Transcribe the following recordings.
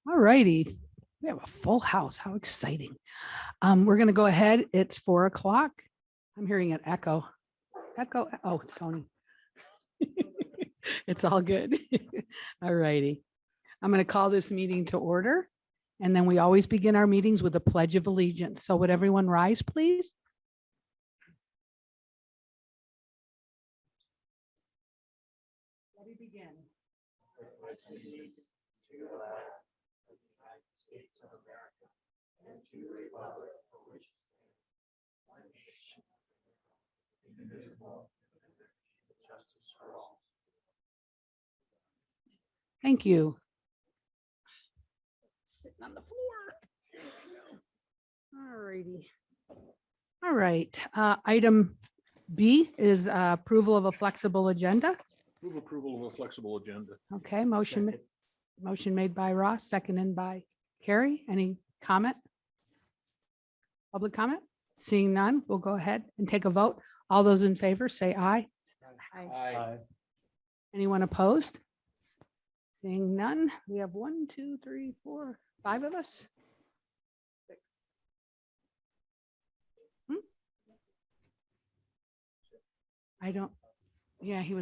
All righty. We have a full house. How exciting. We're going to go ahead. It's 4 o'clock. I'm hearing an echo. Echo. Oh, Tony. It's all good. All righty. I'm going to call this meeting to order. And then we always begin our meetings with a pledge of allegiance. So would everyone rise, please? Let me begin. States of America and to the republic for which it stands, one nation, indivisible, with justice for all. Thank you. Sitting on the floor. All righty. All right. Item B is approval of a flexible agenda. Move approval of a flexible agenda. Okay, motion made by Ross, seconded by Carrie. Any comment? Public comment? Seeing none, we'll go ahead and take a vote. All those in favor say aye. Aye. Anyone opposed? Seeing none, we have 1, 2, 3, 4, 5 of us. I don't, yeah, he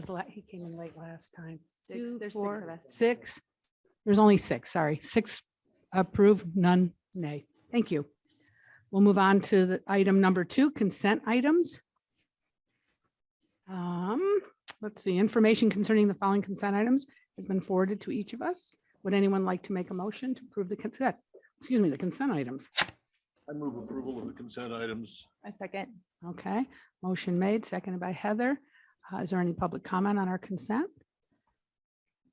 came in late last time. There's 6 4, of us. 6. There's only 6, sorry. 6 approved, none nay. Thank you. We'll move on to the item number 2, consent items. Let's see, information concerning the following consent items has been forwarded to each of us. Would anyone like to make a motion to approve the consent items? I move approval of the consent items. A second. Okay, motion made, seconded by Heather. Is there any public comment on our consent?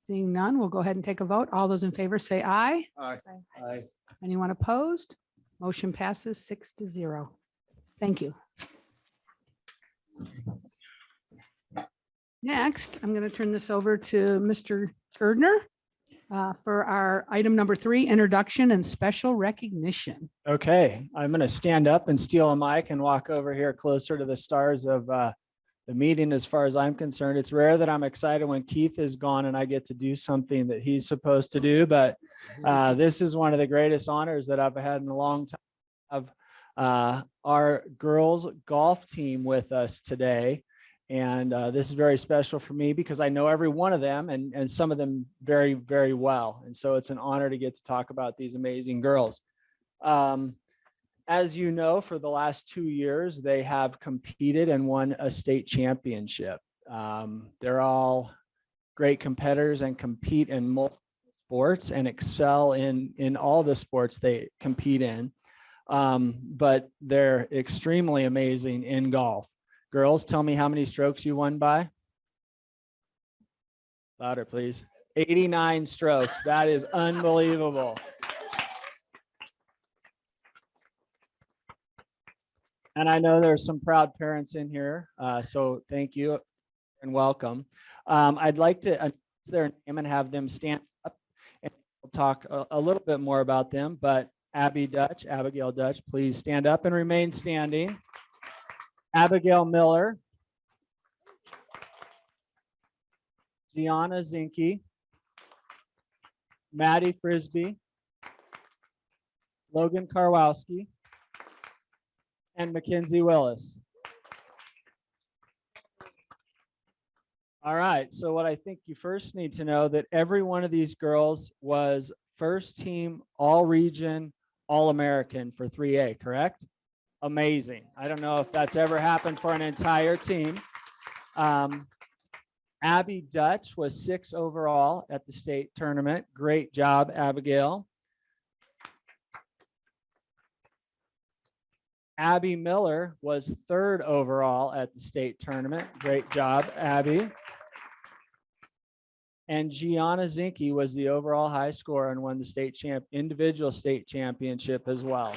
Seeing none, we'll go ahead and take a vote. All those in favor say aye. Aye. Aye. Anyone opposed? Motion passes 6-0. Thank you. Next, I'm going to turn this over to Mr. Gerdner for our item number 3, introduction and special recognition. Okay, I'm going to stand up and steal a mic and walk over here closer to the stars of the meeting. As far as I'm concerned, it's rare that I'm excited when Keith is gone and I get to do something that he's supposed to do, but this is one of the greatest honors that I've had in a long time. Of our girls golf team with us today. And this is very special for me because I know every one of them and some of them very, very well. And so it's an honor to get to talk about these amazing girls. As you know, for the last 2 years, they have competed and won a state championship. They're all great competitors and compete in multiple sports and excel in all the sports they compete in. But they're extremely amazing in golf. Girls, tell me how many strokes you won by. Louder, please. 89 strokes. That is unbelievable. And I know there's some proud parents in here, so thank you and welcome. I'd like to announce their name and have them stand up, and we'll talk a little bit more about them. But Abigail Dutch, please stand up and remain standing. Abigail Miller, Gianna Zinke, Maddie Frisbee, Logan Karwowski, and Mackenzie Willis. All right, so what I think you first need to know that every one of these girls was first team all-region, all-American for 3A, correct? Amazing. I don't know if that's ever happened for an entire team. Abby Dutch was 6 overall at the state tournament. Great job, Abigail. Abby Miller was 3rd overall at the state tournament. Great job, Abby. And Gianna Zinke was the overall high scorer and won the individual state championship as well.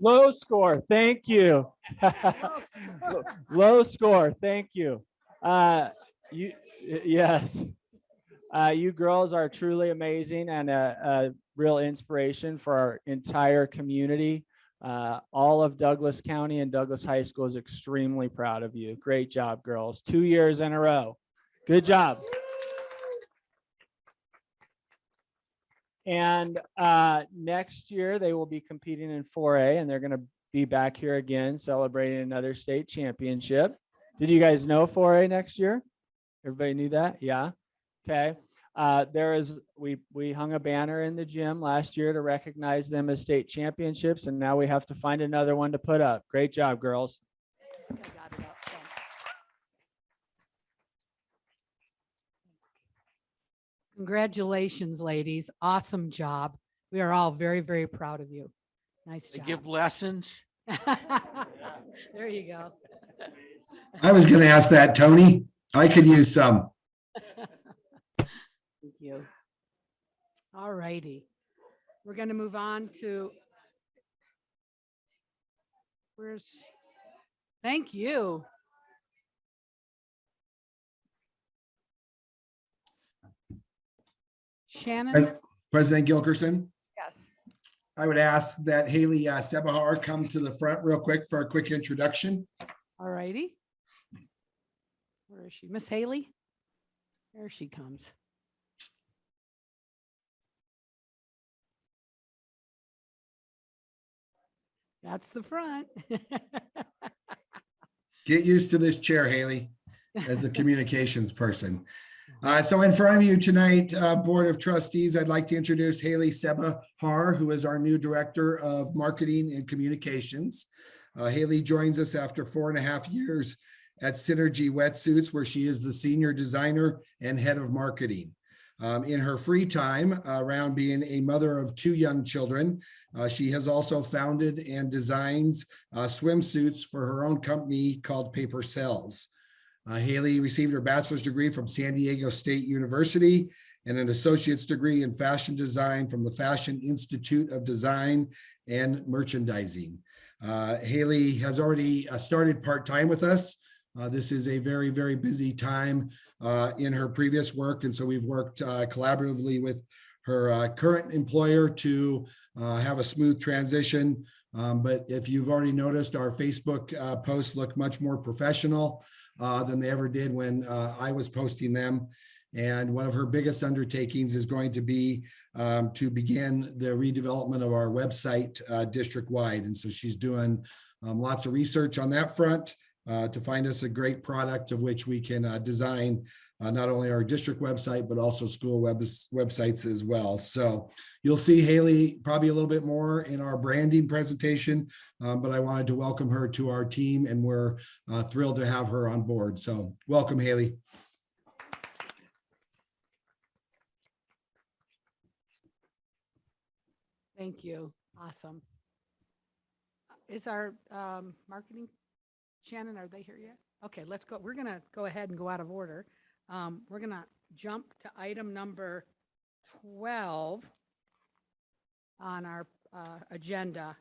Low score, thank you. Low score, thank you. Yes. You girls are truly amazing and a real inspiration for our entire community. All of Douglas County and Douglas High School is extremely proud of you. Great job, girls. 2 years in a row. Good job. And next year they will be competing in 4A, and they're going to be back here again celebrating another state championship. Did you guys know 4A next year? Everybody knew that? Yeah. Okay. We hung a banner in the gym last year to recognize them as state championships, and now we have to find another one to put up. Great job, girls. I got it up, thanks. Congratulations, ladies. Awesome job. We are all very, very proud of you. Nice They job. give lessons. There you go. I was going to ask that, Tony. I could use some. Thank you. All righty. We're going to move on to. Thank you. Shannon? President Gilkerson, Yes. I would ask that Haley Sebahar come to the front real quick for a quick introduction. All righty. Where is she? Miss Haley? There she comes. That's the front. Get used to this chair, Haley, as the communications person. So in front of you tonight, Board of Trustees, I'd like to introduce Haley Sebahar, who is our new Director of Marketing and Communications. Haley joins us after 4.5 years at Synergy Wetsuits, where she is the Senior Designer and Head of Marketing. In her free time around being a mother of 2 young children, she has also founded and designs swimsuits for her own company called Paper Cells. Haley received her bachelor's degree from San Diego State University and an associate's degree in fashion design from the Fashion Institute of Design and Merchandising. Haley has already started part-time with us. This is a very, very busy time in her previous work. And so we've worked collaboratively with her current employer to have a smooth transition. But if you've already noticed, our Facebook posts look much more professional than they ever did when I was posting them. And one of her biggest undertakings is going to be to begin the redevelopment of our website district-wide. And so she's doing lots of research on that front to find us a great product of which we can design not only our district website, but also school websites as well. So you'll see Haley probably a little bit more in our branding presentation, but I wanted to welcome her to our team, and we're thrilled to have her on board. So welcome, Haley. Thank you. Awesome. Is our marketing, Shannon, are they here yet? Okay, let's go. We're going to go ahead and go out of order. We're going to jump to item number 12 on our agenda.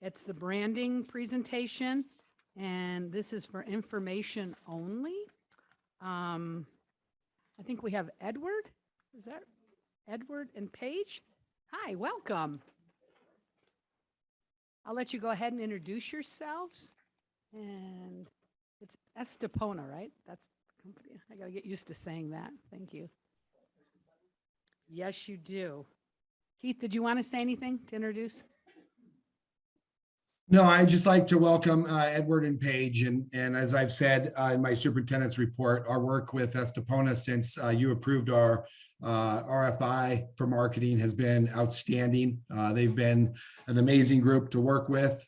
It's the branding presentation, and this is for information only. I think we have Edward. Is that Edward and Paige? Hi, welcome. I'll let you go ahead and introduce yourselves. And it's Estepona, right? That's the company. I got to get used to saying that. Thank you. Yes, you do. Keith, did you want to say anything to introduce? No, I'd just like to welcome Edward and Paige. And as I've said in my superintendent's report, our work with Estepona since you approved our RFI for marketing has been outstanding. They've been an amazing group to work with.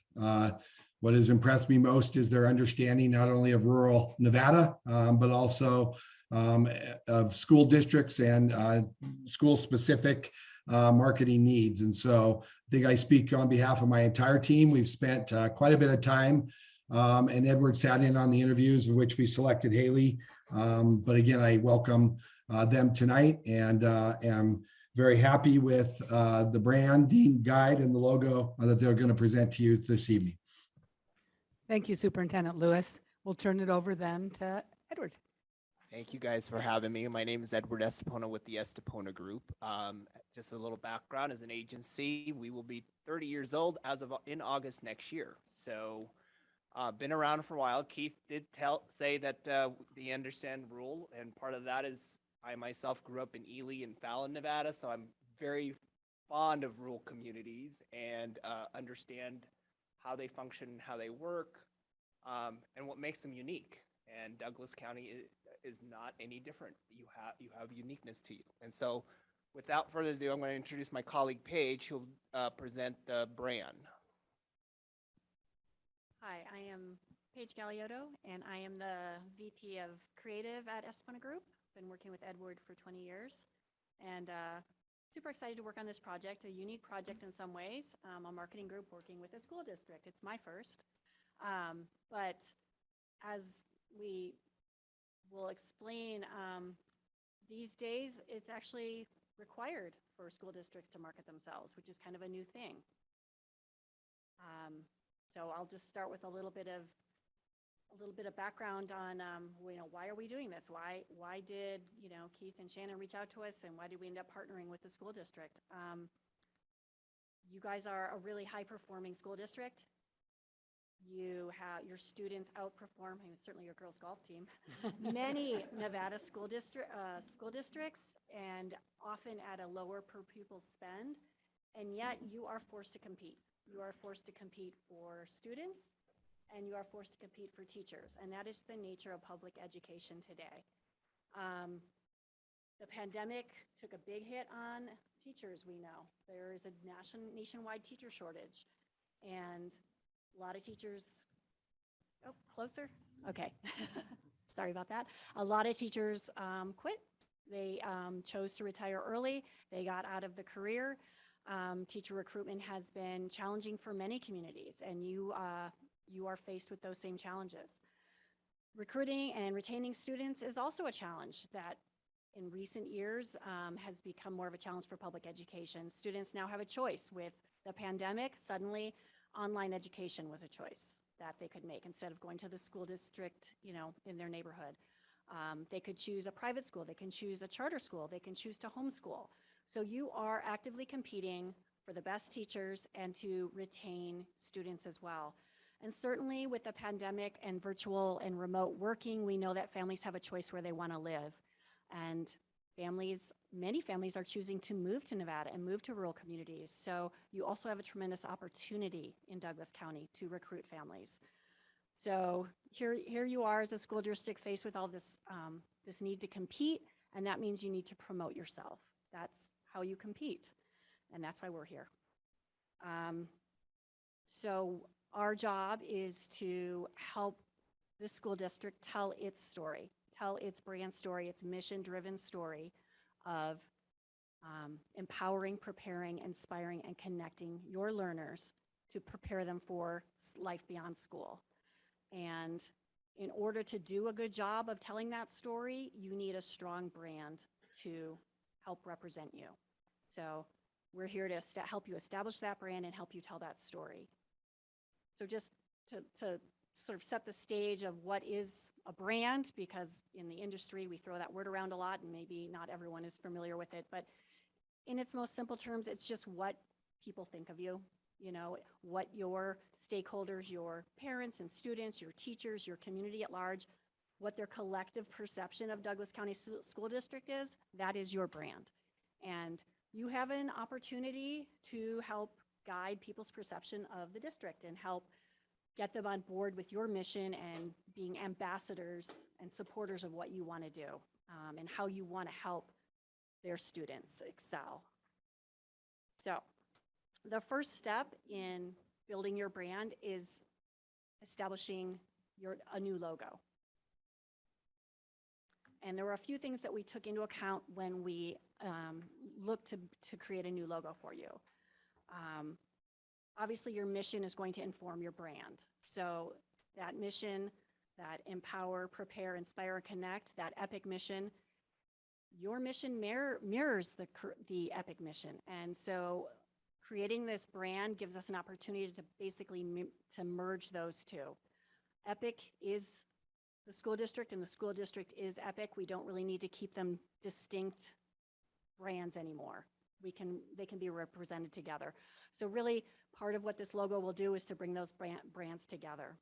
What has impressed me most is their understanding not only of rural Nevada, but also of school districts and school-specific marketing needs. And so I think I speak on behalf of my entire team. We've spent quite a bit of time, and Edward sat in on the interviews in which we selected Haley. But again, I welcome them tonight, and am very happy with the branding guide and the logo that they're going to present to you this evening. Thank you, Superintendent Lewis. We'll turn it over then to Edward. Thank you guys for having me. My name is Edward Estepona with the Estepona Group. Just a little background, as an agency, we will be 30 years old as of in August next year. So been around for a while. Keith did say that they understand rural, and part of that is I myself grew up in Ely and Fallon, Nevada, so I'm very fond of rural communities and understand how they function, how they work, and what makes them unique. And Douglas County is not any different. You have uniqueness to you. And so without further ado, I'm going to introduce my colleague Paige, who'll present the brand. Hi, I am Paige Galiotto, and I am the VP of Creative at Estepona Group. Been working with Edward for 20 years, and super excited to work on this project, a unique project in some ways. A marketing group working with a school district. It's my first. But as we will explain, these days it's actually required for school districts to market themselves, which is kind of a new thing. So I'll just start with a little bit of background on why are we doing this? Why did Keith and Shannon reach out to us, and why did we end up partnering with the school district? You guys are a really high-performing school district. You have your students outperform, and certainly your girls golf team, many Nevada school districts, and often at a lower per pupil spend, and yet you are forced to compete. You are forced to compete for students, and you are forced to compete for teachers, and that is the nature of public education today. The pandemic took a big hit on teachers, we know. There is a nationwide teacher shortage, and a lot of teachers, closer? Okay, sorry about that. A lot of teachers quit. They chose to retire early. They got out of the career. Teacher recruitment has been challenging for many communities, and you are faced with those same challenges. Recruiting and retaining students is also a challenge that in recent years has become more of a challenge for public education. Students now have a choice. With the pandemic, suddenly online education was a choice that they could make instead of going to the school district, in their neighborhood. They could choose a private school. They can choose a charter school. They can choose to homeschool. So you are actively competing for the best teachers and to retain students as well. And certainly with the pandemic and virtual and remote working, we know that families have a choice where they want to live. And many families are choosing to move to Nevada and move to rural communities. So you also have a tremendous opportunity in Douglas County to recruit families. So here you are as a school district faced with all this, this need to compete, and that means you need to promote yourself. That's how you compete, and that's why we're here. So our job is to help the school district tell its story, tell its brand story, its mission-driven story of empowering, preparing, inspiring, and connecting your learners to prepare them for life beyond school. And in order to do a good job of telling that story, you need a strong brand to help represent you. So we're here to help you establish that brand and help you tell that story. So just to sort of set the stage of what is a brand, because in the industry we throw that word around a lot and maybe not everyone is familiar with it, but in its most simple terms, it's just what people think of you, what your stakeholders, your parents and students, your teachers, your community at large, what their collective perception of Douglas County School District is, that is your brand. And you have an opportunity to help guide people's perception of the district and help get them on board with your mission and being ambassadors and supporters of what you want to do and how you want to help their students excel. So the first step in building your brand is establishing a new logo. And there were a few things that we took into account when we looked to create a new logo for you. Obviously, your mission is going to inform your brand. So that mission, that empower, prepare, inspire, connect, that EPIC mission, your mission mirrors the EPIC mission. And so creating this brand gives us an opportunity to basically to merge those two. EPIC is the school district, and the school district is Epic. We don't really need to keep them distinct brands anymore. They can be represented together. So really, part of what this logo will do is to bring those brands together.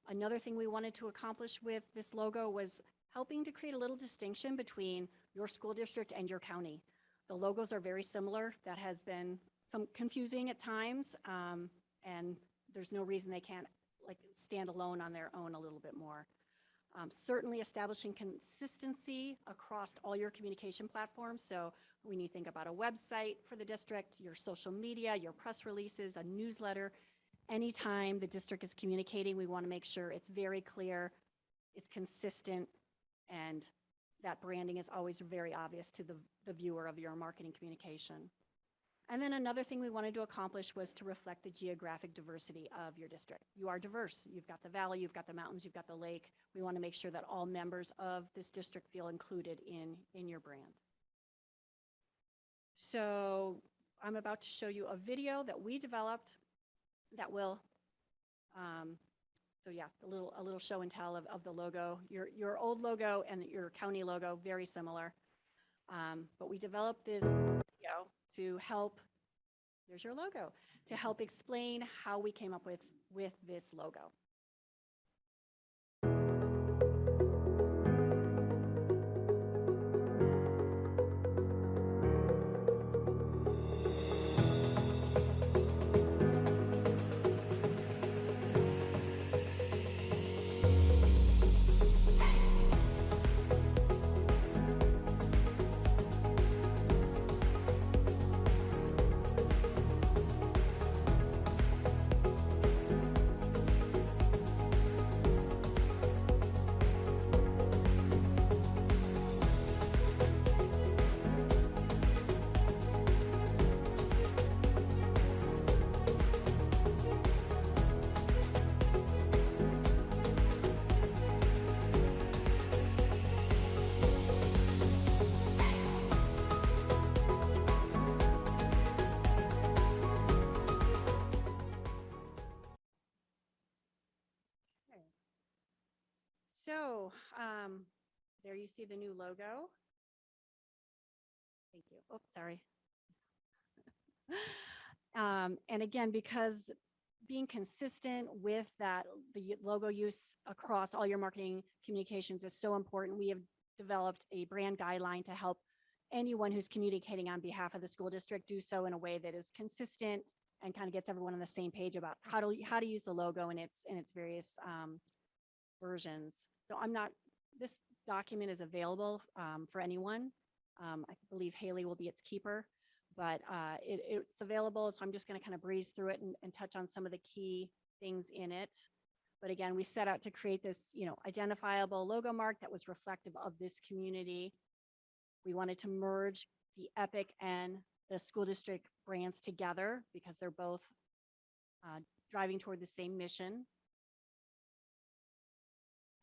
Another thing we wanted to accomplish with this logo was helping to create a little distinction between your school district and your county. The logos are very similar. That has been some confusing at times, and there's no reason they can't like stand alone on their own a little bit more. Certainly establishing consistency across all your communication platforms. So when you think about a website for the district, your social media, your press releases, a newsletter, anytime the district is communicating, we want to make sure it's very clear, it's consistent, and that branding is always very obvious to the viewer of your marketing communication. And then another thing we wanted to accomplish was to reflect the geographic diversity of your district. You are diverse. You've got the valley, you've got the mountains, you've got the lake. We want to make sure that all members of this district feel included in your brand. So I'm about to show you a video that we developed that will, so yeah, a little show and tell of the logo. Your old logo and your county logo, very similar. But we developed this video to help, there's your logo, to help explain how we came up with this logo. So there you see the new logo. Thank you. Oh, sorry. And again, because being consistent with that, the logo use across all your marketing communications is so important. We have developed a brand guideline to help anyone who's communicating on behalf of the school district do so in a way that is consistent and kind of gets everyone on the same page about how to use the logo in its various versions. So this document is available for anyone. I believe Haley will be its keeper, but it's available. So I'm just going to kind of breeze through it and touch on some of the key things in it. But again, we set out to create this, identifiable logo mark that was reflective of this community. We wanted to merge the Epic and the school district brands together because they're both driving toward the same mission.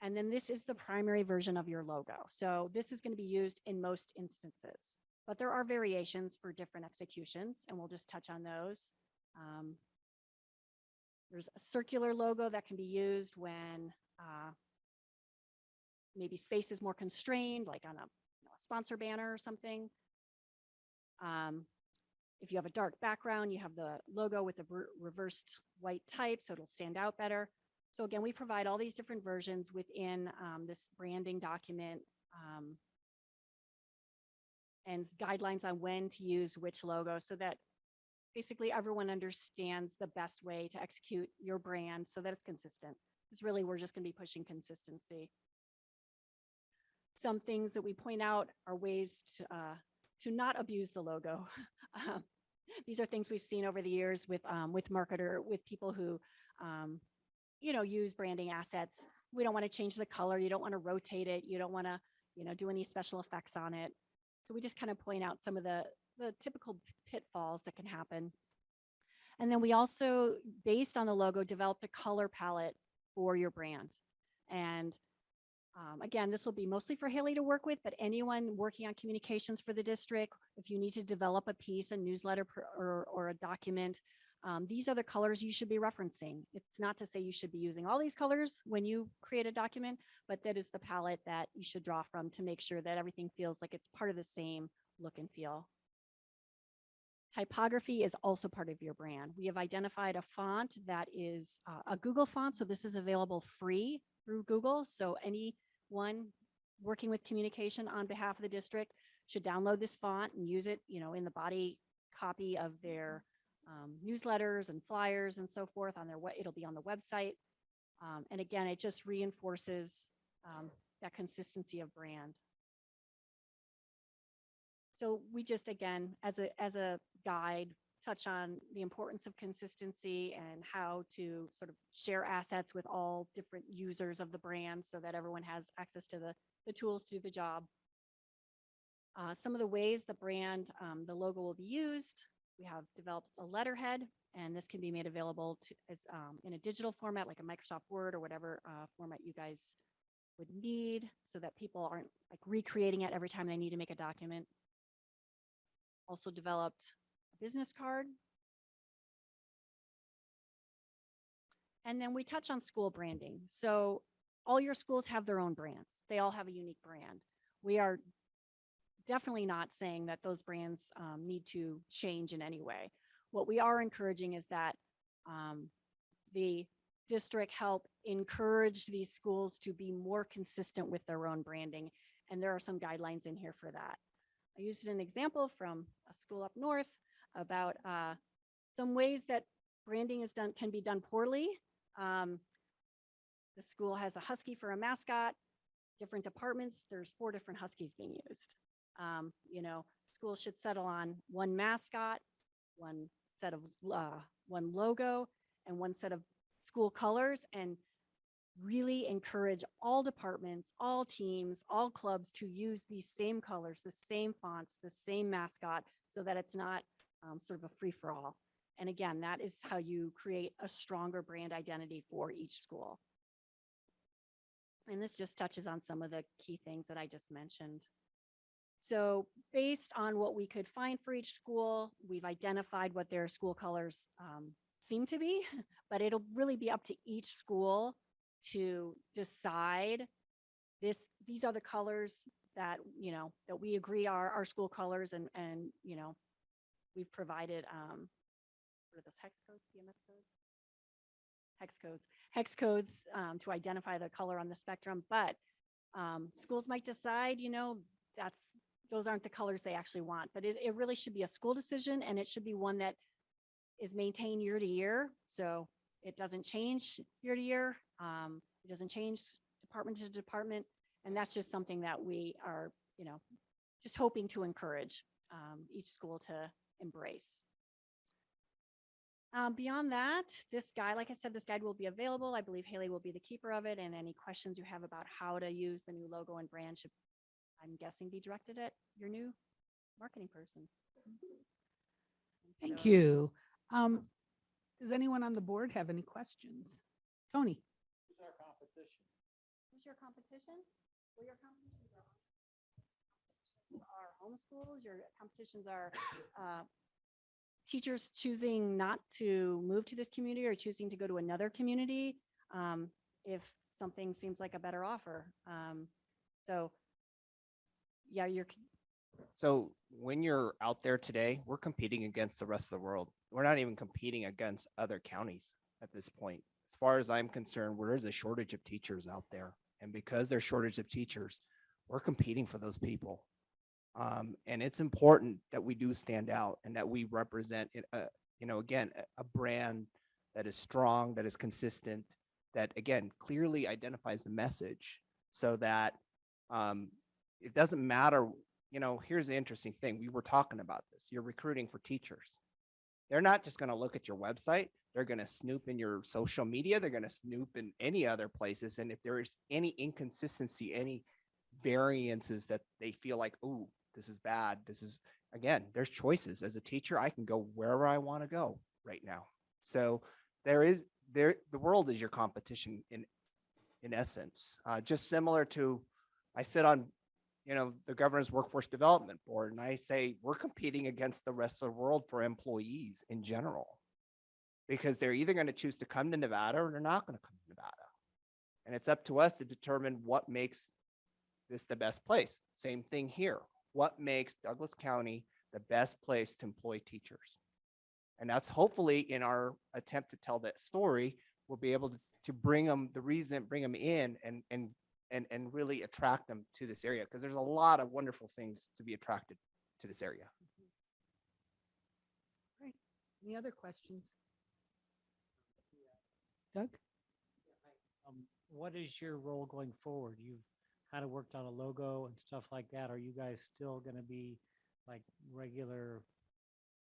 And then this is the primary version of your logo. So this is going to be used in most instances, but there are variations for different executions, and we'll just touch on those. There's a circular logo that can be used when maybe space is more constrained, like on a sponsor banner or something. If you have a dark background, you have the logo with the reversed white type, so it'll stand out better. So again, we provide all these different versions within this branding document and guidelines on when to use which logo so that basically everyone understands the best way to execute your brand so that it's consistent. It's really, we're just going to be pushing consistency. Some things that we point out are ways to not abuse the logo. These are things we've seen over the years with people who use branding assets. We don't want to change the color. You don't want to rotate it. You don't want to, do any special effects on it. So we just kind of point out some of the typical pitfalls that can happen. And then we also, based on the logo, developed a color palette for your brand. And again, this will be mostly for Haley to work with, but anyone working on communications for the district, if you need to develop a piece, a newsletter or a document, these are the colors you should be referencing. It's not to say you should be using all these colors when you create a document, but that is the palette that you should draw from to make sure that everything feels like it's part of the same look and feel. Typography is also part of your brand. We have identified a font that is a Google font. So this is available free through Google. So anyone working with communication on behalf of the district should download this font and use it, in the body copy of their newsletters and flyers and so forth on it'll be on the website. And again, it just reinforces that consistency of brand. So we just, again, as a guide, touch on the importance of consistency and how to sort of share assets with all different users of the brand so that everyone has access to the tools to do the job. Some of the ways the brand, the logo will be used, we have developed a letterhead, and this can be made available in a digital format like a Microsoft Word or whatever format you guys would need so that people aren't like recreating it every time they need to make a document. Also developed a business card. And then we touch on school branding. So all your schools have their own brands. They all have a unique brand. We are definitely not saying that those brands need to change in any way. What we are encouraging is that the district help encourage these schools to be more consistent with their own branding. And there are some guidelines in here for that. I used an example from a school up north about some ways that branding can be done poorly. The school has a husky for a mascot. Different departments, there's 4 different huskies being used. Schools should settle on one mascot, one set of one logo, and one set of school colors, and really encourage all departments, all teams, all clubs to use these same colors, the same fonts, the same mascot, so that it's not sort of a free-for-all. And again, that is how you create a stronger brand identity for each school. And this just touches on some of the key things that I just mentioned. So based on what we could find for each school, we've identified what their school colors seem to be, but it'll really be up to each school to decide these are the colors that, that we agree are our school colors, and we've provided, what are those hex codes, BMS codes? Hex codes to identify the color on the spectrum, but schools might decide, those aren't the colors they actually want, but it really should be a school decision, and it should be one that is maintained year to year. So it doesn't change year to year. It doesn't change department to department. And that's just something that we are, just hoping to encourage each school to embrace. Beyond that, this guide, like I said, this guide will be available. I believe Haley will be the keeper of it, and any questions you have about how to use the new logo and brand should, I'm guessing, be directed at your new marketing person. Thank So- you. Does anyone on the board have any questions? Tony? Who's your competition? Well, your competitions are homeschools. Your competitions are teachers choosing not to move to this community or choosing to go to another community if something seems like a better offer. So yeah, So when you're out there today, we're competing against the rest of the world. We're not even competing against other counties at this point. As far as I'm concerned, there's a shortage of teachers out there. And because there's shortage of teachers, we're competing for those people. And it's important that we do stand out and that we represent, again, a brand that is strong, that is consistent, that, again, clearly identifies the message so that it doesn't matter. Here's the interesting thing. We were talking about this. You're recruiting for teachers. They're not just going to look at your website. They're going to snoop in your social media. They're going to snoop in any other places. And if there is any inconsistency, any variances that they feel like, oh, this is bad. Again, there's choices. As a teacher, I can go wherever I want to go right now. So the world is your competition in essence. Just similar to, I sit on the governor's workforce development board, and I say we're competing against the rest of the world for employees in general. because they're either going to choose to come to Nevada or they're not going to come to Nevada. And it's up to us to determine what makes this the best place. Same thing here. What makes Douglas County the best place to employ teachers? And that's hopefully in our attempt to tell that story, we'll be able to bring them in and really attract them to this area, because there's a lot of wonderful things to be attracted to this area. Great. Any other questions? Doug? What is your role going forward? You've kind of worked on a logo and stuff like that. Are you guys still going to be like regular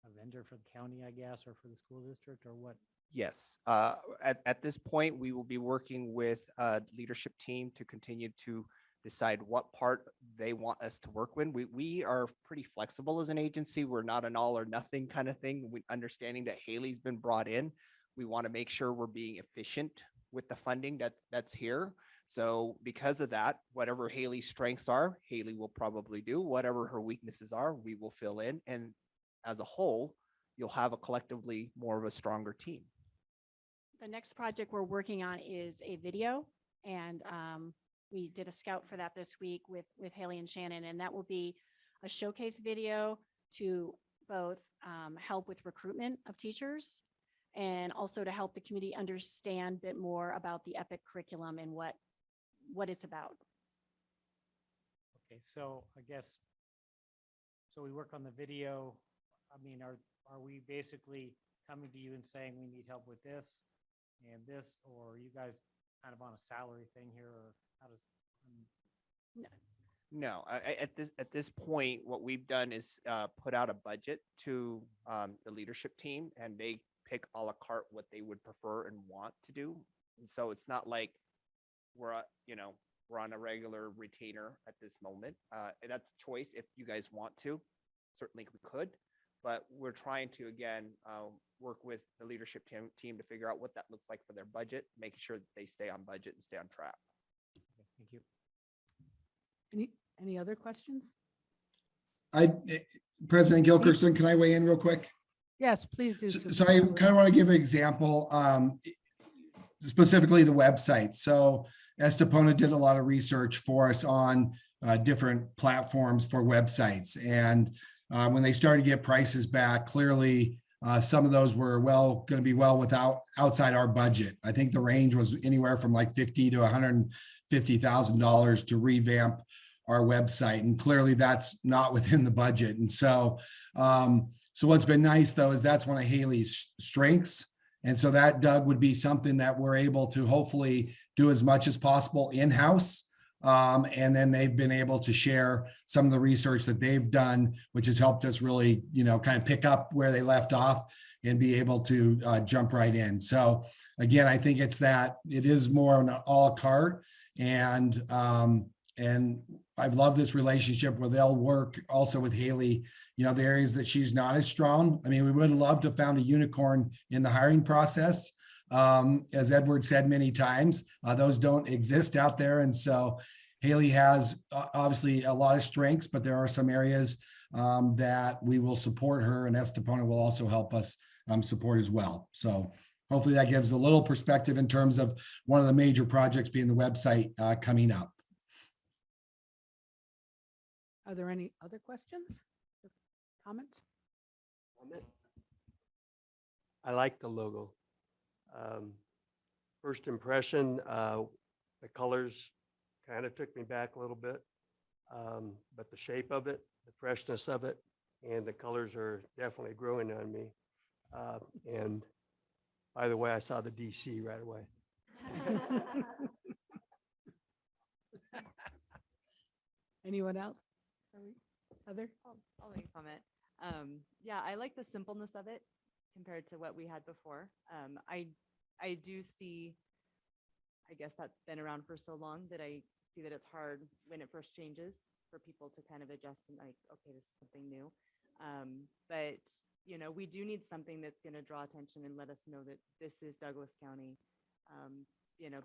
a vendor for the county, I guess, or for the school district, or what? Yes. At this point, we will be working with a leadership team to continue to decide what part they want us to work with. We are pretty flexible as an agency. We're not an all or nothing kind of thing. Understanding that Haley's been brought in, we want to make sure we're being efficient with the funding that's here. So because of that, whatever Haley's strengths are, Haley will probably do. Whatever her weaknesses are, we will fill in. And as a whole, you'll have a collectively more of a stronger team. The next project we're working on is a video, and we did a scout for that this week with Haley and Shannon, and that will be a showcase video to both help with recruitment of teachers and also to help the community understand a bit more about the EPIC curriculum and what it's about. Okay, so I guess, so we work on the video. I mean, are we basically coming to you and saying we need help with this and this, or are you guys kind of on a salary thing here, or how does? No, at this point, what we've done is put out a budget to the leadership team, and they pick a la carte what they would prefer and want to do. And so it's not like we're on a regular retainer at this moment. And that's a choice. If you guys want to, certainly we could, but we're trying to, again, work with the leadership team to figure out what that looks like for their budget, making sure that they stay on budget and stay on track. Okay, thank you. Any other questions? President Gilkerson, can I weigh in real quick? Yes, please do. So I kind of want to give an example, specifically the website. So Estepona did a lot of research for us on different platforms for websites. And when they started to get prices back, clearly some of those were going to be without outside our budget. I think the range was anywhere from like $50,000 to $150,000 to revamp our website. And clearly that's not within the budget. And so, so what's been nice though, is that's one of Haley's strengths. And so that, Doug, would be something that we're able to hopefully do as much as possible in-house. And then they've been able to share some of the research that they've done, which has helped us really, kind of pick up where they left off and be able to jump right in. So again, I think it is more an a la carte, and I've loved this relationship where they'll work also with Haley, the areas that she's not as strong. I mean, we would have loved to have found a unicorn in the hiring process. As Edward said many times, those don't exist out there. And so Haley has obviously a lot of strengths, but there are some areas that we will support her, and Estepona will also help us support as well. So hopefully that gives a little perspective in terms of one of the major projects being the website coming up. Are there any other questions? Comments? I like the logo. First impression, the colors kind of took me back a little bit, but the shape of it, the freshness of it, and the colors are definitely growing on me. And by the way, I saw the DC right away. Anyone else? Other? I'll make a comment. Yeah, I like the simpleness of it compared to what we had before. I do see, I guess that's been around for so long that I see that it's hard when it first changes for people to kind of adjust and like, okay, this is something new. But, we do need something that's going to draw attention and let us know that this is Douglas County,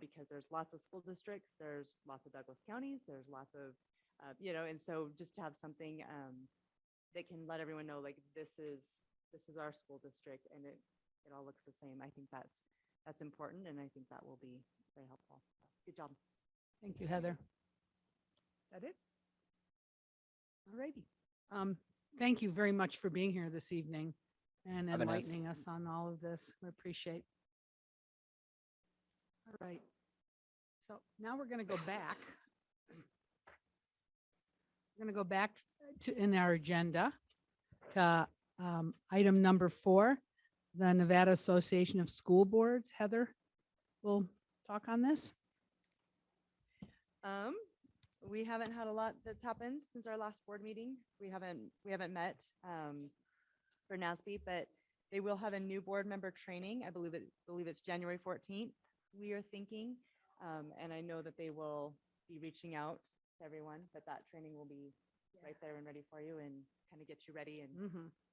because there's lots of school districts, there's lots of Douglas counties, there's lots of, and so just to have something that can let everyone know, like, this is our school district, and it all looks the same. I think that's important, and I think that will be very helpful. So, good job. Thank you, Heather. Is that it? All righty. Thank you very much for being here this evening and Having us. enlightening us on all of this. We appreciate. All right. So now we're going to go back. We're going to go back to in our agenda to item number 4, the Nevada Association of School Boards. Heather will talk on this. We haven't had a lot that's happened since our last board meeting. We haven't met for NASB, but they will have a new board member training. I believe it's January 14th. We are thinking, and I know that they will be reaching out to everyone, but that training will be right there and ready for you and kind of get you ready and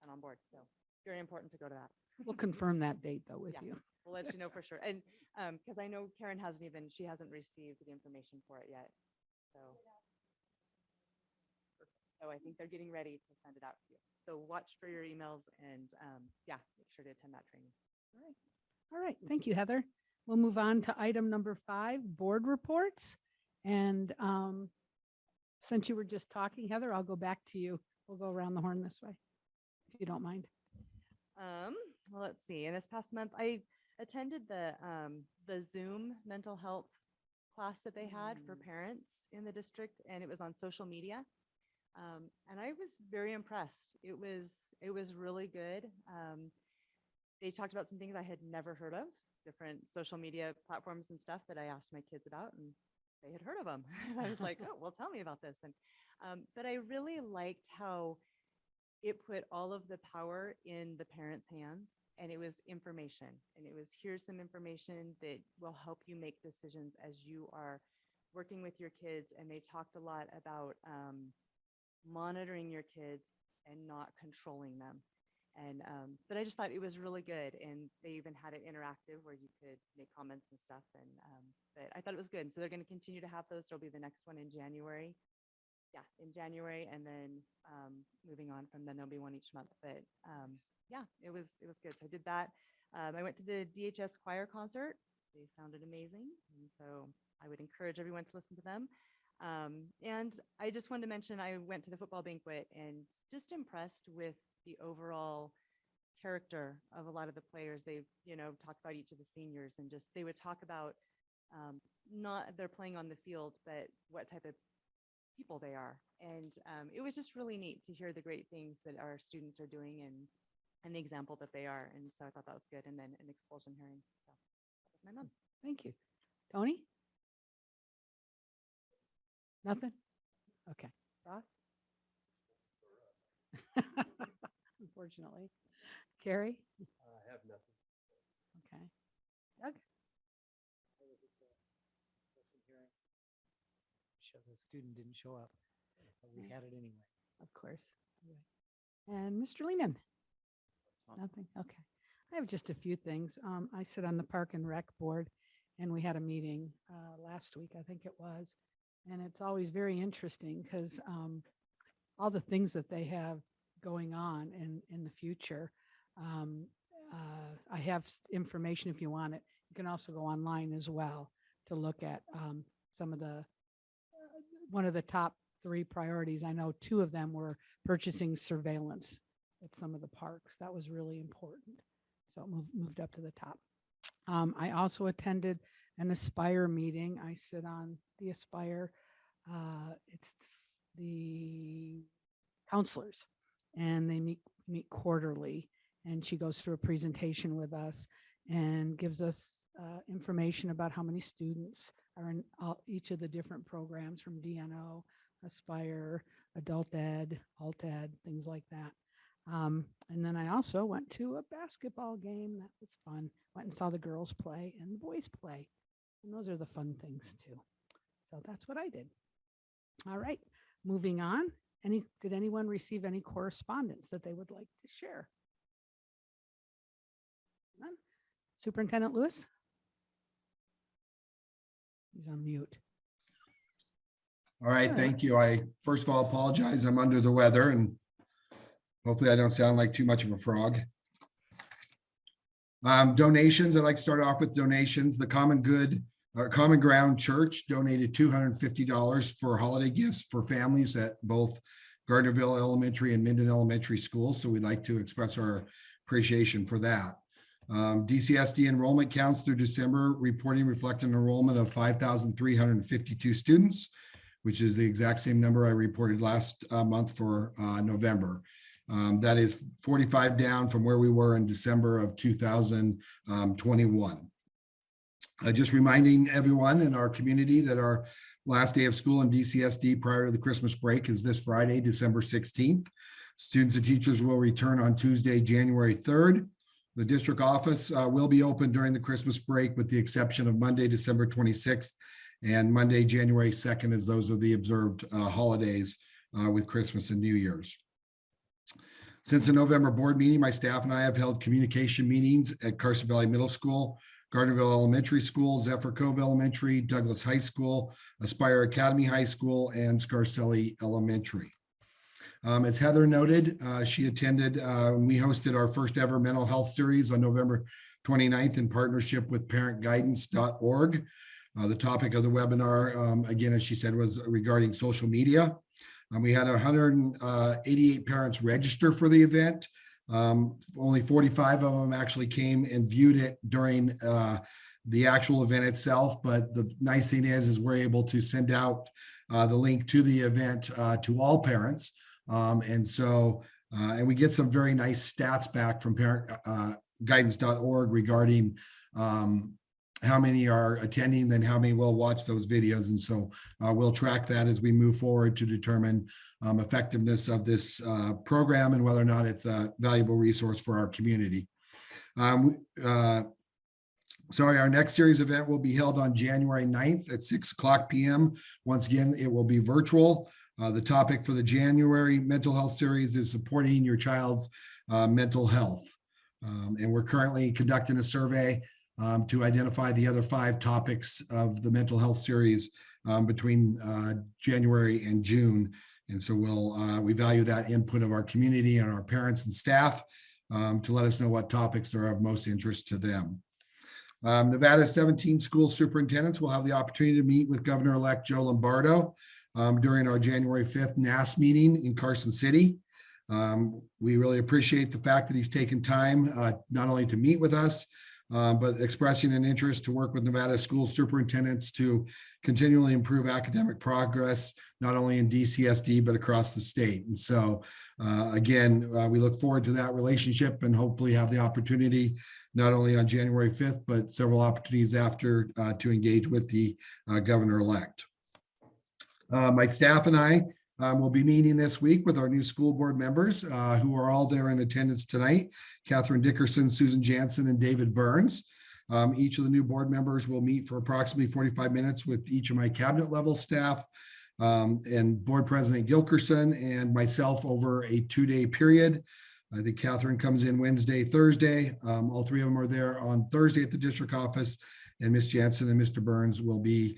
on board. So very important to go to that. We'll confirm that date though with Yeah. you. We'll let you know for sure. And because I know Karen she hasn't received the information for it yet. So I think they're getting ready to send it out to you. So watch for your emails and yeah, make sure to attend that training. All right. Thank you, Heather. We'll move on to item number 5, board reports. And since you were just talking, Heather, I'll go back to you. We'll go around the horn this way, if you don't mind. Well, let's see. In this past month, I attended the Zoom mental health class that they had for parents in the district, and it was on social media. And I was very impressed. It was really good. They talked about some things I had never heard of, different social media platforms and stuff that I asked my kids about, and they had heard of them. I was like, oh, well, tell me about this. And but I really liked how it put all of the power in the parents' hands, and it was information, and it was here's some information that will help you make decisions as you are working with your kids. And they talked a lot about monitoring your kids and not controlling them. And but I just thought it was really good, and they even had it interactive where you could make comments and stuff. And but I thought it was good. So they're going to continue to have those. There'll be the next one in January. Yeah, in January, and then moving on from then there'll be one each month. But yeah, it was good. So I did that. I went to the DHS choir concert. They sounded amazing, and so I would encourage everyone to listen to them. And I just wanted to mention I went to the football banquet and just impressed with the overall character of a lot of the players. They've talked about each of the seniors, and just they would talk about not they're playing on the field, but what type of people they are. And it was just really neat to hear the great things that our students are doing and the example that they are. And so I thought that was good. And then an expulsion hearing. So that was my mom. Thank you. Tony? Nothing? Okay. Ross? Unfortunately. Carrie? I have nothing. Okay. Doug? The student didn't show up, but we had it anyway. Of course. And Mr. Lehman? Nothing? Okay. I have just a few things. I sit on the Park and Rec Board, and we had a meeting last week, I think it was. And it's always very interesting because all the things that they have going on in the future. I have information if you want it. You can also go online as well to look at some of the one of the top 3 priorities. I know 2 of them were purchasing surveillance at some of the parks. That was really important. So it moved up to the top. I also attended an Aspire meeting. I sit on the Aspire. It's the counselors, and they meet quarterly. And she goes through a presentation with us and gives us information about how many students are in each of the different programs from DNO, Aspire, Adult Ed, Alt Ed, things like that. And then I also went to a basketball game. That was fun. Went and saw the girls play and the boys play. And those are the fun things too. So that's what I did. All right, moving on. Did anyone receive any correspondence that they would like to share? None? Superintendent Lewis? He's on mute. All right, thank you. I first of all apologize. I'm under the weather, and hopefully I don't sound like too much of a frog. Donations, I'd like to start off with donations. The Common Ground Church donated $250 for holiday gifts for families at both Gardnerville Elementary and Minden Elementary Schools. So we'd like to express our appreciation for that. DCSD enrollment counts through December reporting reflect an enrollment of 5,352 students, which is the exact same number I reported last month for November. That is 45 down from where we were in December of 2021. Just reminding everyone in our community that our last day of school in DCSD prior to the Christmas break is this Friday, December 16th. Students and teachers will return on Tuesday, January 3rd. The district office will be open during the Christmas break with the exception of Monday, December 26th and Monday, January 2nd, as those are the observed holidays with Christmas and New Year's. Since the November board meeting, my staff and I have held communication meetings at Carson Valley Middle School, Gardnerville Elementary School, Zephyr Cove Elementary, Douglas High School, Aspire Academy High School, and Scarcelli Elementary. As Heather noted, she attended, we hosted our first ever mental health series on November 29th in partnership with parentguidance.org. The topic of the webinar, again, as she said, was regarding social media. We had 188 parents register for the event. Only 45 of them actually came and viewed it during the actual event itself. But the nice thing is we're able to send out the link to the event to all parents. And we get some very nice stats back from parentguidance.org regarding how many are attending, then how many will watch those videos. And so we'll track that as we move forward to determine effectiveness of this program and whether or not it's a valuable resource for our community. Our next series event will be held on January 9th at 6:00 p.m. Once again, it will be virtual. The topic for the January mental health series is supporting your child's mental health. And we're currently conducting a survey to identify the other 5 topics of the mental health series between January and June. And so we value that input of our community and our parents and staff to let us know what topics are of most interest to them. Nevada's 17 school superintendents will have the opportunity to meet with Governor-elect Joe Lombardo during our January 5th NAS meeting in Carson City. We really appreciate the fact that he's taken time not only to meet with us, but expressing an interest to work with Nevada school superintendents to continually improve academic progress, not only in DCSD, but across the state. And so, again, we look forward to that relationship and hopefully have the opportunity, not only on January 5th, but several opportunities after to engage with the governor-elect. My staff and I will be meeting this week with our new school board members who are all there in attendance tonight: Catherine Dickerson, Susan Jansen, and David Burns. Each of the new board members will meet for approximately 45 minutes with each of my cabinet level staff and board president Gilkerson and myself over a 2-day period. I think Catherine comes in Wednesday, Thursday. All 3 of them are there on Thursday at the district office. And Ms. Jansen and Mr. Burns will be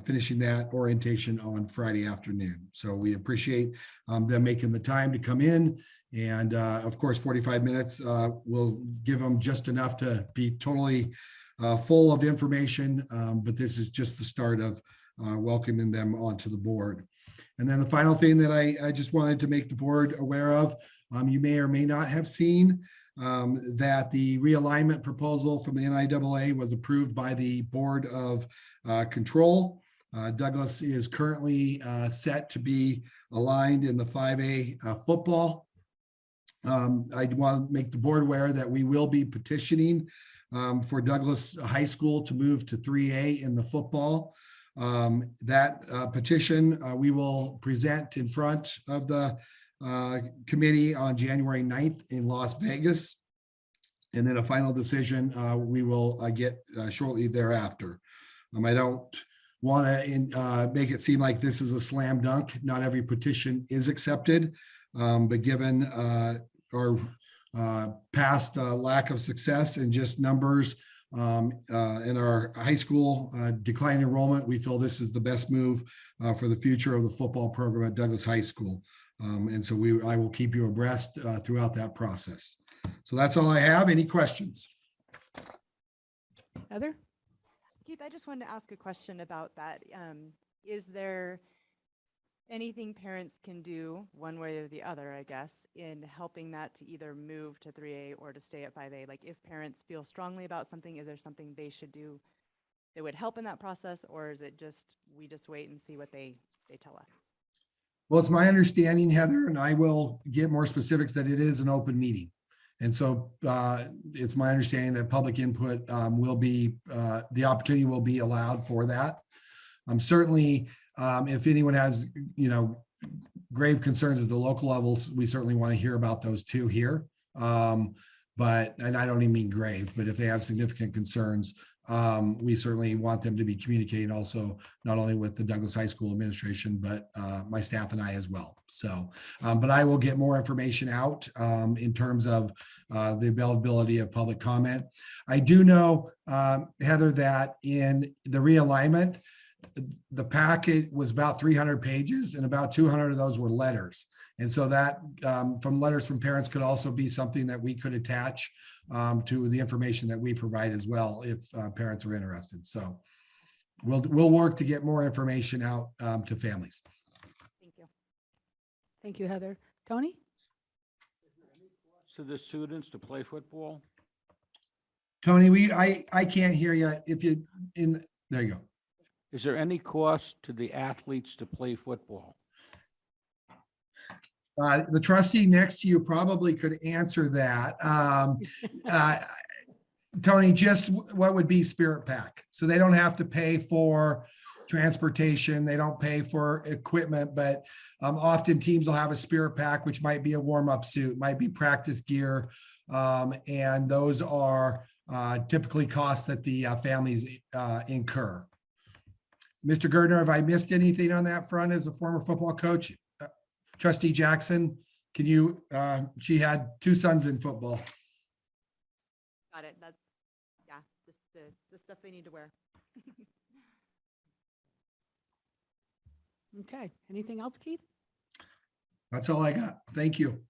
finishing that orientation on Friday afternoon. So we appreciate them making the time to come in. And of course, 45 minutes will give them just enough to be totally full of information. But this is just the start of welcoming them onto the board. And then the final thing that I just wanted to make the board aware of, you may or may not have seen, that the realignment proposal from the NIAA was approved by the Board of Control. Douglas is currently set to be aligned in the 5A football. I want to make the board aware that we will be petitioning for Douglas High School to move to 3A in the football. That petition we will present in front of the committee on January 9th in Las Vegas. And then a final decision we will get shortly thereafter. I don't want to make it seem like this is a slam dunk. Not every petition is accepted, but given our past lack of success and just numbers in our high school decline enrollment, we feel this is the best move for the future of the football program at Douglas High School. And so I will keep you abreast throughout that process. So that's all I have. Any questions? Heather? Keith, I just wanted to ask a question about that. Is there anything parents can do, one way or the other, I guess, in helping that to either move to 3A or to stay at 5A? Like if parents feel strongly about something, is there something they should do that would help in that process? Or is it just, we just wait and see what they tell us? Well, it's my understanding, Heather, and I will get more specifics, that it is an open meeting. And so it's my understanding that public input will be, the opportunity will be allowed for that. Certainly, if anyone has, grave concerns at the local levels, we certainly want to hear about those too here. And I don't even mean grave, but if they have significant concerns, we certainly want them to be communicating also, not only with the Douglas High School administration, but my staff and I as well. So, but I will get more information out in terms of the availability of public comment. I do know, Heather, that in the realignment, the packet was about 300 pages and about 200 of those were letters. And so that from letters from parents could also be something that we could attach to the information that we provide as well, if parents are interested. So we'll work to get more information out to families. Thank you. Thank you, Heather. Tony? To the students to play football? Tony, I can't hear you. If you there you go. Is there any cost to the athletes to play football? The trustee next to you probably could answer that. Tony, just what would be Spirit Pack? So they don't have to pay for transportation. They don't pay for equipment, but often teams will have a Spirit Pack, which might be a warm-up suit, might be practice gear. And those are typically costs that the families incur. Mr. Gardner, have I missed anything on that front as a former football coach? Trustee Jackson, can you, she had 2 sons in football. Got it. That's, yeah, just the stuff they need to wear. Okay. Anything else, Keith? That's all I got. Thank you.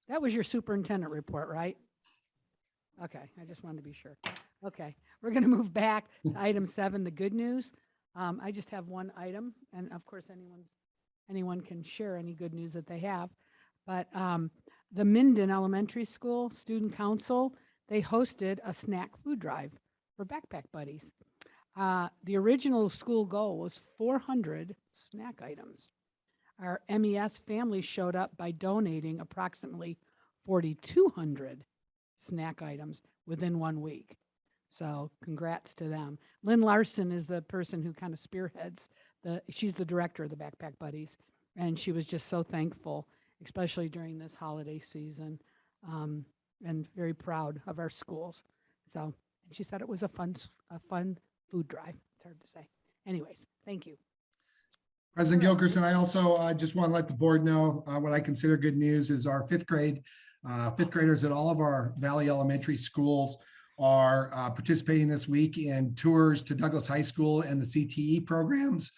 That was your superintendent report, right? Okay, I just wanted to be sure. Okay, we're going to move back to item 7, the good news. I just have one item, and of course, anyone can share any good news that they have. But the Minden Elementary School Student Council, they hosted a snack food drive for Backpack Buddies. The original school goal was 400 snack items. Our MES family showed up by donating approximately 4,200 snack items within 1 week. So congrats to them. Lynn Larson is the person who kind of spearheads she's the director of the Backpack Buddies. And she was just so thankful, especially during this holiday season, and very proud of our schools. So she said it was a fun food drive. It's hard to say. Anyways, thank you. President Gilkerson, I also just want to let the board know what I consider good news is our fifth graders at all of our Valley Elementary schools are participating this week in tours to Douglas High School and the CTE programs.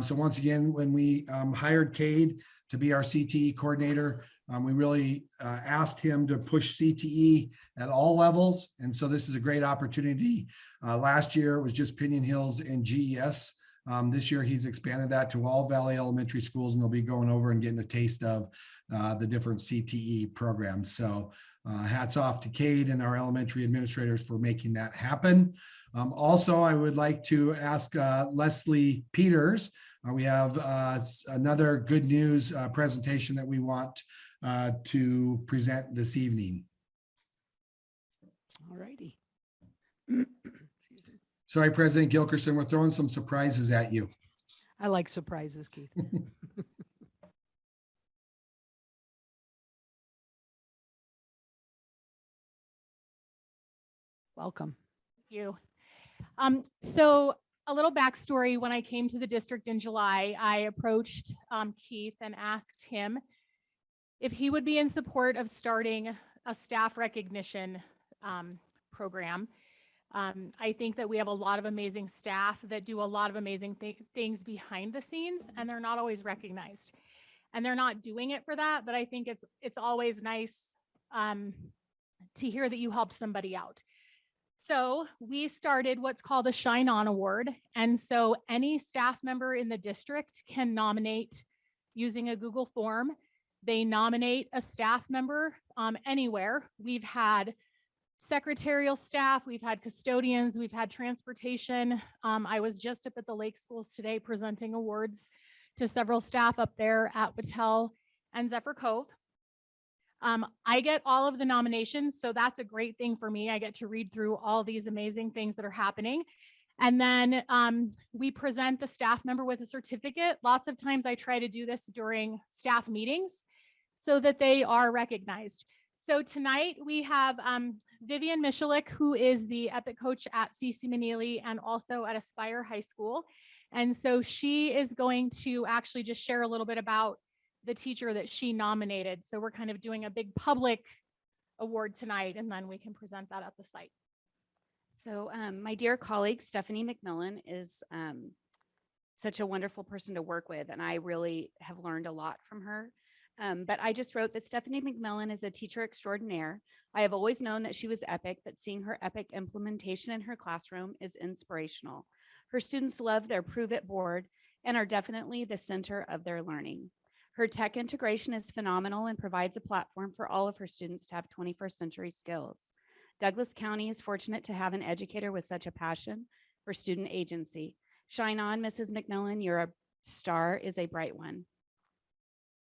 So once again, when we hired Cade to be our CTE coordinator, we really asked him to push CTE at all levels. And so this is a great opportunity. Last year, it was just Pinion Hills and GES. This year, he's expanded that to all Valley Elementary schools, and they'll be going over and getting a taste of the different CTE programs. So hats off to Cade and our elementary administrators for making that happen. Also, I would like to ask Leslie Peters. We have another good news presentation that we want to present this evening. All righty. Sorry, President Gilkerson, we're throwing some surprises at you. I like surprises, Keith. Welcome. Thank you. So a little backstory, when I came to the district in July, I approached Keith and asked him if he would be in support of starting a staff recognition program. I think that we have a lot of amazing staff that do a lot of amazing things behind the scenes, and they're not always recognized. And they're not doing it for that, but I think it's always nice to hear that you helped somebody out. So we started what's called a Shine On Award. And so any staff member in the district can nominate using a Google form. They nominate a staff member anywhere. We've had secretarial staff, we've had custodians, we've had transportation. I was just up at the Lake Schools today presenting awards to several staff up there at Battelle and Zephyr Cove. I get all of the nominations, so that's a great thing for me. I get to read through all these amazing things that are happening. And then we present the staff member with a certificate. Lots of times I try to do this during staff meetings so that they are recognized. So tonight we have Vivian Michalik, who is the Epic coach at CC Manili and also at Aspire High School. And so she is going to actually just share a little bit about the teacher that she nominated. So we're kind of doing a big public award tonight, and then we can present that at the site. So my dear colleague, Stephanie McMillan, is such a wonderful person to work with, and I really have learned a lot from her. But I just wrote that Stephanie McMillan is a teacher extraordinaire. I have always known that she was epic, but seeing her epic implementation in her classroom is inspirational. Her students love their Prove It board and are definitely the center of their learning. Her tech integration is phenomenal and provides a platform for all of her students to have 21st century skills. Douglas County is fortunate to have an educator with such a passion for student agency. Shine on, Mrs. McMillan, you're a star is a bright one.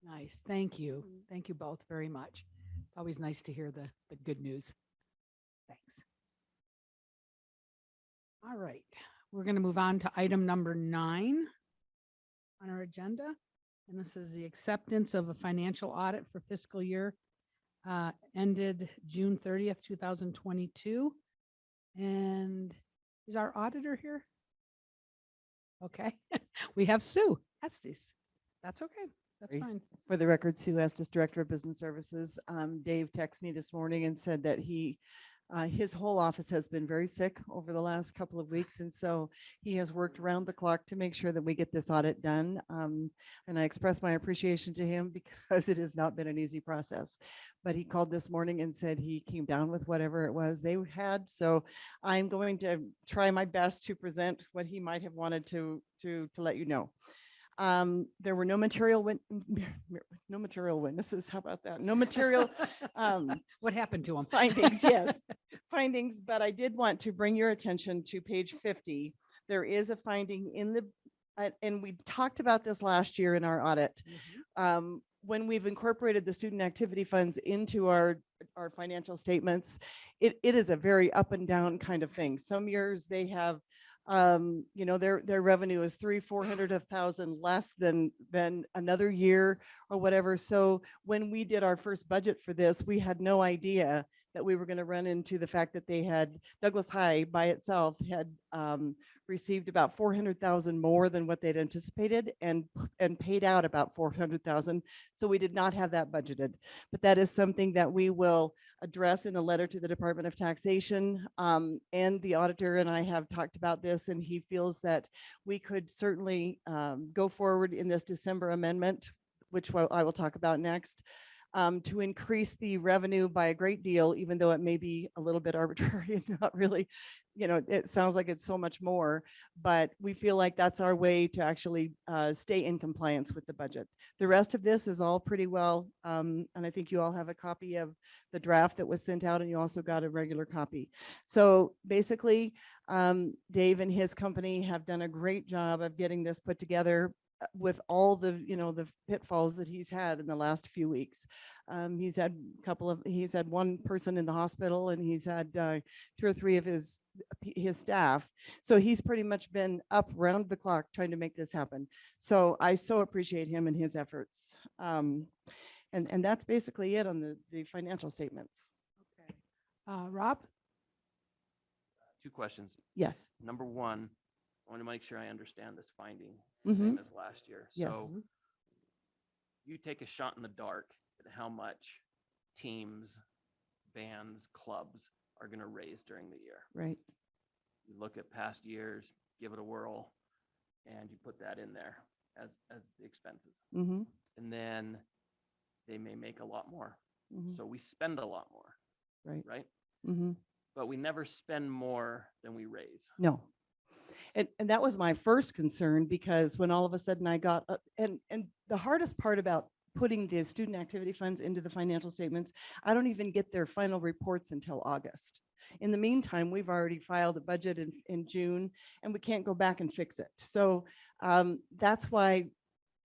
Nice. Thank you. Thank you both very much. It's always nice to hear the good news. Thanks. All right. We're going to move on to item number 9 on our agenda. And this is the acceptance of a financial audit for fiscal year ended June 30th, 2022. And is our auditor here? Okay. We have Sue Estes. That's okay. That's Grace. fine. For the record, Sue Estes, Director of Business Services. Dave texted me this morning and said that his whole office has been very sick over the last couple of weeks. And so he has worked around the clock to make sure that we get this audit done. And I express my appreciation to him because it has not been an easy process. But he called this morning and said he came down with whatever it was they had. So I'm going to try my best to present what he might have wanted to let you know. There were no material witnesses. How about that? No material What happened to him? findings, yes, findings. But I did want to bring your attention to page 50. There is a finding in the, and we talked about this last year in our audit. When we've incorporated the student activity funds into our financial statements, it is a very up and down kind of thing. Some years they have their revenue is 300,000, 400,000 less than another year or whatever. So when we did our first budget for this, we had no idea that we were going to run into the fact that they had Douglas High by itself had received about 400,000 more than what they'd anticipated and paid out about 400,000. So we did not have that budgeted, but that is something that we will address in a letter to the Department of Taxation. And the auditor and I have talked about this, and he feels that we could certainly go forward in this December amendment, which I will talk about next, to increase the revenue by a great deal, even though it may be a little bit arbitrary and not really, it sounds like it's so much more, but we feel like that's our way to actually stay in compliance with the budget. The rest of this is all pretty well, and I think you all have a copy of the draft that was sent out, and you also got a regular copy. So basically, Dave and his company have done a great job of getting this put together with all the, the pitfalls that he's had in the last few weeks. He's had one person in the hospital, and he's had 2 or 3 of his staff. So he's pretty much been up round the clock trying to make this happen. So I so appreciate him and his efforts. And that's basically it on the financial statements. Okay. Rob? 2 questions. Yes. Number 1, I want to make sure I understand this finding, Mhm. same as last year. Yes. So you take a shot in the dark at how much teams, bands, clubs are going to raise during the year. Right. You look at past years, give it a whirl, and you put that in there as the expenses. Mm-hmm. And then they may make a lot more. Mm-hmm. So we spend a lot more. Right. right? Mm-hmm. But we never spend more than we raise. No. And that was my first concern, because when all of a sudden I got, and the hardest part about putting the student activity funds into the financial statements, I don't even get their final reports until August. In the meantime, we've already filed a budget in June, and we can't go back and fix it. So that's why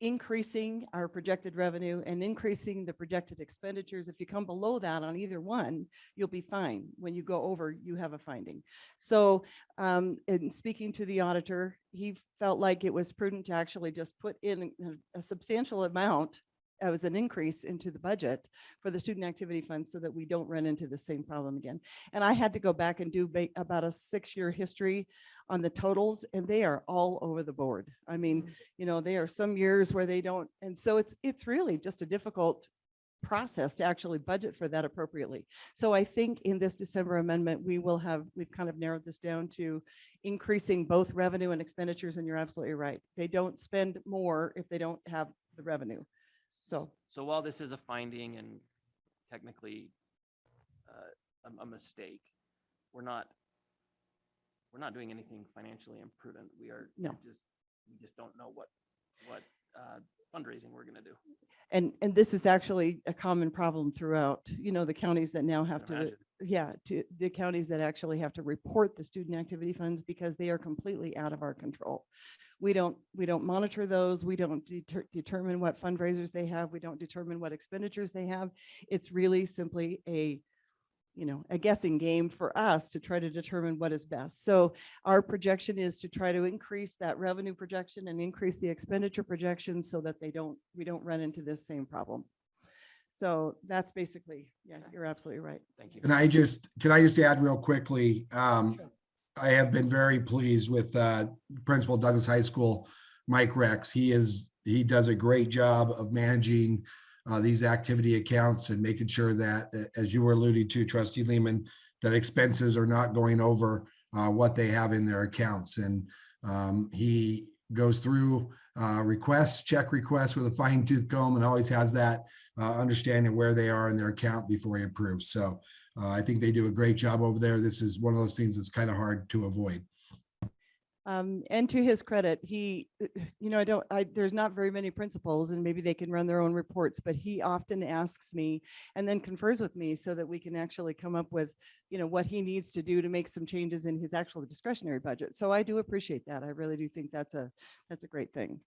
increasing our projected revenue and increasing the projected expenditures, if you come below that on either one, you'll be fine. When you go over, you have a finding. So in speaking to the auditor, he felt like it was prudent to actually just put in a substantial amount as an increase into the budget for the student activity fund, so that we don't run into the same problem again. And I had to go back and do about a 6-year history on the totals, and they are all over the board. I mean, you know, there are some years where they don't, and so it's really just a difficult process to actually budget for that appropriately. So I think in this December amendment, we've kind of narrowed this down to increasing both revenue and expenditures, and you're absolutely right. They don't spend more if they don't have the revenue. So while this is a finding and technically a mistake, we're not doing anything financially imprudent. No. We just don't know what fundraising we're going to do. And this is actually a common problem throughout, you know, the counties that now have to, to the counties that actually have to report the student activity funds, because they are completely out of our control. We don't monitor those. We don't determine what fundraisers they have. We don't determine what expenditures they have. It's really simply a guessing game for us to try to determine what is best. So our projection is to try to increase that revenue projection and increase the expenditure projections, so that we don't run into this same problem. So that's basically, yeah, you're absolutely right. Thank you. Can I just add real quickly? I have been very pleased with Principal Douglas High School, Mike Rex. He does a great job of managing these activity accounts and making sure that, as you were alluding to, Trustee Lehman, that expenses are not going over what they have in their accounts. And he goes through check requests with a fine tooth comb, and always has that understanding where they are in their account before he approves. So I think they do a great job over there. This is one of those things that's kind of hard to avoid. And to his credit, he, there's not very many principals, and maybe they can run their own reports, but he often asks me and then confers with me, so that we can actually come up with, what he needs to do to make some changes in his actual discretionary budget. So I do appreciate that. I really do think that's a great thing.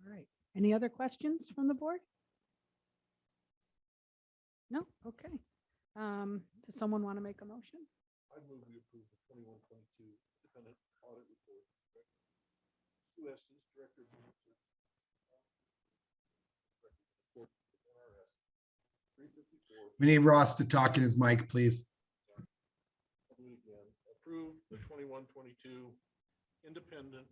All right. Any other questions from the board? No? Okay. Does someone want to make a motion? I move we approve the 21-22 independent audit report. Sue Estes, Director of Human Services. Report to NRS 354. We need Ross to talk in his mic, please. I'll do it again. Approve the 21-22 independent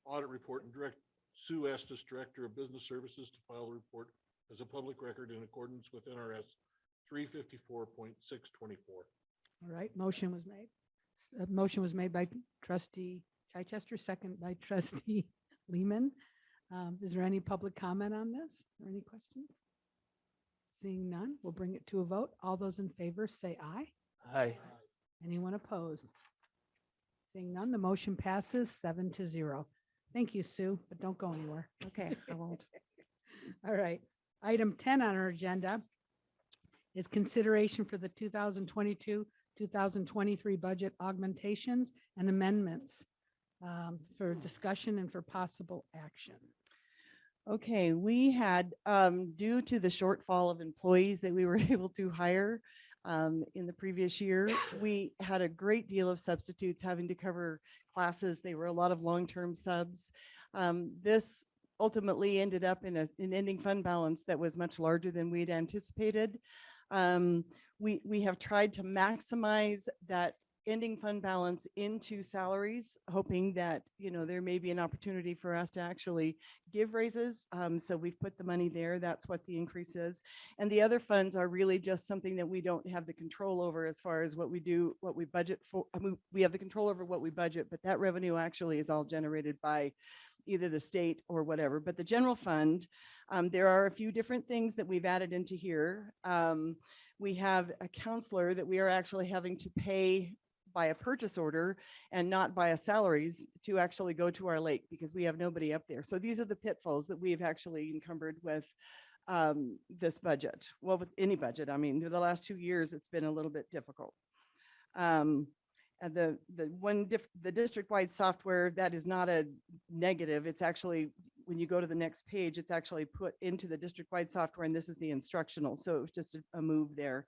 audit report, and direct Sue Estes, Director of Business Services, to file the report as a public record in accordance with NRS 354.624. All right, motion was made. Motion was made by Trustee Chichester, second by Trustee Lehman. Is there any public comment on this or any questions? Seeing none, we'll bring it to a vote. All those in favor say aye. Aye. Anyone opposed? Seeing none, the motion passes 7-0. Thank you, Sue, but don't go anywhere. Okay, I won't. All right. Item 10 on our agenda is consideration for the 2022-2023 budget augmentations and amendments for discussion and for possible action. Okay, we had, due to the shortfall of employees that we were able to hire in the previous year, we had a great deal of substitutes having to cover classes. They were a lot of long-term subs. This ultimately ended up in an ending fund balance that was much larger than we'd anticipated. We have tried to maximize that ending fund balance into salaries, hoping that, there may be an opportunity for us to actually give raises. So we've put the money there. That's what the increase is. And the other funds are really just something that we don't have the control over as far as what we do, what we budget for. I mean, we have the control over what we budget, but that revenue actually is all generated by, either the state or whatever. But the general fund, there are a few different things that we've added into here. We have a counselor that we are actually having to pay by a purchase order and not by a salaries to actually go to our lake because we have nobody up there. So these are the pitfalls that we've actually encumbered with this budget. Well, with any budget, I mean, the last 2 years, it's been a little bit difficult. And the district-wide software, that is not a negative. It's actually, when you go to the next page, it's actually put into the district-wide software, and this is the instructional. So it was just a move there.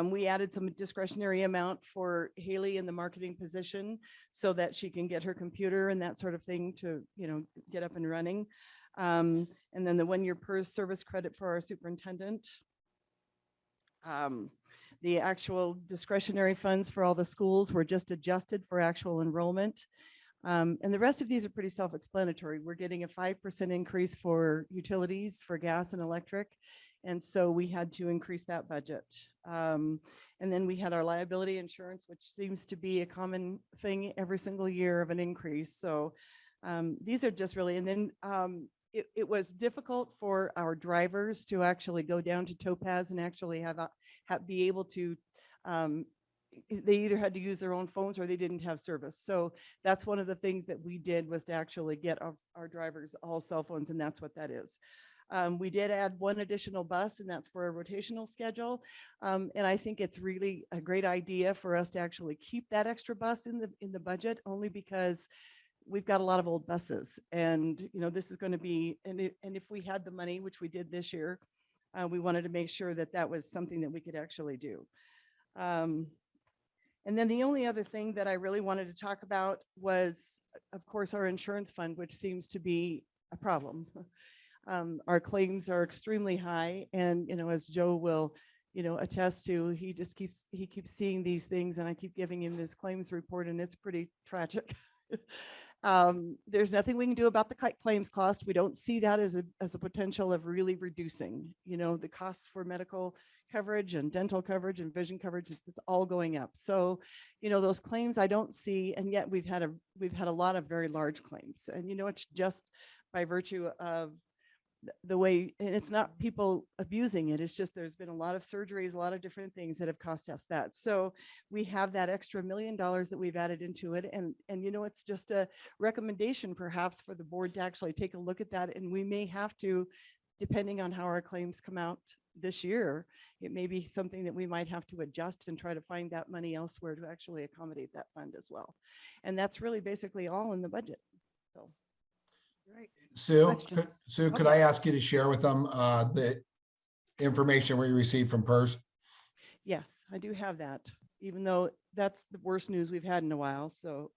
We added some discretionary amount for Haley in the marketing position so that she can get her computer and that sort of thing to, get up and running. And then the 1-year PERS service credit for our superintendent. The actual discretionary funds for all the schools were just adjusted for actual enrollment. And the rest of these are pretty self-explanatory. We're getting a 5% increase for utilities, for gas and electric. And so we had to increase that budget. And then we had our liability insurance, which seems to be a common thing every single year of an increase. So these are just really, and then it was difficult for our drivers to actually go down to Topaz and actually be able to, they either had to use their own phones or they didn't have service. So that's one of the things that we did, was to actually get our drivers all cell phones, and that's what that is. We did add 1 additional bus, and that's for a rotational schedule. And I think it's really a great idea for us to actually keep that extra bus in the budget, only because we've got a lot of old buses, and this is going to be, and if we had the money, which we did this year, we wanted to make sure that that was something that we could actually do. And then the only other thing that I really wanted to talk about was, of course, our insurance fund, which seems to be a problem. Our claims are extremely high, and as Joe will attest to, he keeps seeing these things, and I keep giving him this claims report, and it's pretty tragic. There's nothing we can do about the claims cost. We don't see that as a potential of really reducing, the costs for medical coverage and dental coverage and vision coverage is all going up. So, those claims I don't see, and yet we've had a lot of very large claims, and it's just by virtue of the way, and it's not people abusing it, it's just there's been a lot of surgeries, a lot of different things that have cost us that. So we have that extra $1 million that we've added into it, and it's just a recommendation perhaps for the board to actually take a look at that, and we may have to, depending on how our claims come out this year, it may be something that we might have to adjust and try to find that money elsewhere to actually accommodate that fund as well. And that's really basically all in the budget. So. Right. Sue, Question. could I ask you to share with them the information we received from PERS? Yes, I do have that, even though that's the worst news we've had in a while. So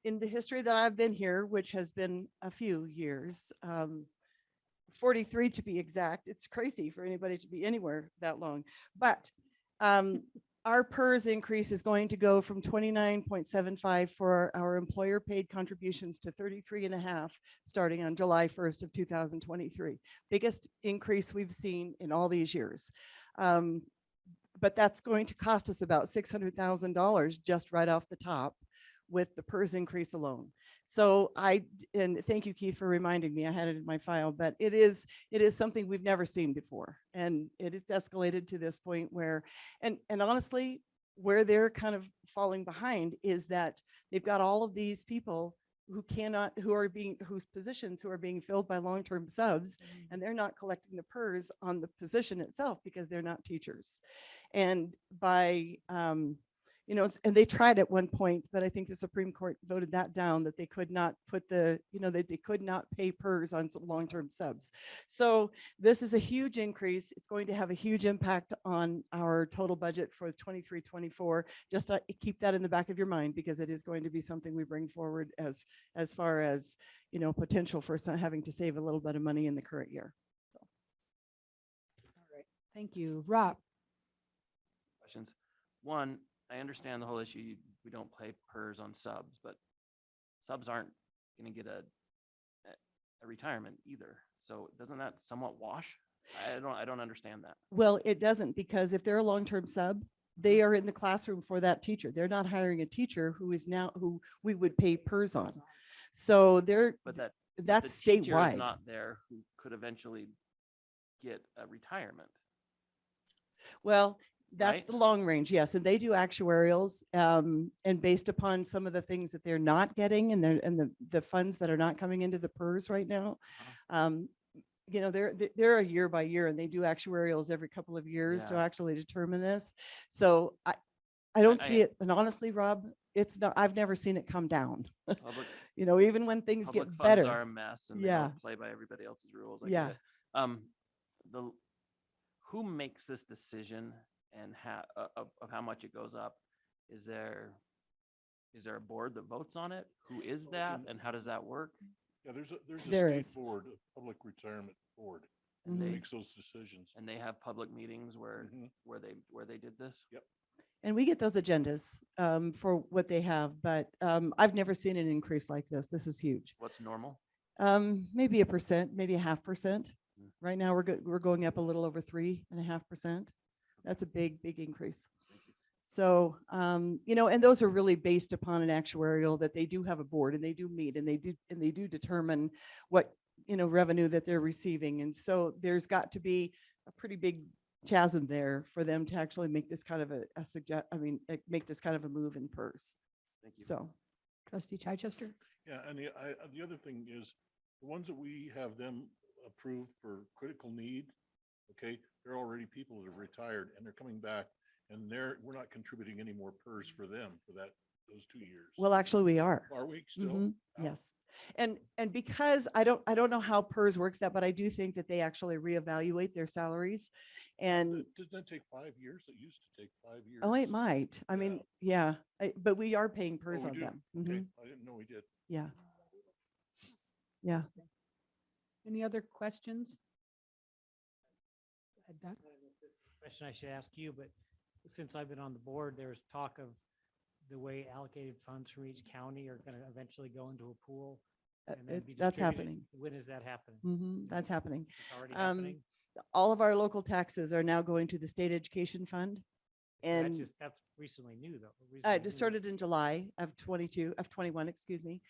in the history that I've been here, which has been a few years, 43 to be exact, it's crazy for anybody to be anywhere that long. But our PERS increase is going to go from 29.75 for our employer paid contributions to 33.5 starting on July 1st of 2023. Biggest increase we've seen in all these years. But that's going to cost us about $600,000 just right off the top with the PERS increase alone. So and thank you, Keith, for reminding me. I had it in my file, but it is something we've never seen before. And it is escalated to this point where, and honestly, where they're kind of falling behind is that they've got all of these people whose positions are being filled by long-term subs, and they're not collecting the PERS on the position itself because they're not teachers. And by, and they tried at one point, but I think the Supreme Court voted that down, that they could not put that they could not pay PERS on long-term subs. So this is a huge increase. It's going to have a huge impact on our total budget for 23-24. Just keep that in the back of your mind, because it is going to be something we bring forward as far as, potential for having to save a little bit of money in the current year. So. All right. Thank you. Rob. Questions. One, I understand the whole issue. We don't pay PERS on subs, but subs aren't going to get a retirement either. So doesn't that somewhat wash? I don't understand that. Well, it doesn't, because if they're a long-term sub, they are in the classroom for that teacher. They're not hiring a teacher who we would pay PERS on. So But that. but that's the teacher is statewide. Not there who could eventually get a retirement. Well, that's Right? the long range, yes, and they do actuarials, and based upon some of the things that they're not getting and the funds that are not coming into the PERS right now. They're a year by year and they do actuarials every couple of years to Yeah. actually determine this. So I don't see I- it, and honestly, Rob, it's not, I've never seen it come down. Public, Even when things public get funds are better. a mess and they Yeah. don't play by everybody else's rules. I get Yeah. it. The, who makes this decision and of how much it goes up? Is there a board that votes on it? Who is that and how does that work? Yeah, there's a There state is. board, a public retirement board And that Mhm. they, makes those decisions. and they have public meetings where, Mhm. where they did this? Yep. And we get those agendas for what they have, but I've never seen an increase like this. This is huge. What's normal? Maybe 1%, maybe 0.5%. Mm. Right now, we're going up a little over 3.5%. That's a big, big increase. So, and those are really based upon an actuarial that they do have a board and they do meet and they do determine what, revenue that they're receiving. And so there's got to be a pretty big chasm there for them to actually make this kind of make this kind of a move in PERS. Thank you. So, Trustee Chichester? Yeah, and the other thing is, the ones that we have them approved for critical need, okay, they're already people that have retired and they're coming back and we're not contributing any more PERS for them for those 2 years. well, actually, we are. Are we still? Mhm, Wow. yes. And because I don't know how PERS works that, but I do think that they actually reevaluate their salaries. And Doesn't that take 5 years? It used to take 5 years. oh, it might. I mean, yeah, but we are paying PERS we on do? them. Okay, Mhm, I didn't know we did. yeah. Yeah. Any other questions? Go ahead, Doug. Question I should ask you, but since I've been on the board, there's talk of the way allocated funds from each county are going to eventually go into a pool. And then be That's distributed. happening. When is that happening? That's happening. It's already Um, happening? All of our local taxes are now going to the state education fund. And That's recently new though. it recently just new. started in July of 21, excuse me.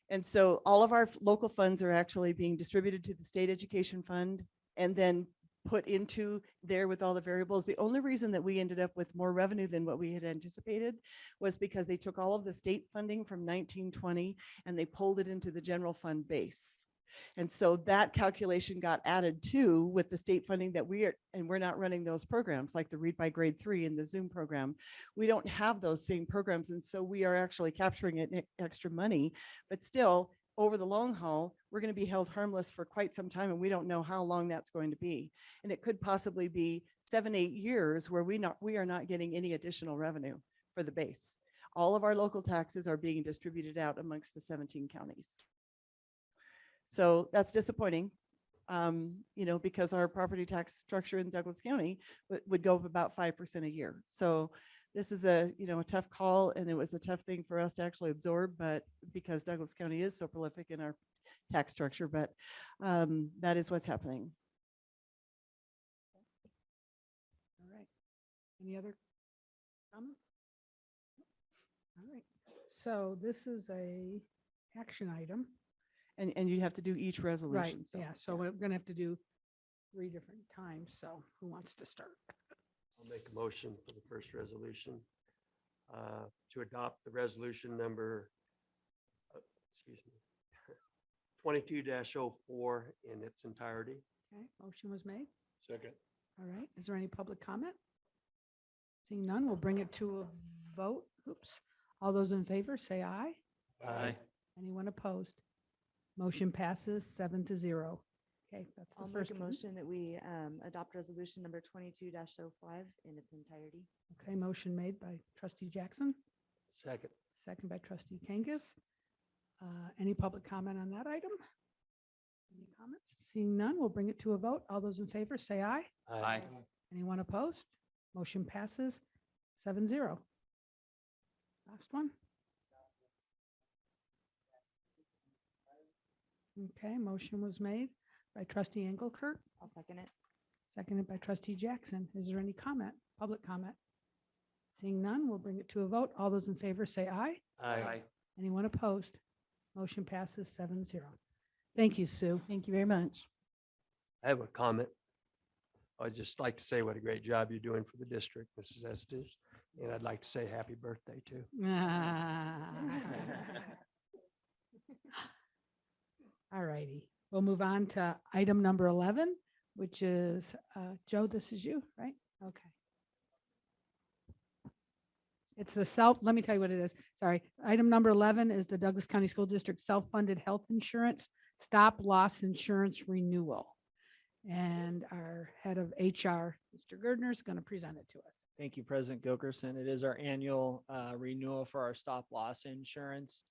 And so all of our local funds are actually being distributed to the state education fund and then put into there with all the variables. The only reason that we ended up with more revenue than what we had anticipated was because they took all of the state funding from 1920 and they pulled it into the general fund base. And so that calculation got added to with the state funding that we're not running those programs like the Read by Grade 3 and the Zoom program. We don't have those same programs. And so we are actually capturing it in extra money, but still over the long haul, we're going to be held harmless for quite some time. And we don't know how long that's going to be. And it could possibly be 7-8 years where we are not getting any additional revenue for the base. All of our local taxes are being distributed out amongst the 17 counties. So that's disappointing, because our property tax structure in Douglas County would go up about 5% a year. So this is a tough call, and it was a tough thing for us to actually absorb, but because Douglas County is so prolific in our tax structure, but that is what's happening. All right. Any other comments? All right. So this is a action item. And you have to do each Right, resolution. yeah. So we're going to have to do 3 different times. So who wants to start? I'll make a motion for the first resolution to adopt the resolution number, 22-04 in its entirety. Okay, motion was made. Second. All right. Is there any public comment? Seeing none, we'll bring it to a vote. Oops. All those in favor, say aye. Aye. Anyone opposed? Motion passes 7-0. Okay, that's the I'll make first a one. motion that we adopt resolution number 22-05 in its entirety. Okay, motion made by trustee Jackson, Second. second by trustee Kangas. Any public comment on that item? Any comments? Seeing none, we'll bring it to a vote. All those in favor, say aye. Aye. Anyone opposed? Motion passes 7-0. Last one. Okay, motion was made by trustee Engelkirk, I'll second it. seconded by trustee Jackson. Is there any comment, public comment? Seeing none, we'll bring it to a vote. All those in favor say aye. Aye. Anyone opposed? Motion passes 7-0. Thank you, Sue. Thank you very much. I have a comment. I'd just like to say what a great job you're doing for the district, Mrs. Estes. And I'd like to say happy birthday too. All righty, we'll move on to item number 11, which is, Joe, this is you, right? Okay. It's let me tell you what it is. Sorry. Item number 11 is the Douglas County School District self-funded health insurance stop loss insurance renewal. And our head of HR, Mr. Gardner, is going to present it to us. Thank you, President Gilkerson. It is our annual renewal for our stop loss insurance,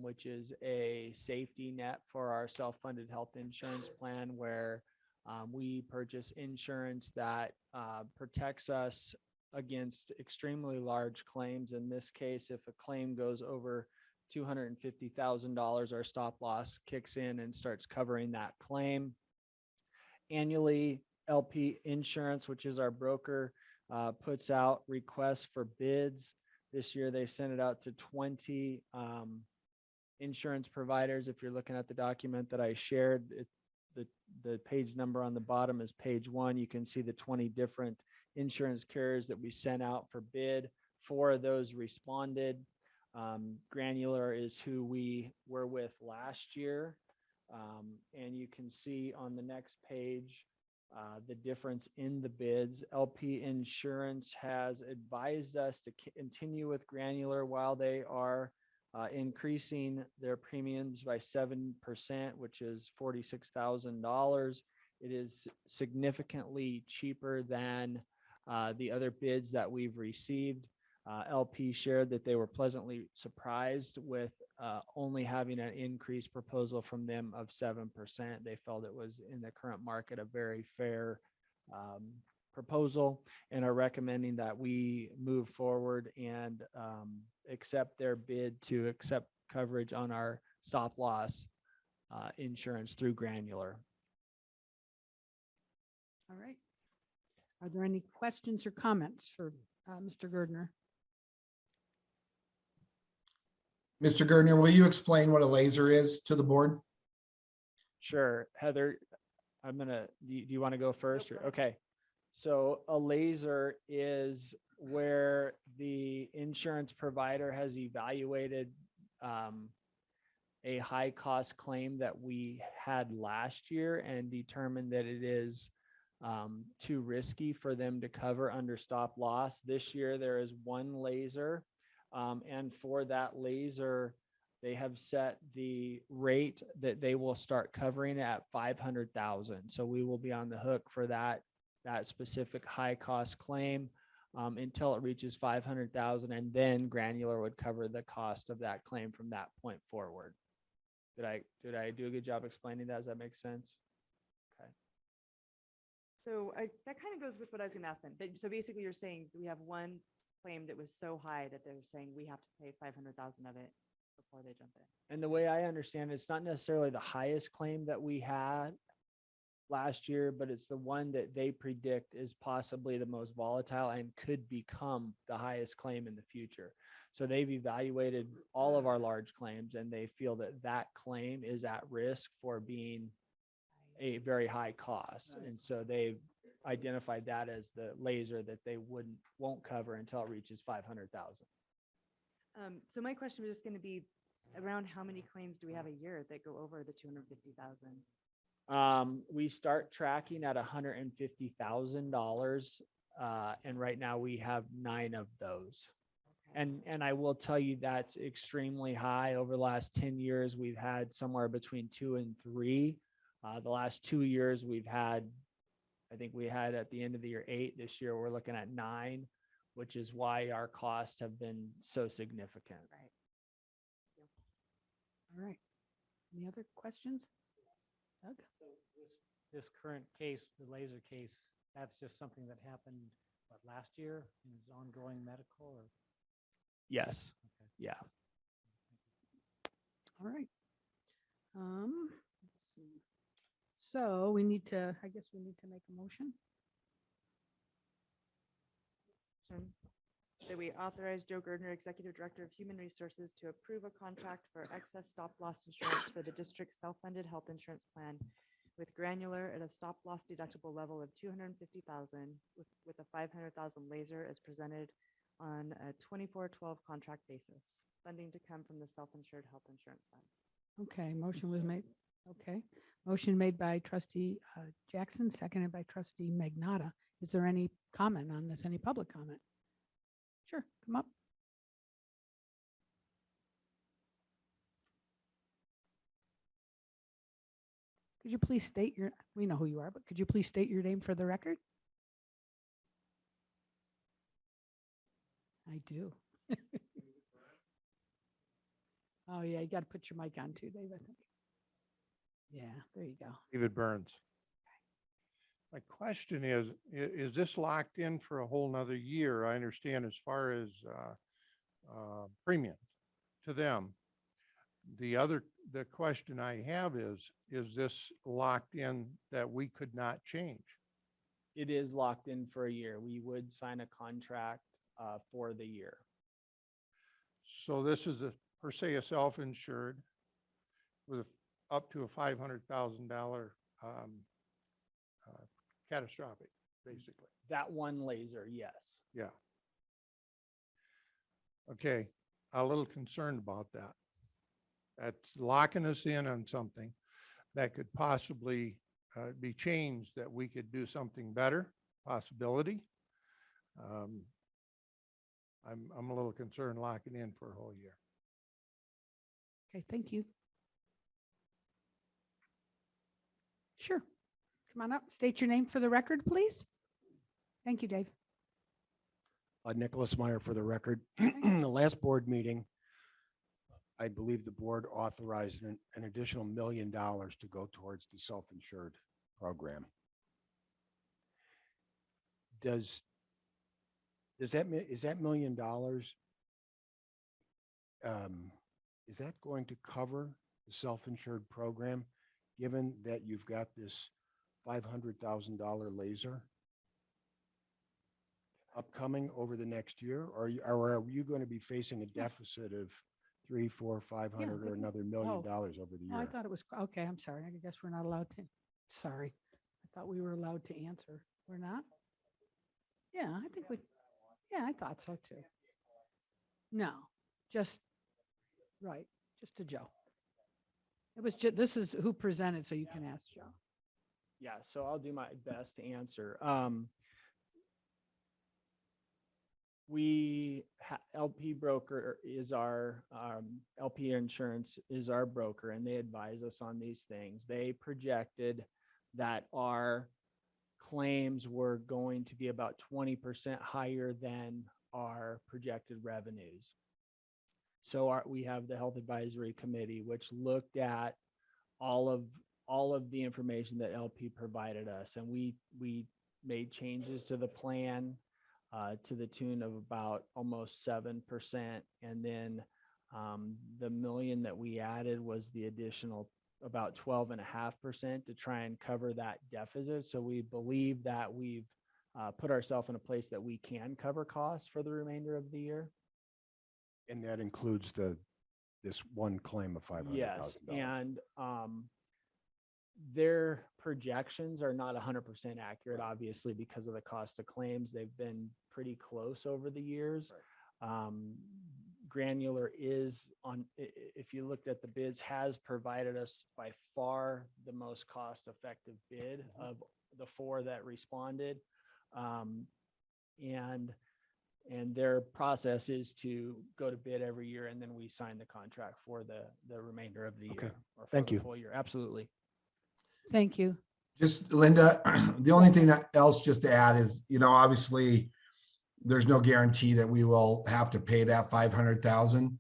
which is a safety net for our self-funded health insurance plan where we purchase insurance that protects us against extremely large claims. In this case, if a claim goes over $250,000, our stop loss kicks in and starts covering that claim. Annually, LP Insurance, which is our broker, puts out requests for bids. This year, they sent it out to 20 insurance providers. If you're looking at the document that I shared, the page number on the bottom is page 1. You can see the 20 different insurance carriers that we sent out for bid. 4 of those responded. Granular is who we were with last year. And you can see on the next page the difference in the bids. LP Insurance has advised us to continue with Granular while they are increasing their premiums by 7%, which is $46,000. It is significantly cheaper than the other bids that we've received. LP shared that they were pleasantly surprised with only having an increased proposal from them of 7%. They felt it was in the current market a very fair proposal and are recommending that we move forward and accept their bid to accept coverage on our stop loss insurance through Granular. All right. Are there any questions or comments for Mr. Gardner? Mr. Gardner, will you explain what a laser is to the board? Sure. Heather, do you want to go first? Okay. So a laser is where the insurance provider has evaluated a high cost claim that we had last year and determined that it is too risky for them to cover under stop loss. This year, there is one laser. And for that laser, they have set the rate that they will start covering at $500,000. So we will be on the hook for that specific high cost claim until it reaches $500,000, and then Granular would cover the cost of that claim from that point forward. Did I do a good job explaining that? Does that make sense? Okay. So that kind of goes with what I was going to ask then. So basically you're saying we have one claim that was so high that they're saying we have to pay 500,000 of it before they jump in. And the way I understand it, it's not necessarily the highest claim that we had last year, but it's the one that they predict is possibly the most volatile and could become the highest claim in the future. So they've evaluated all of our large claims and they feel that that claim is at risk for being a very high cost. And so they've identified that as the laser that they won't cover until it reaches 500,000. So my question was just going to be around how many claims do we have a year that go over the 250,000? We start tracking at $150,000. And right now we have 9 of those. Okay. And I will tell you that's extremely high. Over the last 10 years, we've had somewhere between 2 and 3. The last 2 years I think we had at the end of the year 8. This year we're looking at 9, which is why our costs have been so significant. Right. All right. Any other questions? Doug? So this current case, the laser case, that's just something that happened last year and is ongoing medical or? Yes. Okay. Yeah. All right. Let's see. So I guess we need to make a motion. that we authorize Joe Gardner, Executive Director of Human Resources, to approve a contract for excess stop loss insurance for the district's self-funded health insurance plan with Granular at a stop loss deductible level of 250,000 with a 500,000 laser as presented on a 24/12 contract basis. Funding to come from the self-insured health insurance fund. Okay, motion was made. Okay, motion made by trustee Jackson, seconded by trustee Magnata. Is there any comment on this? Any public comment? Sure, come up. Could you please state your, we know who you are, but could you please state your name for the record? I do. Oh, yeah, you got to put your mic on too, Dave, I think. Yeah, there you go. David Burns. My question is this locked in for a whole nother year? I understand as far as premiums to them. The question I have is this locked in that we could not change? It is locked in for a year. We would sign a contract for the year. So this is per se a self-insured with up to a $500,000 catastrophic, basically. That one laser, yes. Yeah. Okay, a little concerned about that. That's locking us in on something that could possibly be changed, that we could do something better, possibility. I'm a little concerned locking in for a whole year. Okay, thank you. Sure. Come on up. State your name for the record, please. Thank you, Dave. Nicholas Meyer for the record. The last board meeting, I believe the board authorized an additional $1 million to go towards the self-insured program. Is that $1 million? Is that going to cover the self-insured program, given that you've got this $500,000 laser upcoming over the next year? Or are you going to be facing a deficit of 3, 4, 500 or another $1 million over the Oh, I year? thought it was, okay, I'm sorry. I guess we're not allowed to. Sorry. I thought we were allowed to answer. We're not? Yeah, I think yeah, I thought so too. No, just, right, just to Joe. It was just, this is who presented, so you can ask Joe. Yeah, so I'll do my best to answer. LP broker is our, LP insurance is our broker, and they advise us on these things. They projected that our claims were going to be about 20% higher than our projected revenues. So we have the Health Advisory Committee, which looked at all of the information that LP provided us, and we made changes to the plan to the tune of about almost 7%. And then the $1 million that we added was the additional about 12.5% to try and cover that deficit. So we believe that we've put ourselves in a place that we can cover costs for the remainder of the year. And that includes this one claim of $500,000. Yes, and their projections are not 100% accurate, obviously, because of the cost of claims. They've been pretty close over the years. Granular is on, if you looked at the bids, has provided us by far the most cost-effective bid of the 4 that responded. And their process is to go to bid every year, and then we sign the contract for the remainder of the year. Or for Thank the you. full year. Absolutely. Thank you. Just Linda, the only thing else just to add is, obviously there's no guarantee that we will have to pay that 500,000.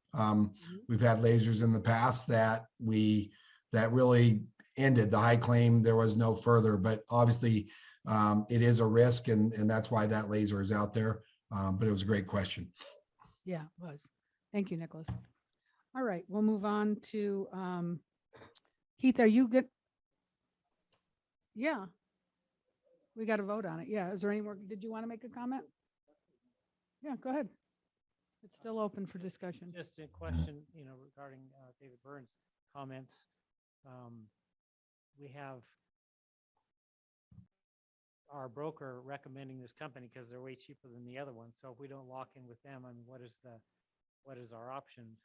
We've had lasers in the past that really ended the high claim. There was no further, but obviously it is a risk, and that's why that laser is out there. But it was a great question. Yeah, it was. Thank you, Nicholas. All right, we'll move on to Keith, are you good? Yeah. We got to vote on it. Yeah. Is there any more? Did you want to make a comment? Yeah, go ahead. It's still open for discussion. Just a question, regarding David Burns' comments. We have our broker recommending this company because they're way cheaper than the other one. So if we don't lock in with them, I mean, what is our options?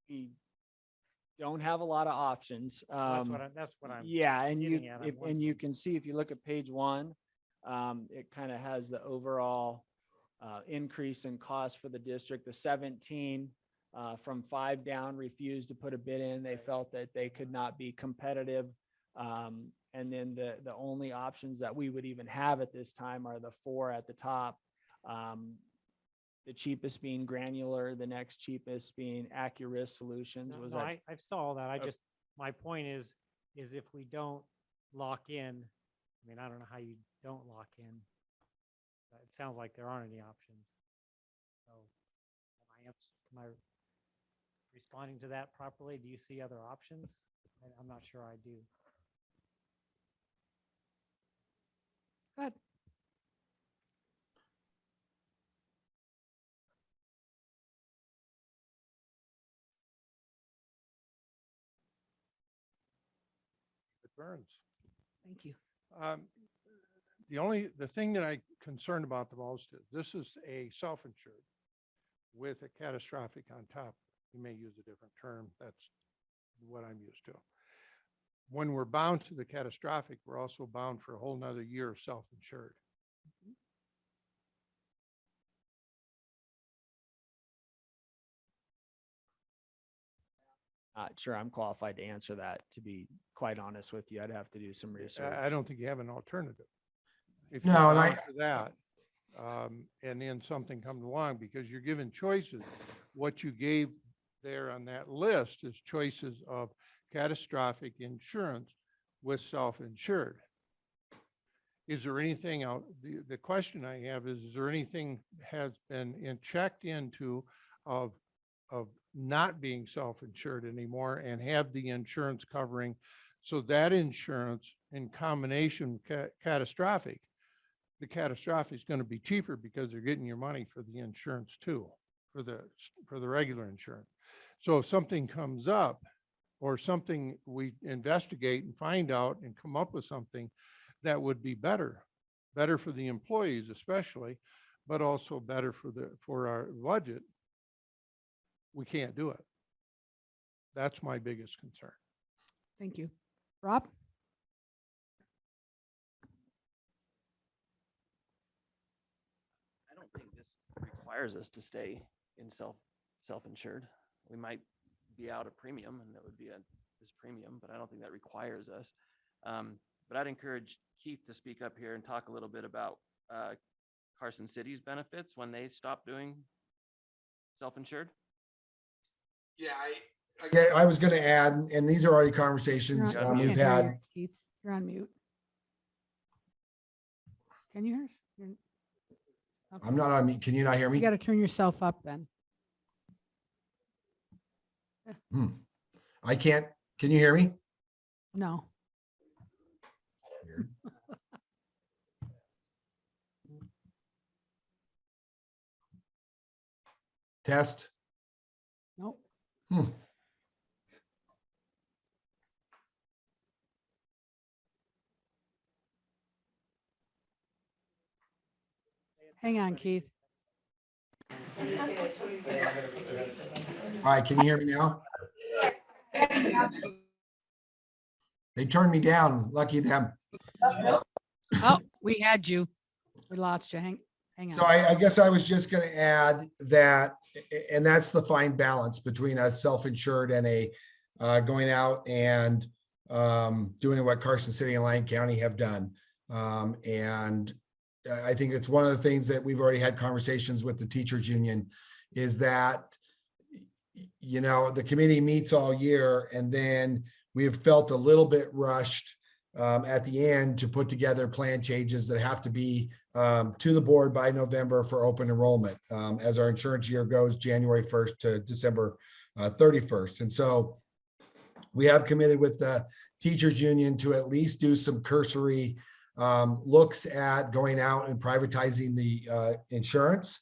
We don't have a lot of options. That's what I'm. Yeah, and getting at. I'm and you can see if you look at page 1, it kind of has the overall increase in cost for the district. The 17 from 5 down refused to put a bid in. They felt that they could not be competitive. And then the only options that we would even have at this time are the 4 at the top. The cheapest being Granular, the next cheapest being AccuRisk Solutions. No, I saw all that. My point is if we don't lock in, I mean, I don't know how you don't lock in. It sounds like there aren't any options. So am I responding to that properly? Do you see other options? I'm not sure I do. Good. Burns. Thank you. The thing that I'm concerned about the most is this is a self-insured with a catastrophic on top. You may use a different term. That's what I'm used to. When we're bound to the catastrophic, we're also bound for a whole nother year of self-insured. Not sure I'm qualified to answer that, to be quite honest with you. I'd have to do some research. I don't think you have an alternative. If No, you're and bound to that, and then something comes along, because you're given choices. What you gave there on that list is choices of catastrophic insurance with self-insured. Is there anything out, the question I have is there anything has been checked into of not being self-insured anymore and have the insurance covering, so that insurance in combination catastrophic, the catastrophic is going to be cheaper because they're getting your money for the insurance too, for the regular insurance. So if something comes up or something we investigate and find out and come up with something that would be better for the employees especially, but also better for our budget, we can't do it. That's my biggest concern. Thank you. Rob? I don't think this requires us to stay in self-insured. We might be out a premium and that would be this premium, but I don't think that requires us. But I'd encourage Keith to speak up here and talk a little bit about Carson City's benefits when they stop doing self-insured. Yeah, I was going to add, and these are already conversations You're on- we've can't hear had. you, Keith. You're on mute. Can you hear us? Okay. I'm not on mute. Can you not hear You me? got to turn yourself up then. I can't. Can you hear me? No. Weird. Test. Nope. Hang on, Keith. All right, can you hear me now? They turned me down. Lucky them. Oh, we had you. We lost you. Hang on. So I guess I was just going to add that, and that's the fine balance between a self-insured and a going out and doing what Carson City and Lyon County have done. And I think it's one of the things that we've already had conversations with the teachers union is that, you know, the committee meets all year and then we have felt a little bit rushed at the end to put together plan changes that have to be to the board by November for open enrollment as our insurance year goes January 1st to December 31st. And so we have committed with the teachers union to at least do some cursory looks at going out and privatizing the insurance.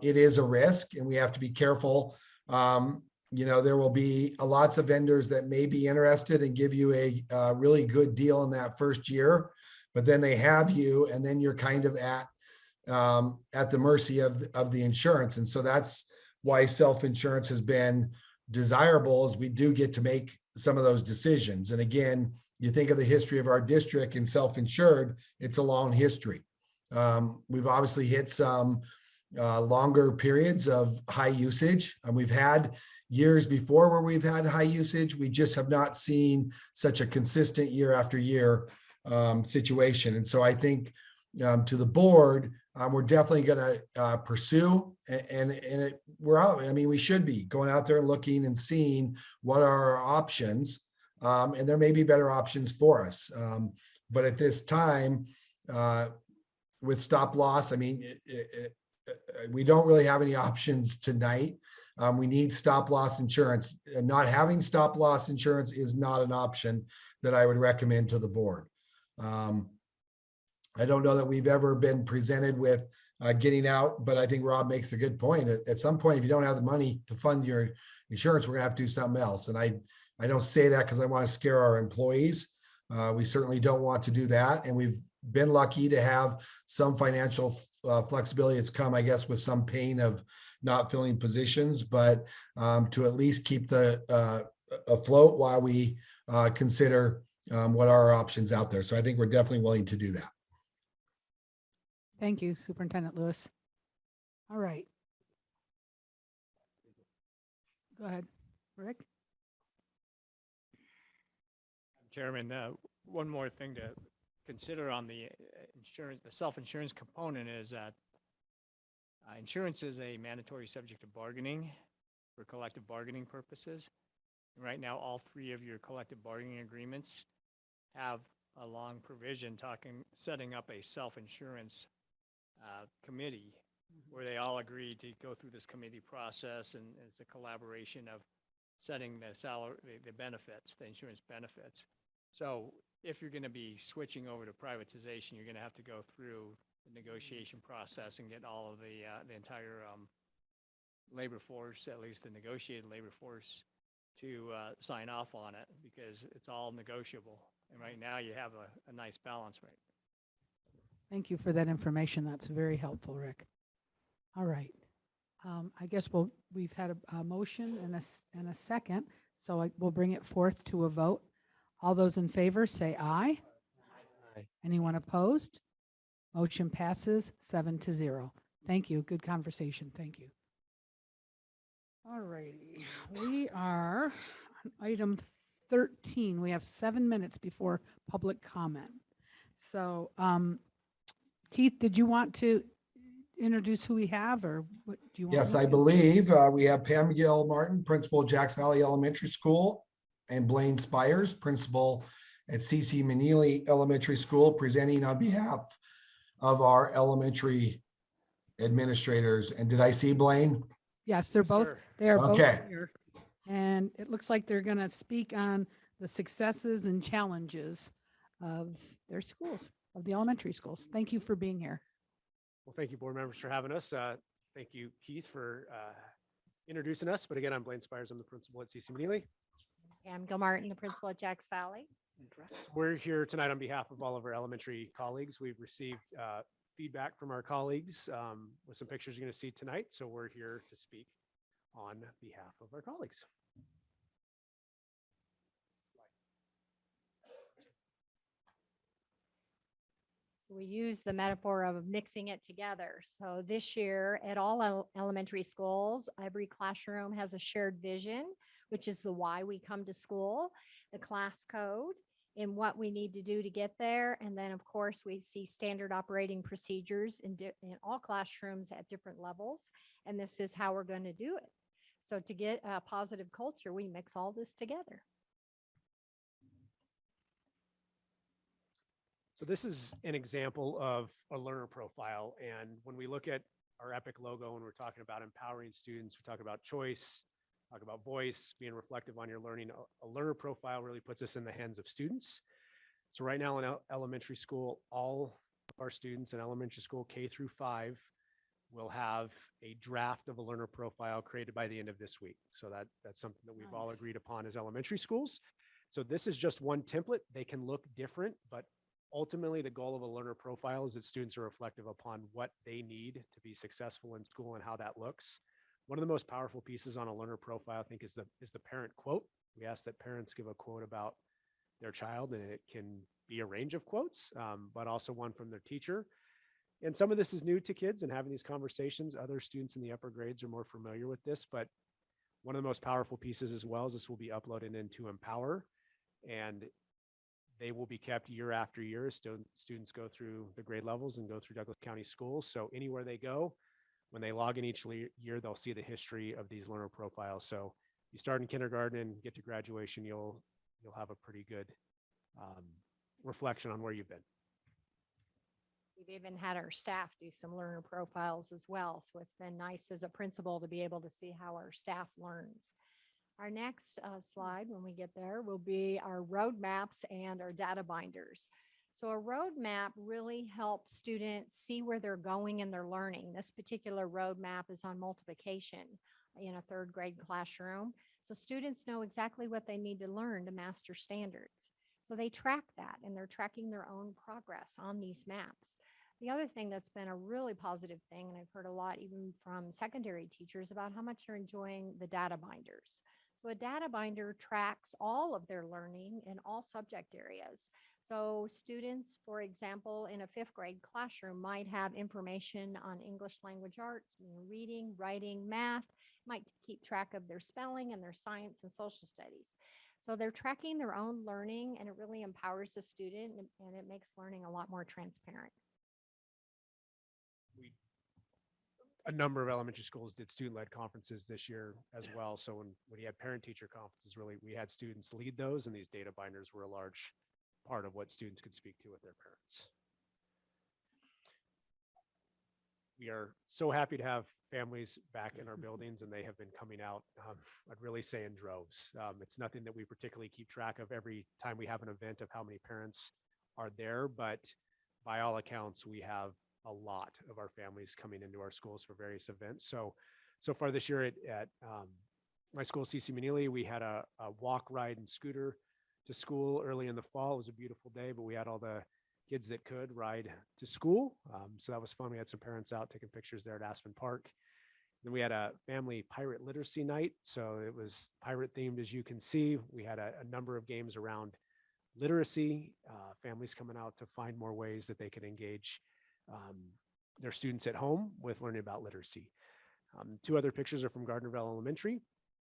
It is a risk and we have to be careful. There will be lots of vendors that may be interested and give you a really good deal in that first year, but then they have you and then you're kind of at the mercy of the insurance. And so that's why self-insurance has been desirable, is we do get to make some of those decisions. And again, you think of the history of our district and self-insured, it's a long history. We've obviously hit some longer periods of high usage, and we've had years before where we've had high usage. We just have not seen such a consistent year after year situation. And so I think to the board, we're definitely going to pursue, we're out. I mean, we should be going out there and looking and seeing what are our options, and there may be better options for us. But at this time, with stop loss, I mean, we don't really have any options tonight. We need stop loss insurance. Not having stop loss insurance is not an option that I would recommend to the board. I don't know that we've ever been presented with getting out, but I think Rob makes a good point. At some point, if you don't have the money to fund your insurance, we're gonna have to do something else. And I don't say that because I want to scare our employees. We certainly don't want to do that. And we've been lucky to have some financial flexibility. It's come, I guess, with some pain of not filling positions, but to at least keep the afloat while we consider what are our options out there. So I think we're definitely willing to do that. Thank you, Superintendent Lewis. All right. Go ahead, Rick. Chairman, one more thing to consider on the insurance, the self-insurance component is that insurance is a mandatory subject to bargaining for collective bargaining purposes. Right now, all three of your collective bargaining agreements have a long provision setting up a self-insurance committee where they all agree to go through this committee process, and it's a collaboration of setting the salary, the benefits, the insurance benefits. So if you're going to be switching over to privatization, you're going to have to go through the negotiation process and get all of the entire labor force, at least the negotiated labor force, to sign off on it, because it's all negotiable. And right now you have a nice balance rate. Thank you for that information. That's very helpful, Rick. All right. I guess we've had a motion and a second, so we'll bring it forth to a vote. All those in favor say aye. Aye. Anyone opposed? Motion passes 7-0. Thank you. Good conversation. Thank you. All righty. We are on item 13. We have 7 minutes before public comment. So, Keith, did you want to introduce who we have, or what do you want? Yes, me I to? believe we have Pam Gill Martin, principal Jacks Valley Elementary School, and Blaine Spires, principal at C.C. Meneely Elementary School, presenting on behalf of our elementary administrators. And did I see Blaine? Yes, they're Yes, both, sir. they are both Okay. here. And it looks like they're going to speak on the successes and challenges of their schools, of the elementary schools. Thank you for being here. Well, thank you, board members, for having us. Thank you, Keith, for introducing us. But again, I'm Blaine Spires. I'm the principal at C.C. Meneely. Pam Gilmartin, the principal at Jacks Valley. We're here tonight on behalf of all of our elementary colleagues. We've received feedback from our colleagues with some pictures you're going to see tonight. So we're here to speak on behalf of our colleagues. So we use the metaphor of mixing it together. So this year at all elementary schools, every classroom has a shared vision, which is the why we come to school, the class code, and what we need to do to get there. And then, of course, we see standard operating procedures in all classrooms at different levels. And this is how we're going to do it. So to get a positive culture, we mix all this together. So this is an example of a learner profile. And when we look at our EPIC logo, when we're talking about empowering students, we talk about choice, talk about voice, being reflective on your learning. A learner profile really puts us in the hands of students. So right now in elementary school, all of our students in elementary school K through 5 will have a draft of a learner profile created by the end of this week. So that's something that we've all agreed upon as elementary schools. So this is just one template. They can look different, but ultimately the goal of a learner profile is that students are reflective upon what they need to be successful in school and how that looks. One of the most powerful pieces on a learner profile, I think, is the parent quote. We ask that parents give a quote about their child, and it can be a range of quotes, but also one from their teacher. And some of this is new to kids and having these conversations. Other students in the upper grades are more familiar with this, but one of the most powerful pieces as well is this will be uploaded into Empower, and they will be kept year after year as students go through the grade levels and go through Douglas County schools. So anywhere they go, when they log in each year, they'll see the history of these learner profiles. So you start in kindergarten and get to graduation, you'll have a pretty good reflection on where you've been. We've even had our staff do some learner profiles as well. So it's been nice as a principal to be able to see how our staff learns. Our next slide, when we get there, will be our roadmaps and our data binders. So a roadmap really helps students see where they're going in their learning. This particular roadmap is on multiplication in a 3rd grade classroom. So students know exactly what they need to learn to master standards. So they track that, and they're tracking their own progress on these maps. The other thing that's been a really positive thing, and I've heard a lot even from secondary teachers about how much they're enjoying the data binders. So a data binder tracks all of their learning in all subject areas. So students, for example, in a 5th grade classroom might have information on English language arts, reading, writing, math, might keep track of their spelling and their science and social studies. So they're tracking their own learning, and it really empowers the student, and it makes learning a lot more transparent. A number of elementary schools did student-led conferences this year as well. So when you had parent-teacher conferences, really, we had students lead those, and these data binders were a large part of what students could speak to with their parents. We are so happy to have families back in our buildings, and they have been coming out, I'd really say in droves. It's nothing that we particularly keep track of every time we have an event of how many parents are there, but by all accounts, we have a lot of our families coming into our schools for various events. So far this year at my school, CC Manili, we had a walk, ride, and scooter to school early in the fall. It was a beautiful day, but we had all the kids that could ride to school. So that was fun. We had some parents out taking pictures there at Aspen Park. Then we had a family pirate literacy night. So it was pirate themed, as you can see. We had a number of games around literacy, families coming out to find more ways that they could engage their students at home with learning about literacy. 2 other pictures are from Gardnerville Elementary.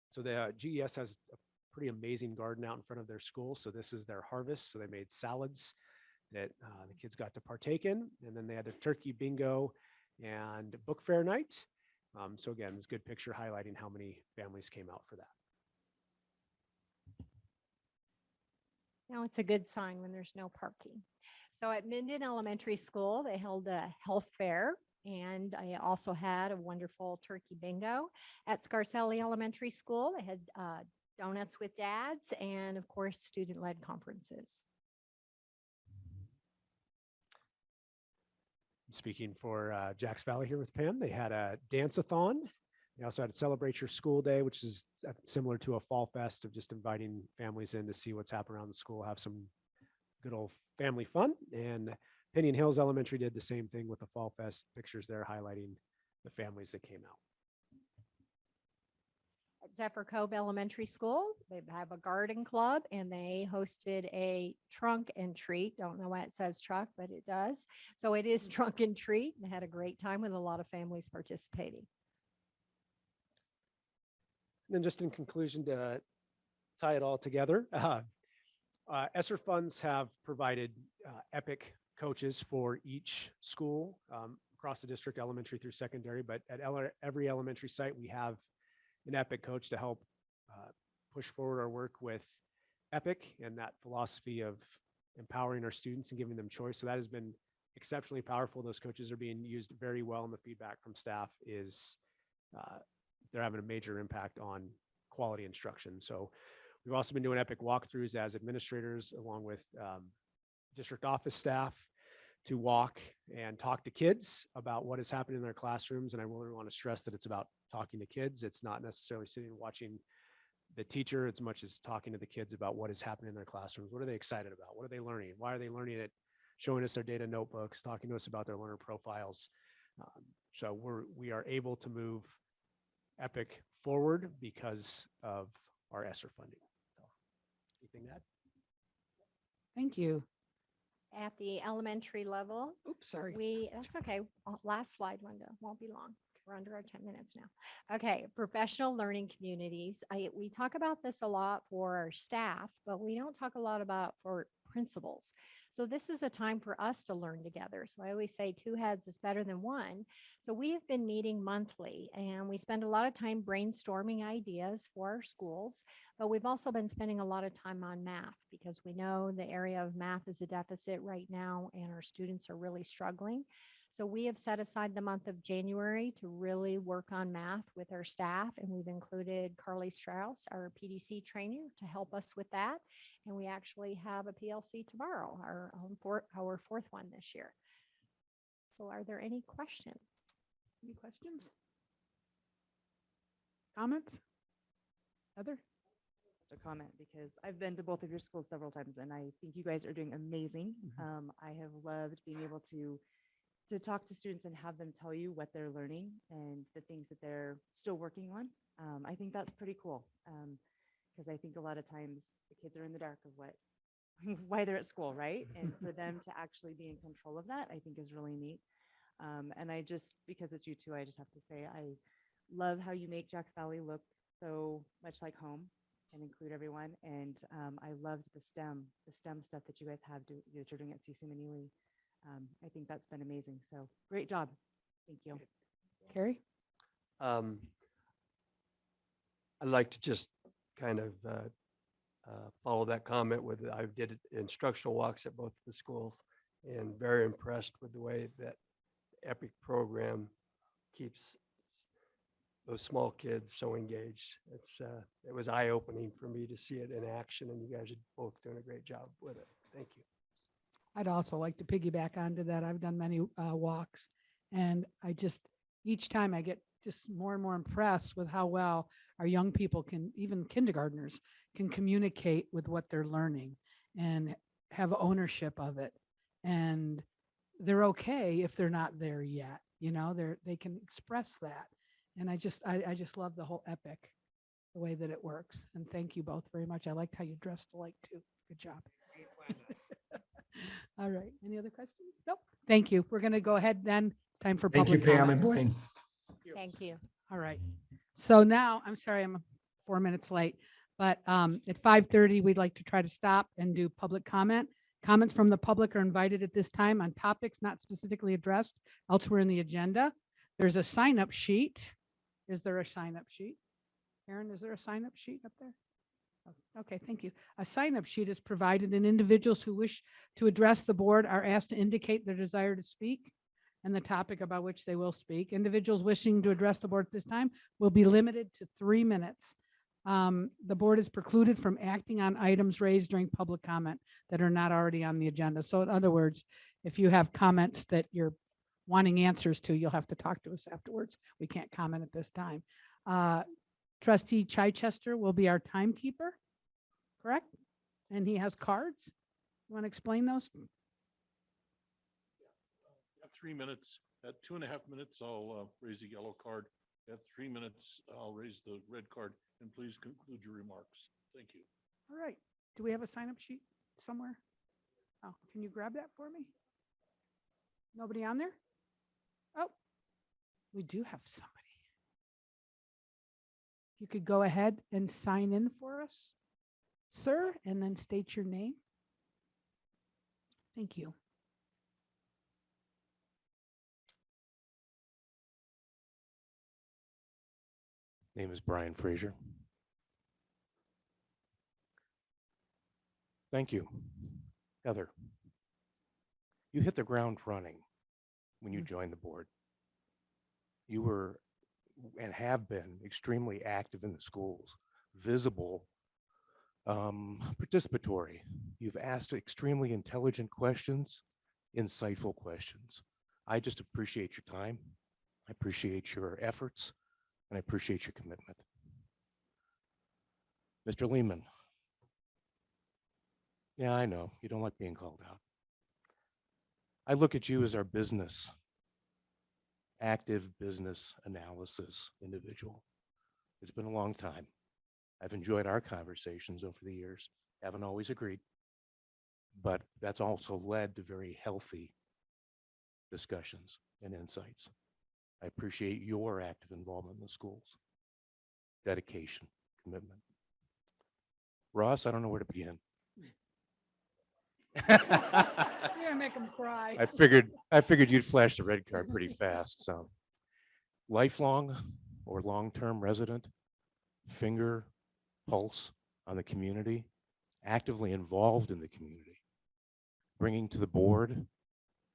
So the GES has a pretty amazing garden out in front of their school. So this is their harvest. So they made salads that the kids got to partake in. And then they had a turkey bingo and book fair night. So again, this good picture highlighting how many families came out for that. Now it's a good sign when there's no parking. So at Minden Elementary School, they held a health fair, and I also had a wonderful turkey bingo. At Scarcelli Elementary School, they had donuts with dads, and of course, student-led conferences. Speaking for Jacks Valley here with Pam, they had a dance-a-thon. They also had a Celebrate Your School Day, which is similar to a fall fest of just inviting families in to see what's happening around the school, have some good old family fun. And Pinion Hills Elementary did the same thing with the fall fest pictures there highlighting the families that came out. At Zephyr Cove Elementary School, they have a garden club, and they hosted a trunk and treat. Don't know why it says truck, but it does. So it is trunk and treat. They had a great time with a lot of families participating. And then just in conclusion, to tie it all together, ESSER funds have provided EPIC coaches for each school across the district, elementary through secondary, but at every elementary site, we have an EPIC coach to help push forward our work with EPIC and that philosophy of empowering our students and giving them choice. So that has been exceptionally powerful. Those coaches are being used very well, and the feedback from staff is they're having a major impact on quality instruction. So we've also been doing EPIC walkthroughs as administrators, along with district office staff to walk and talk to kids about what is happening in their classrooms. And I really want to stress that it's about talking to kids. It's not necessarily sitting and watching the teacher as much as talking to the kids about what is happening in their classrooms. What are they excited about? What are they learning? Why are they learning it? Showing us their data notebooks, talking to us about their learner profiles. So we are able to move EPIC forward because of our ESSER funding. So, anything to add? Thank you. At the elementary level. Oops, sorry. That's okay. Last slide, Linda, won't be long. We're under our 10 minutes now. Okay, professional learning communities. We talk about this a lot for our staff, but we don't talk a lot about for principals. So this is a time for us to learn together. So I always say 2 heads is better than 1. So we have been meeting monthly and we spend a lot of time brainstorming ideas for our schools, but we've also been spending a lot of time on math because we know the area of math is a deficit right now and our students are really struggling. So we have set aside the month of January to really work on math with our staff, and we've included Carly Strauss, our PDC trainer, to help us with that. And we actually have a PLC tomorrow, our 4th one this year. So are there any questions? Any questions? Comments? Heather? A comment because I've been to both of your schools several times and I think you guys are doing amazing. I have loved being able to talk to students and have them tell you what they're learning and the things that they're still working on. I think that's pretty cool because I think a lot of times the kids are in the dark of why they're at school, right? And for them to actually be in control of that, I think is really neat. And I just, because it's you two, I just have to say, I love how you make Jack Valley look so much like home and include everyone. And I loved the STEM stuff that you guys that you're doing at CC Manili. I think that's been amazing. So great job. Thank you. Carrie? I'd like to just kind of follow that comment with, I did instructional walks at both the schools and very impressed with the way that the EPIC program keeps those small kids so engaged. It was eye-opening for me to see it in action, and you guys are both doing a great job with it. Thank you. I'd also like to piggyback onto that. I've done many walks, and each time I get just more and more impressed with how well our young people can, even kindergartners, can communicate with what they're learning and have ownership of it. And they're okay if they're not there yet. They can express that. And I just love the whole EPIC, the way that it works. And thank you both very much. I liked how you dressed alike too. Good job. All right. Any other questions? Nope. Thank you. We're going to go ahead then. Time for Thank you, public Pam and comment. Blaine. Thank you. All right. So now, I'm sorry, I'm 4 minutes late, but at 5:30, we'd like to try to stop and do public comment. Comments from the public are invited at this time on topics not specifically addressed elsewhere in the agenda. There's a sign-up sheet. Is there a sign-up sheet? Aaron, is there a sign-up sheet up there? Okay, thank you. A sign-up sheet is provided and individuals who wish to address the board are asked to indicate their desire to speak and the topic about which they will speak. Individuals wishing to address the board at this time will be limited to 3 minutes. The board is precluded from acting on items raised during public comment that are not already on the agenda. So in other words, if you have comments that you're wanting answers to, you'll have to talk to us afterwards. We can't comment at this time. Trustee Chichester will be our timekeeper, correct? And he has cards. You want to explain those? At 3 minutes, at 2.5 minutes, I'll raise the yellow card. At 3 minutes, I'll raise the red card, and please conclude your remarks. Thank you. All right. Do we have a sign-up sheet somewhere? Oh, can you grab that for me? Nobody on there? Oh, we do have somebody. If you could go ahead and sign in for us, sir, and then state your name. Thank you. Name is Brian Frazier. Thank you. Heather, you hit the ground running when you joined the board. You were and have been extremely active in the schools, visible participatory. You've asked extremely intelligent questions, insightful questions. I just appreciate your time. I appreciate your efforts, and I appreciate your commitment. Mr. Lehman. Yeah, I know, you don't like being called out. I look at you as our business, active business analysis individual. It's been a long time. I've enjoyed our conversations over the years, haven't always agreed, but that's also led to very healthy discussions and insights. I appreciate your active involvement in the schools, dedication, commitment. Ross, I don't know where to begin. You're gonna make them cry. I figured you'd flash the red card pretty fast. So, lifelong or long-term resident, finger, pulse on the community, actively involved in the community, bringing to the board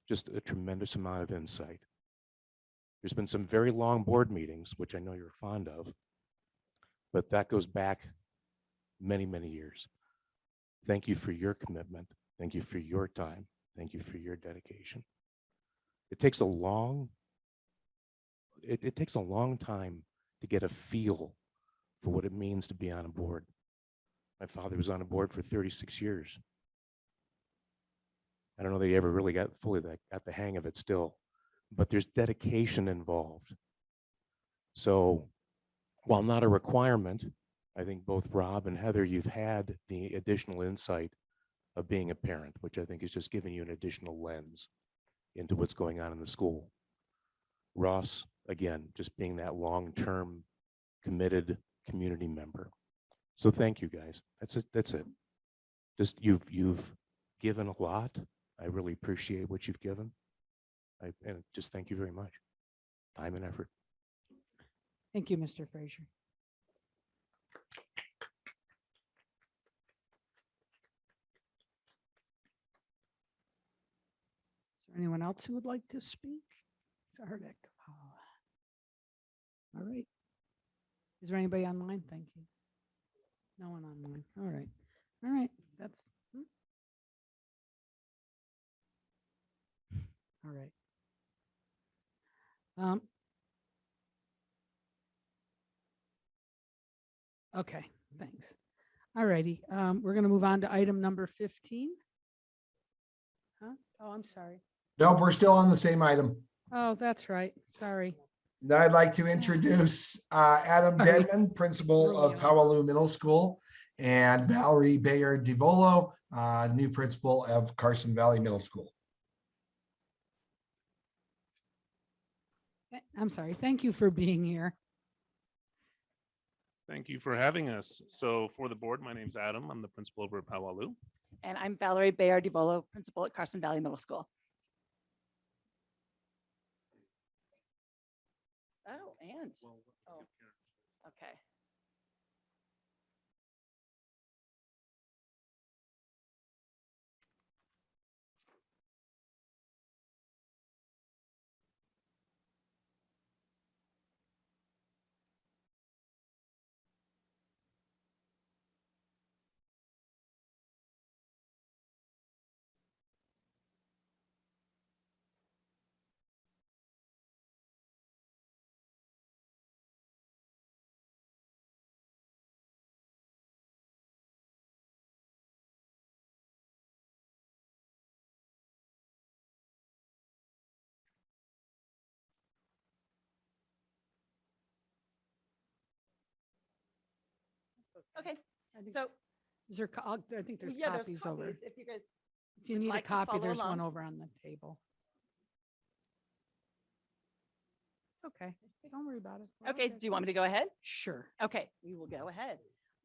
just a tremendous amount of insight. There's been some very long board meetings, which I know you're fond of, but that goes back many, many years. Thank you for your commitment. Thank you for your time. Thank you for your dedication. It takes a long time to get a feel for what it means to be on a board. My father was on a board for 36 years. I don't know that he ever really got the hang of it still, but there's dedication involved. So while not a requirement, I think both Rob and Heather, you've had the additional insight of being a parent, which I think is just giving you an additional lens into what's going on in the school. Ross, again, just being that long-term committed community member. So thank you guys. That's it. Just you've given a lot. I really appreciate what you've given. And just thank you very much. Time and effort. Thank you, Mr. Frazier. Is there anyone else who would like to speak? Sardik. All right. Is there anybody online? Thank you. No one online. All right. All right. That's all right. Okay, thanks. All righty. We're going to move on to item number 15. Huh? Oh, I'm sorry. Nope, we're still on the same item. Oh, that's right. Sorry. Now I'd like to introduce Adam Sorry. Denman, principal of Powaloo Middle School, and Valerie Bayer DiVolo, new principal of Carson Valley Middle School. I'm sorry. Thank you for being here. Thank you for having us. So for the board, my name's Adam. I'm the principal over at Powaloo. And I'm Valerie Bayer DiVolo, principal at Carson Valley Middle School. Oh, and, oh, okay. Okay, so Is there, I think there's yeah, copies over. If you guys, If you would need a like to copy, follow there's one along. over on the table. It's okay. Don't worry about it. We're okay, do you want me to go ahead? Sure. Okay, we will go ahead.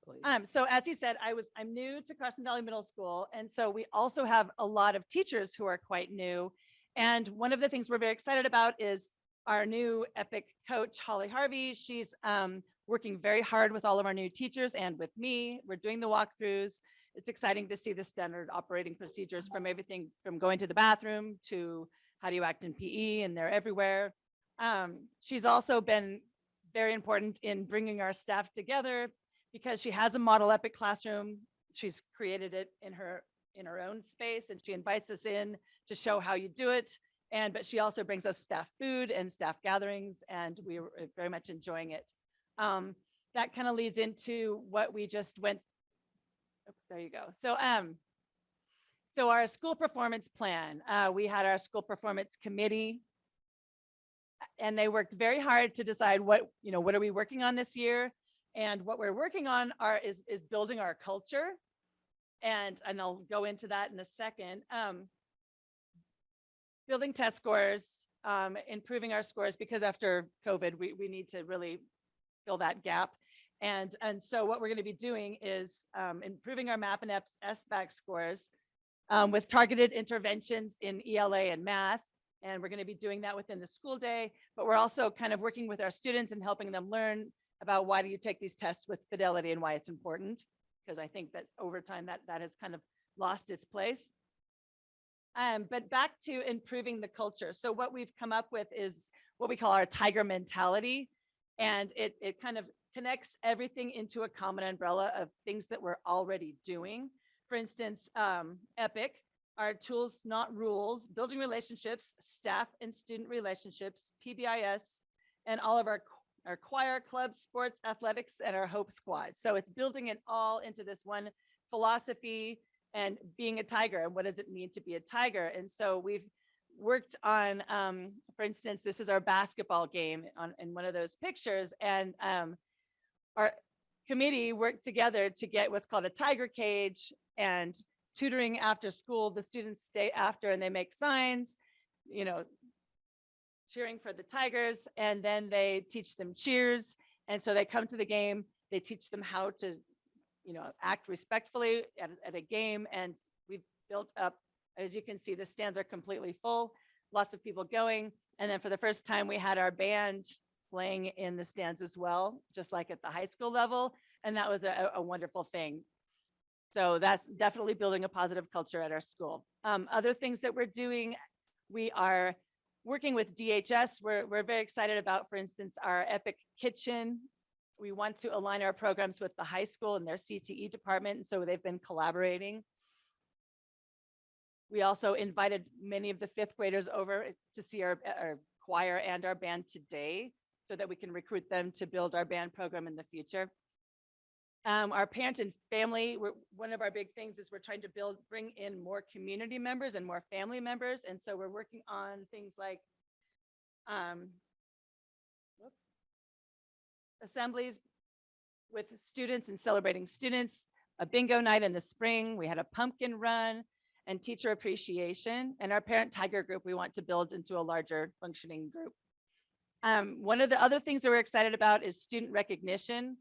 Please. So as he said, I'm new to Carson Valley Middle School. And so we also have a lot of teachers who are quite new. And one of the things we're very excited about is our new EPIC coach, Holly Harvey. She's working very hard with all of our new teachers and with me. We're doing the walkthroughs. It's exciting to see the standard operating procedures from everything from going to the bathroom to how do you act in PE, and they're everywhere. She's also been very important in bringing our staff together because she has a model EPIC classroom She's created it in her own space, and she invites us in to show how you do it. But she also brings us staff food and staff gatherings, and we are very much enjoying it. That kind of leads into what we just went. Oops, there you go. So our school performance plan, we had our school performance committee, and they worked very hard to decide what are we working on this year. And what we're working on is building our culture. And I'll go into that in a second. Building test scores, improving our scores, because after COVID, we need to really fill that gap. And so what we're going to be doing is improving our MAP and SBAC scores with targeted interventions in ELA and math. And we're going to be doing that within the school day, but we're also kind of working with our students and helping them learn about why do you take these tests with fidelity and why it's important. Because I think that's over time that has kind of lost its place. But back to improving the culture. So what we've come up with is what we call our tiger mentality. And it kind of connects everything into a common umbrella of things that we're already doing. For instance, EPIC, our tools, not rules, building relationships, staff and student relationships, PBIS, and all of our choir, clubs, sports, athletics, and our Hope Squad. So it's building it all into this one philosophy and being a tiger. And what does it mean to be a tiger? And so we've worked on, for instance, this is our basketball game in one of those pictures. And our committee worked together to get what's called a tiger cage and tutoring after school. The students stay after and they make signs, cheering for the Tigers, and then they teach them cheers. And so they come to the game, they teach them how to, act respectfully at a game. And we've built up, as you can see, the stands are completely full, lots of people going. And then for the first time, we had our band playing in the stands as well, just like at the high school level. And that was a wonderful thing. So that's definitely building a positive culture at our school. Other things that we're doing, we are working with DHS. We're very excited about, for instance, our EPIC kitchen. We want to align our programs with the high school and their CTE department. And so they've been collaborating. We also invited many of the fifth graders over to see our choir and our band today so that we can recruit them to build our band program in the future. Our parent and family, one of our big things is we're trying to bring in more community members and more family members. And so we're working on things like assemblies with students and celebrating students, a bingo night in the spring. We had a pumpkin run and teacher appreciation. And our parent tiger group, we want to build into a larger functioning group. One of the other things that we're excited about is student recognition.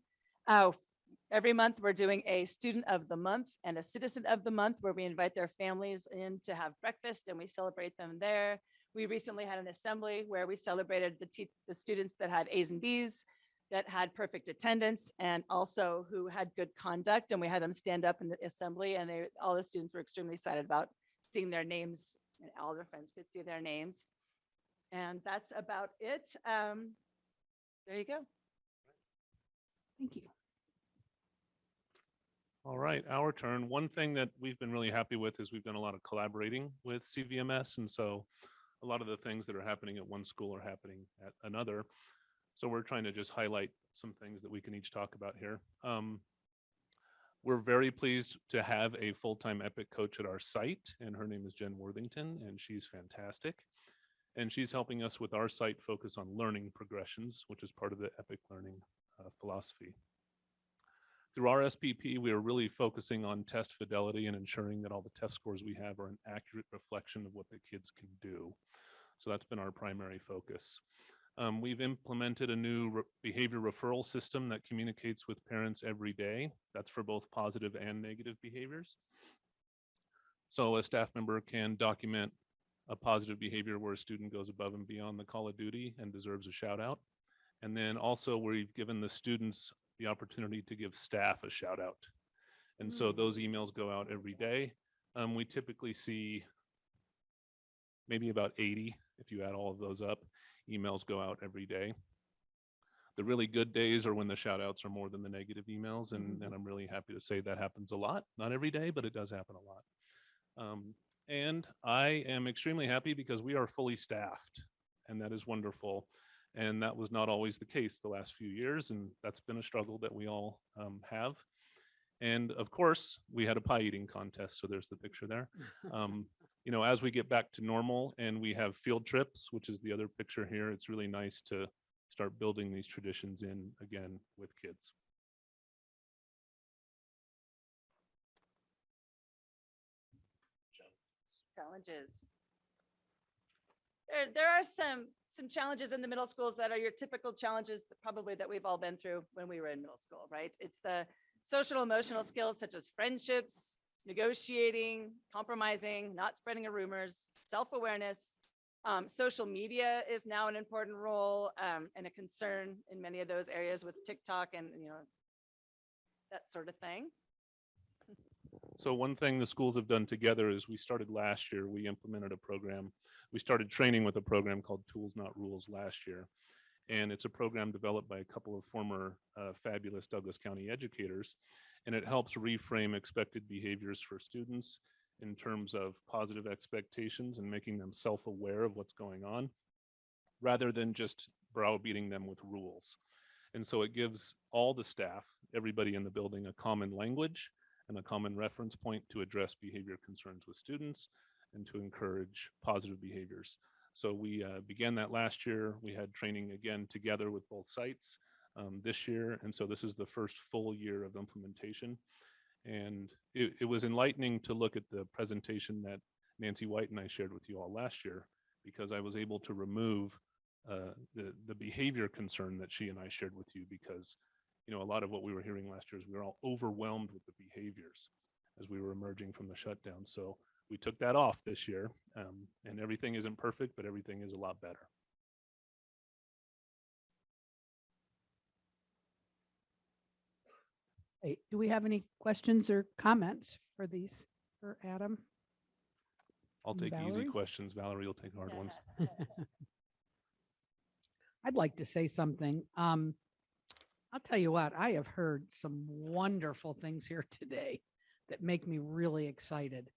Every month, we're doing a student of the month and a citizen of the month where we invite their families in to have breakfast and we celebrate them there. We recently had an assembly where we celebrated the students that had A's and B's, that had perfect attendance, and also who had good conduct. And we had them stand up in the assembly, and all the students were extremely excited about seeing their names, and all their friends could see their names. And that's about it. There you go. Thank you. All right, our turn. One thing that we've been really happy with is we've done a lot of collaborating with CVMS. And so a lot of the things that are happening at one school are happening at another. So we're trying to just highlight some things that we can each talk about here. We're very pleased to have a full-time EPIC coach at our site, and her name is Jen Worthington, and she's fantastic. And she's helping us with our site focus on learning progressions, which is part of the EPIC learning philosophy. Through our SPP, we are really focusing on test fidelity and ensuring that all the test scores we have are an accurate reflection of what the kids can do. So that's been our primary focus. We've implemented a new behavior referral system that communicates with parents every day. That's for both positive and negative behaviors. So a staff member can document a positive behavior where a student goes above and beyond the call of duty and deserves a shout out. And then also we've given the students the opportunity to give staff a shout out. And so those emails go out every day. We typically see maybe about 80, if you add all of those up, emails go out every day. The really good days are when the shout outs are more than the negative emails. And I'm really happy to say that happens a lot. Not every day, but it does happen a lot. And I am extremely happy because we are fully staffed, and that is wonderful. And that was not always the case the last few years. And that's been a struggle that we all have. And of course, we had a pie eating contest. So there's the picture there. You know, as we get back to normal and we have field trips, which is the other picture here, it's really nice to start building these traditions in again with kids. Challenges. There are some challenges in the middle schools that are your typical challenges probably that we've all been through when we were in middle school, right? It's the social emotional skills such as friendships, negotiating, compromising, not spreading of rumors, self-awareness. Social media is now an important role and a concern in many of those areas with TikTok and, you know, that sort of thing. So one thing the schools have done together is we started last year, we implemented a program. We started training with a program called Tools Not Rules last year. And it's a program developed by a couple of former fabulous Douglas County educators. And it helps reframe expected behaviors for students in terms of positive expectations and making them self-aware of what's going on, rather than just browbeating them with rules. And so it gives all the staff, everybody in the building, a common language and a common reference point to address behavior concerns with students and to encourage positive behaviors. So we began that last year. We had training again together with both sites this year. And so this is the first full year of implementation. And it was enlightening to look at the presentation that Nancy White and I shared with you all last year, because I was able to remove the behavior concern that she and I shared with you, because you know, a lot of what we were hearing last year is we were all overwhelmed with the behaviors as we were emerging from the shutdown. So we took that off this year, and everything isn't perfect, but everything is a lot better. Hey, do we have any questions or comments for these, for Adam? I'll take easy Valerie? questions. Valerie will take hard ones. I'd like to say something. I'll tell you what, I have heard some wonderful things here today that make me really excited.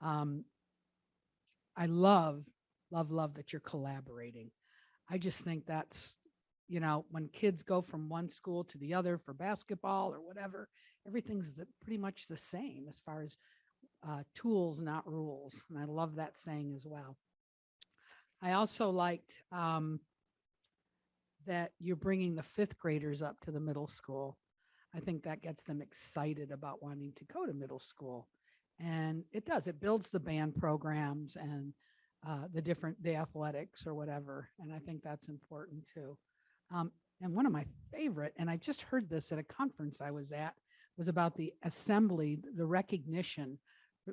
I love that you're collaborating. I just think that's, you know, when kids go from one school to the other for basketball or whatever, everything's pretty much the same as far as tools, not rules. And I love that saying as well. I also liked that you're bringing the fifth graders up to the middle school. I think that gets them excited about wanting to go to middle school. And it does, it builds the band programs and the athletics or whatever. And I think that's important too. And one of my favorite, and I just heard this at a conference I was at, was about the assembly, the recognition.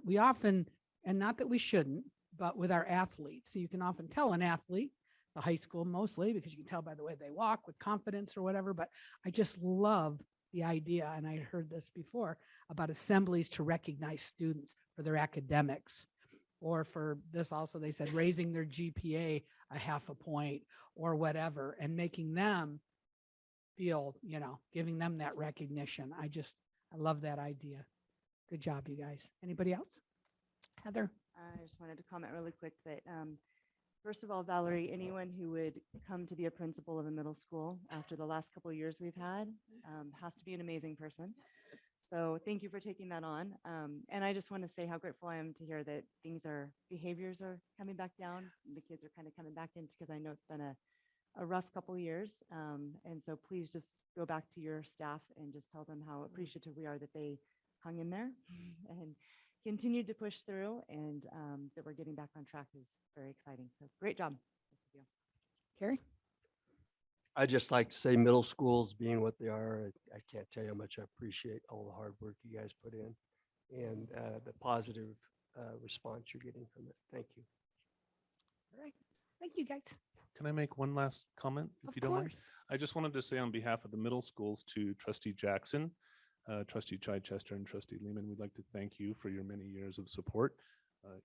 We often, and not that we shouldn't, but with our athletes, so you can often tell an athlete, the high school mostly, because you can tell by the way they walk with confidence or whatever, but I just love the idea, and I heard this before, about assemblies to recognize students for their academics, or for this also, they said raising their GPA a half a point or whatever, and making them feel, you know, giving them that recognition. I love that idea. Good job, you guys. Anybody else? Heather? I just wanted to comment really quick that, first of all, Valerie, anyone who would come to be a principal of a middle school after the last couple of years we've had has to be an amazing person. So thank you for taking that on. And I just want to say how grateful I am to hear that behaviors are coming back down. And the kids are kind of coming back into, because I know it's been a rough couple of years. And so please just go back to your staff and just tell them how appreciative we are that they hung in there and continued to push through, and that we're getting back on track is very exciting. So great job. Carrie? I just like to say middle schools being what they are, I can't tell you how much I appreciate all the hard work you guys put in and the positive response you're getting from it. Thank you. All right. Thank you, guys. Can I make one last comment, if you don't mind? I just wanted to say on behalf of the middle schools to Trustee Jackson, Trustee Chichester, and Trustee Lehman, we'd like to thank you for your many years of support.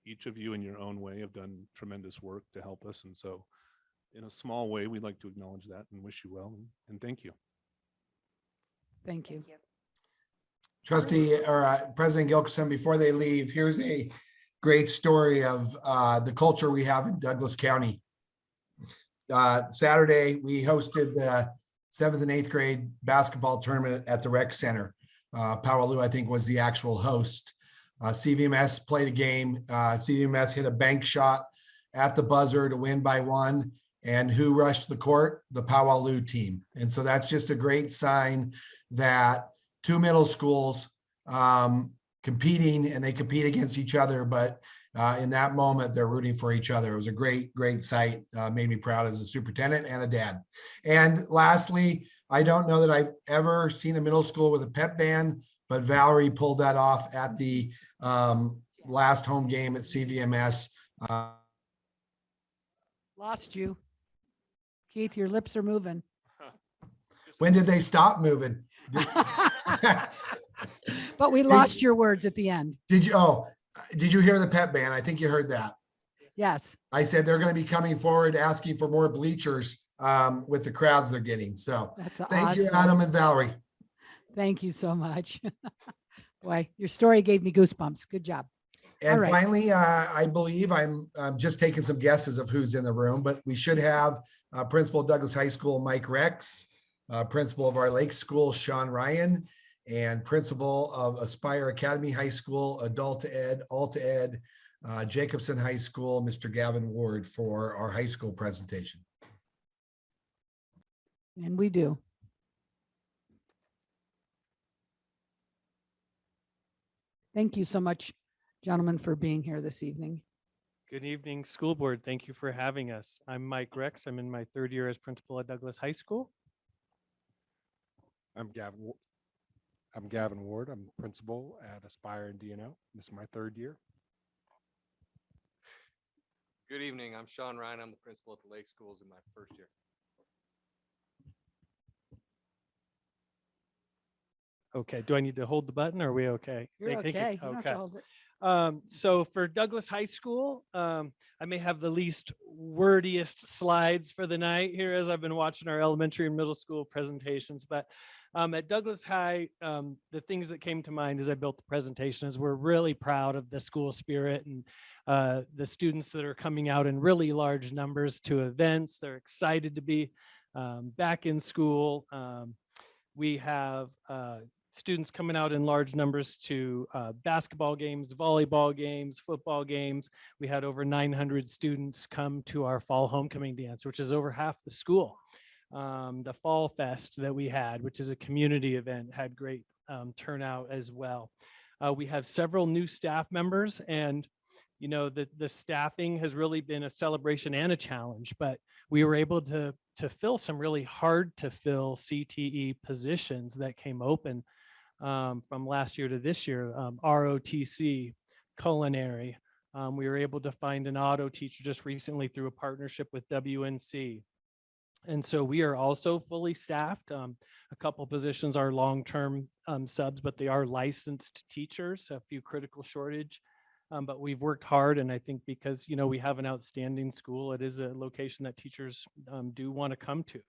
Each of you in your own way have done tremendous work to help us. And so in a small way, we'd like to acknowledge that and wish you well and thank you. Thank you. Trustee or President Gilkison, before they leave, here's a great story of the culture we have in Douglas County. Saturday, we hosted the 7th and 8th grade basketball tournament at the rec center. Powaloo, I think, was the actual host. CVMS played a game. CVMS hit a bank shot at the buzzer to win by 1. And who rushed the court? The Powaloo team. And so that's just a great sign that 2 middle schools competing, and they compete against each other, but in that moment, they're rooting for each other. It was a great, great sight. Made me proud as a superintendent and a dad. And lastly, I don't know that I've ever seen a middle school with a pep band, but Valerie pulled that off at the last home game at CVMS. Lost you. Keith, your lips are moving. When did they stop moving? But we lost your words at the end. Did you hear the pep band? I think you heard that. Yes. I said they're going to be coming forward asking for more bleachers with the crowds they're getting. So thank you, awesome. Adam and Valerie. Thank you so much. Boy, your story gave me goosebumps. Good job. All And right. finally, I believe I'm just taking some guesses of who's in the room, but we should have Principal of Douglas High School, Mike Rex, Principal of our Lake School, Sean Ryan, and Principal of Aspire Academy High School, Adult Ed, Alta Ed, Jacobson High School, Mr. Gavin Ward for our high school presentation. And we do. Thank you so much, gentlemen, for being here this evening. Good evening, school board. Thank you for having us. I'm Mike Rex. I'm in my 3rd year as principal at Douglas High School. I'm Gavin Ward. I'm principal at Aspire and DNO. This is my 3rd year. Good evening. I'm Sean Ryan. I'm the principal at the Lake Schools in my 1st year. Okay, do I need to hold the button or are we okay? You're Thank you. okay. You don't have to hold it. So for Douglas High School, I may have the least wordiest slides for the night here as I've been watching our elementary and middle school presentations, but at Douglas High, the things that came to mind as I built the presentation is we're really proud of the school spirit and the students that are coming out in really large numbers to events. They're excited to be back in school. We have students coming out in large numbers to basketball games, volleyball games, football games. We had over 900 students come to our fall homecoming dance, which is over half the school. The Fall Fest that we had, which is a community event, had great turnout as well. We have several new staff members, and you know, the staffing has really been a celebration and a challenge, but we were able to fill some really hard to fill CTE positions that came open from last year to this year. ROTC, culinary. We were able to find an auto teacher just recently through a partnership with WNC. And so we are also fully staffed. A couple positions are long-term subs, but they are licensed teachers, a few critical shortage. But we've worked hard, and I think because, you know, we have an outstanding school, it is a location that teachers do want to come to.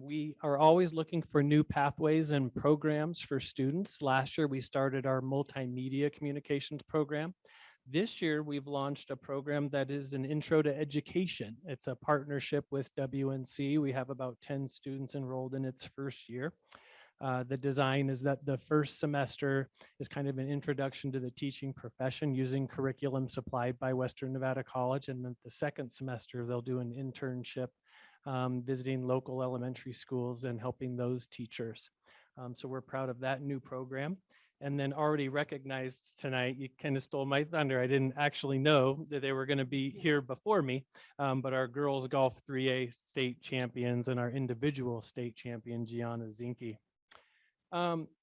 We are always looking for new pathways and programs for students. Last year, we started our multimedia communications program. This year, we've launched a program that is an intro to education. It's a partnership with WNC. We have about 10 students enrolled in its first year. The design is that the first semester is kind of an introduction to the teaching profession using curriculum supplied by Western Nevada College. And then the second semester, they'll do an internship visiting local elementary schools and helping those teachers. So we're proud of that new program. And then already recognized tonight, you kind of stole my thunder. I didn't actually know that they were going to be here before me, but our girls golf 3A state champions and our individual state champion, Gianna Zinke.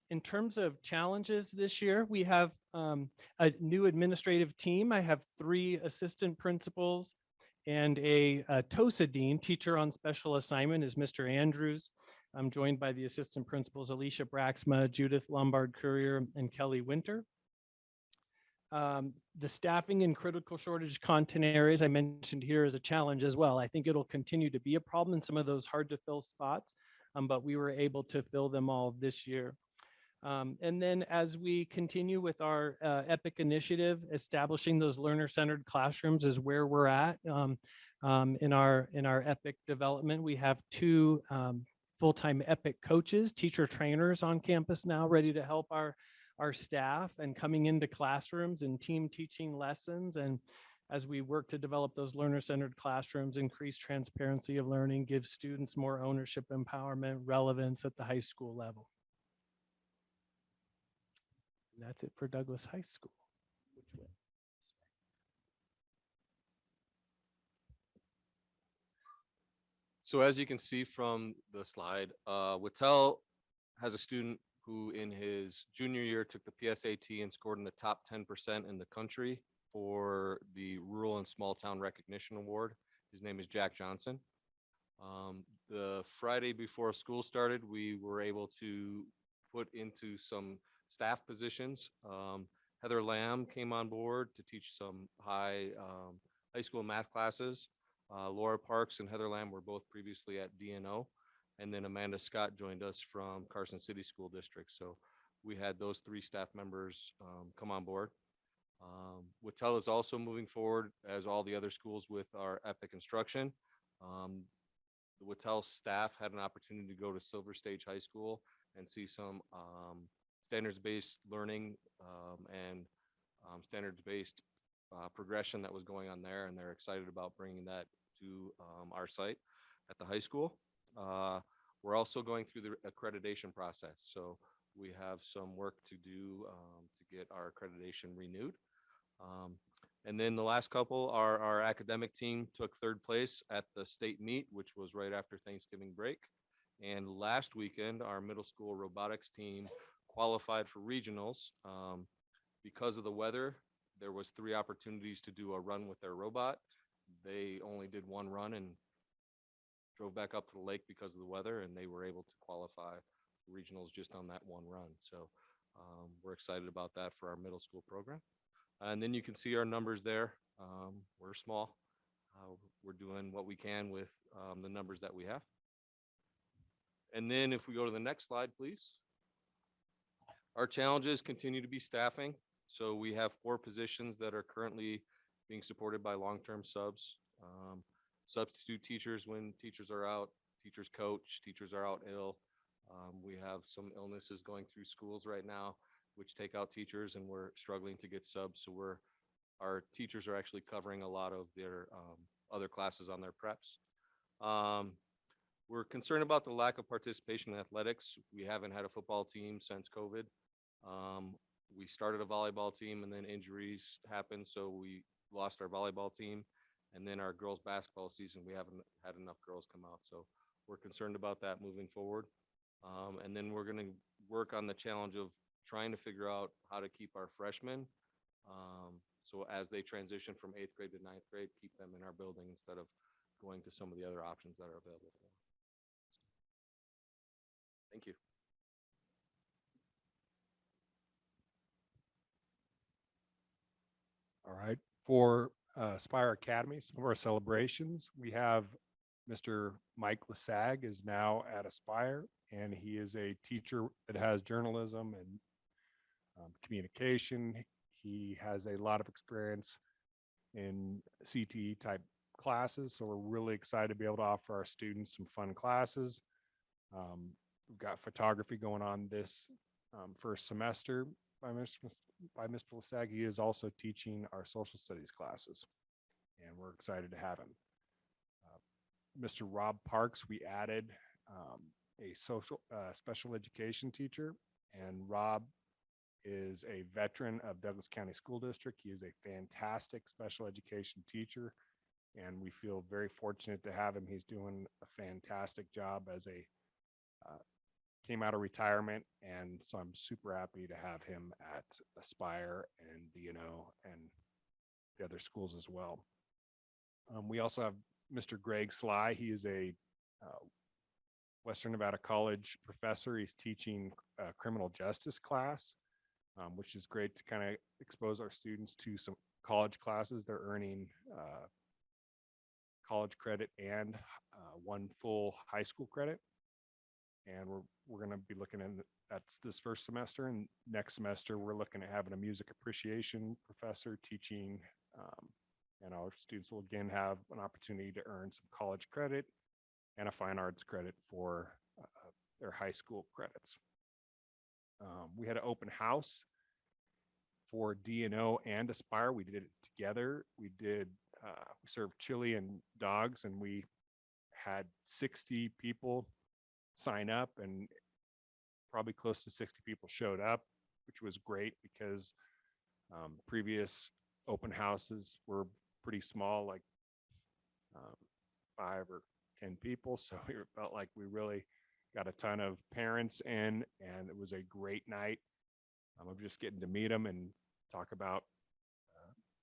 In terms of challenges this year, we have a new administrative team. I have 3 assistant principals and a TOSA dean, teacher on special assignment is Mr. Andrews. I'm joined by the assistant principals, Alicia Braxma, Judith Lombard-Courier, and Kelly Winter. The staffing and critical shortage content areas I mentioned here is a challenge as well. I think it'll continue to be a problem in some of those hard to fill spots, but we were able to fill them all this year. And then as we continue with our EPIC initiative, establishing those learner-centered classrooms is where we're at in our EPIC development. We have 2 full-time EPIC coaches, teacher trainers on campus now, ready to help our staff and coming into classrooms and team teaching lessons. And as we work to develop those learner-centered classrooms, increase transparency of learning, give students more ownership, empowerment, relevance at the high school level. And that's it for Douglas High School. So as you can see from the slide, Whittel has a student who in his junior year took the PSAT and scored in the top 10% in the country for the Rural and Small Town Recognition Award. His name is Jack Johnson. The Friday before school started, we were able to put into some staff positions. Heather Lamb came on board to teach some high school math classes. Laura Parks and Heather Lamb were both previously at DNO. And then Amanda Scott joined us from Carson City School District. So we had those 3 staff members come on board. Whittel is also moving forward as all the other schools with our EPIC instruction. The Whittel staff had an opportunity to go to Silver Stage High School and see some standards-based learning and standards-based progression that was going on there, and they're excited about bringing that to our site at the high school. We're also going through the accreditation process, so we have some work to do to get our accreditation renewed. And then the last couple, our academic team took 3rd place at the state meet, which was right after Thanksgiving break. And last weekend, our middle school robotics team qualified for regionals. Because of the weather, there was 3 opportunities to do a run with their robot. They only did 1 run and drove back up to the lake because of the weather, and they were able to qualify for regionals just on that 1 run. So we're excited about that for our middle school program. And then you can see our numbers there. We're small. We're doing what we can with the numbers that we have. And then if we go to the next slide, please. Our challenges continue to be staffing. So we have 4 positions that are currently being supported by long-term subs. Substitute teachers when teachers are out, teachers coach, teachers are out ill. We have some illnesses going through schools right now, which take out teachers, and we're struggling to get subs. So our teachers are actually covering a lot of their other classes on their preps. We're concerned about the lack of participation in athletics. We haven't had a football team since COVID. We started a volleyball team and then injuries happened, so we lost our volleyball team. And then our girls basketball season, we haven't had enough girls come out. So we're concerned about that moving forward. And then we're going to work on the challenge of trying to figure out how to keep our freshmen. So as they transition from 8th grade to 9th grade, keep them in our building instead of going to some of the other options that are available for them. Thank you. All right. For Aspire Academy, some of our celebrations, we have Mr. Mike Lasag is now at Aspire, and he is a teacher that has journalism and communication. He has a lot of experience in CTE type classes, so we're really excited to be able to offer our students some fun classes. We've got photography going on this first semester by Mr. Lasag. He is also teaching our social studies classes, and we're excited to have him. Mr. Rob Parks, we added a special education teacher, and Rob is a veteran of Douglas County School District. He is a fantastic special education teacher, and we feel very fortunate to have him. He's doing a fantastic job as came out of retirement, and so I'm super happy to have him at Aspire and DNO and the other schools as well. We also have Mr. Greg Sly. He is a Western Nevada College professor. He's teaching a criminal justice class. which is great to kind of expose our students to some college classes. They're earning college credit and one full high school credit. And we're going to be looking at that's this first semester, and next semester we're looking at having a music appreciation professor teaching, and our students will again have an opportunity to earn some college credit and a fine arts credit for their high school credits. We had an open house for DNO and Aspire. We did it together. We served chili and dogs, and we had 60 people sign up, and probably close to 60 people showed up, which was great because previous open houses were pretty small, like 5 or 10 people. So we felt like we really got a ton of parents in, and it was a great night of just getting to meet them and talk about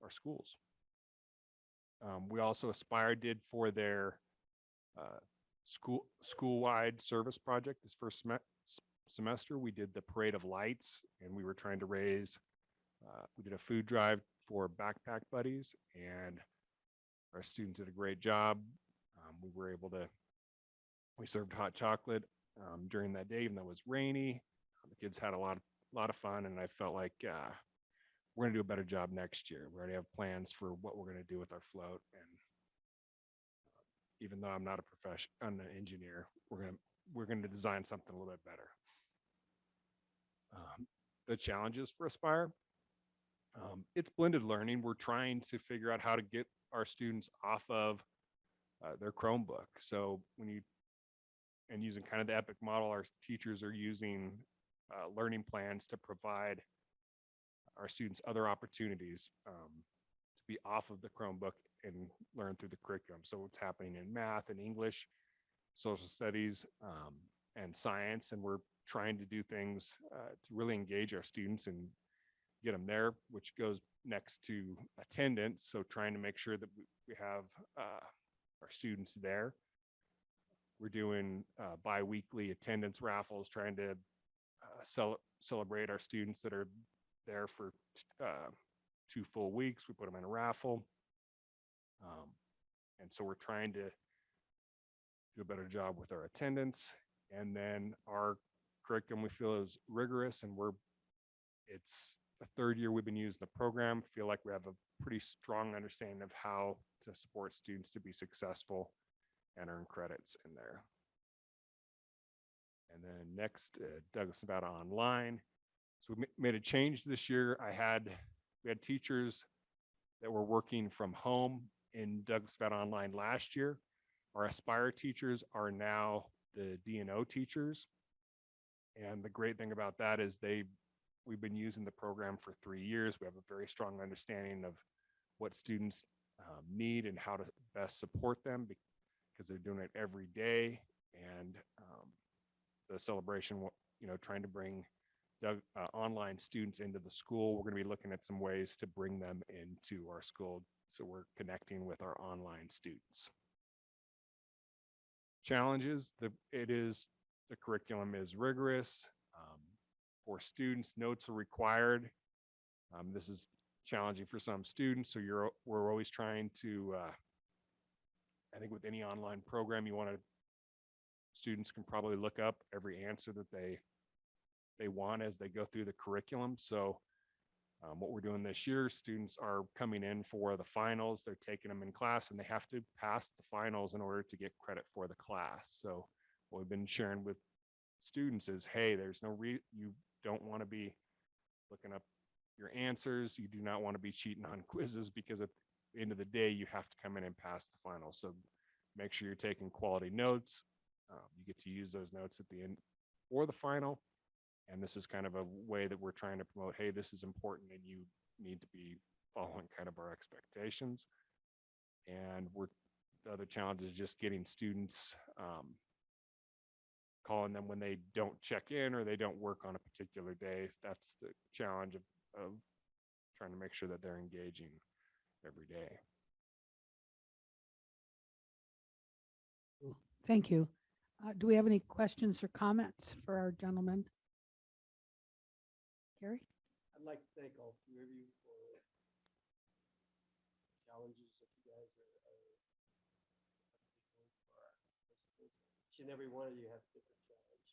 our schools. We also Aspire did for their school-wide service project this first semester. We did the Parade of Lights, and we were trying to raise, we did a food drive for Backpack Buddies, and our students did a great job. We served hot chocolate during that day, even though it was rainy. The kids had a lot of fun, and I felt like we're going to do a better job next year. We already have plans for what we're going to do with our float, and even though I'm not I'm an engineer, we're going to design something a little bit better. The challenges for Aspire, it's blended learning. We're trying to figure out how to get our students off of their Chromebook. So using kind of the EPIC model, our teachers are using learning plans to provide our students other opportunities to be off of the Chromebook and learn through the curriculum. So what's happening in math and English, social studies, and science. And we're trying to do things to really engage our students and get them there, which goes next to attendance. So trying to make sure that we have our students there. We're doing bi-weekly attendance raffles, trying to celebrate our students that are there for 2 full weeks. We put them in a raffle. And so we're trying to do a better job with our attendance. And then our curriculum we feel is rigorous, and it's the 3rd year we've been using the program. Feel like we have a pretty strong understanding of how to support students to be successful and earn credits in there. And then next, Douglas Nevada Online. So we made a change this year. We had teachers that were working from home in Douglas Nevada Online last year. Our Aspire teachers are now the DNO teachers. And the great thing about that is we've been using the program for 3 years. We have a very strong understanding of what students need and how to best support them, because they're doing it every day. And the celebration, trying to bring online students into the school. We're going to be looking at some ways to bring them into our school, so we're connecting with our online students. Challenges, the curriculum is rigorous. For students, notes are required. This is challenging for some students, so we're always trying to, I think with any online program, students can probably look up every answer that they want as they go through the curriculum. So what we're doing this year, students are coming in for the finals. They're taking them in class, and they have to pass the finals in order to get credit for the class. So what we've been sharing with students is, hey, there's no you don't want to be looking up your answers. You do not want to be cheating on quizzes, because at the end of the day, you have to come in and pass the final. So make sure you're taking quality notes. You get to use those notes at the end or the final. And this is kind of a way that we're trying to promote, hey, this is important and you need to be following kind of our expectations. And the other challenge is just getting students, calling them when they don't check in or they don't work on a particular day. That's the challenge of trying to make sure that they're engaging every day. Thank you. Do we have any questions or comments for our gentleman? Gary? I'd like to thank all three of you for challenges that you guys are doing for our principals. Each and every one of you has a different challenge.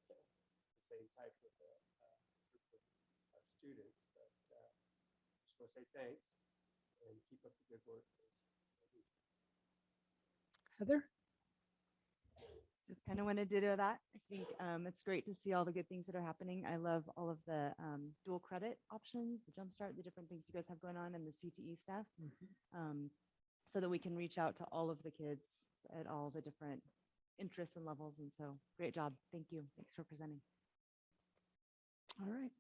The same type with group of our students, but just want to say thanks and keep up the good work. Heather? Just kind of want to ditto that. I think it's great to see all the good things that are happening. I love all of the dual credit options, the Jumpstart, the different things you guys have going on, and the CTE stuff, so that we can reach out to all of the kids at all the different interests and levels. And so, great job. Thank you. Thanks for presenting. All right.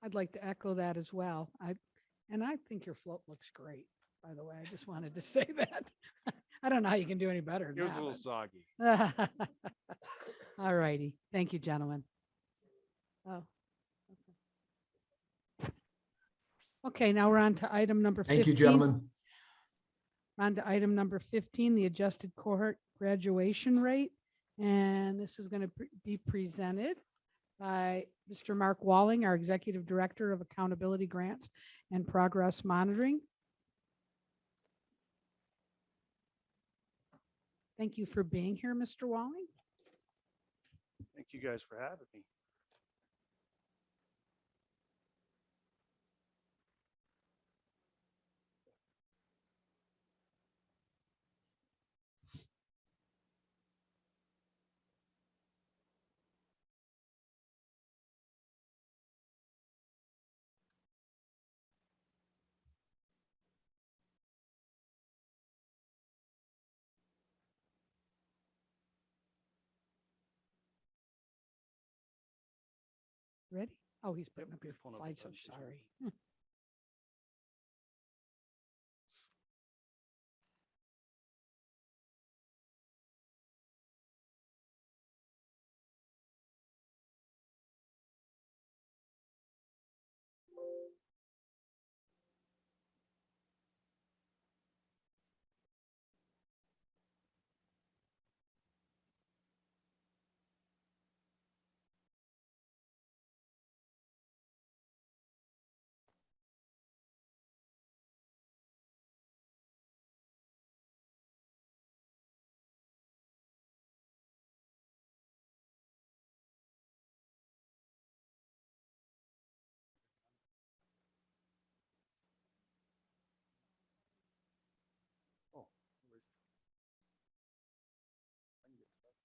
I'd like to echo that as well. I think your float looks great, by the way. I just wanted to say that. I don't know how you can do any better. It was a little soggy. All righty. Thank you, gentlemen. Oh. Okay, now we're on to item number 15. Thank you, gentlemen. On to item number 15, the adjusted cohort graduation rate. And this is going to be presented by Mr. Mark Walling, our Executive Director of Accountability Grants and Progress Monitoring. Thank you for being here, Mr. Walling. Thank you guys for having me. Ready? Oh, he's putting up your pulling up the slide, so presentation. sorry. Oh, where's- I can get started.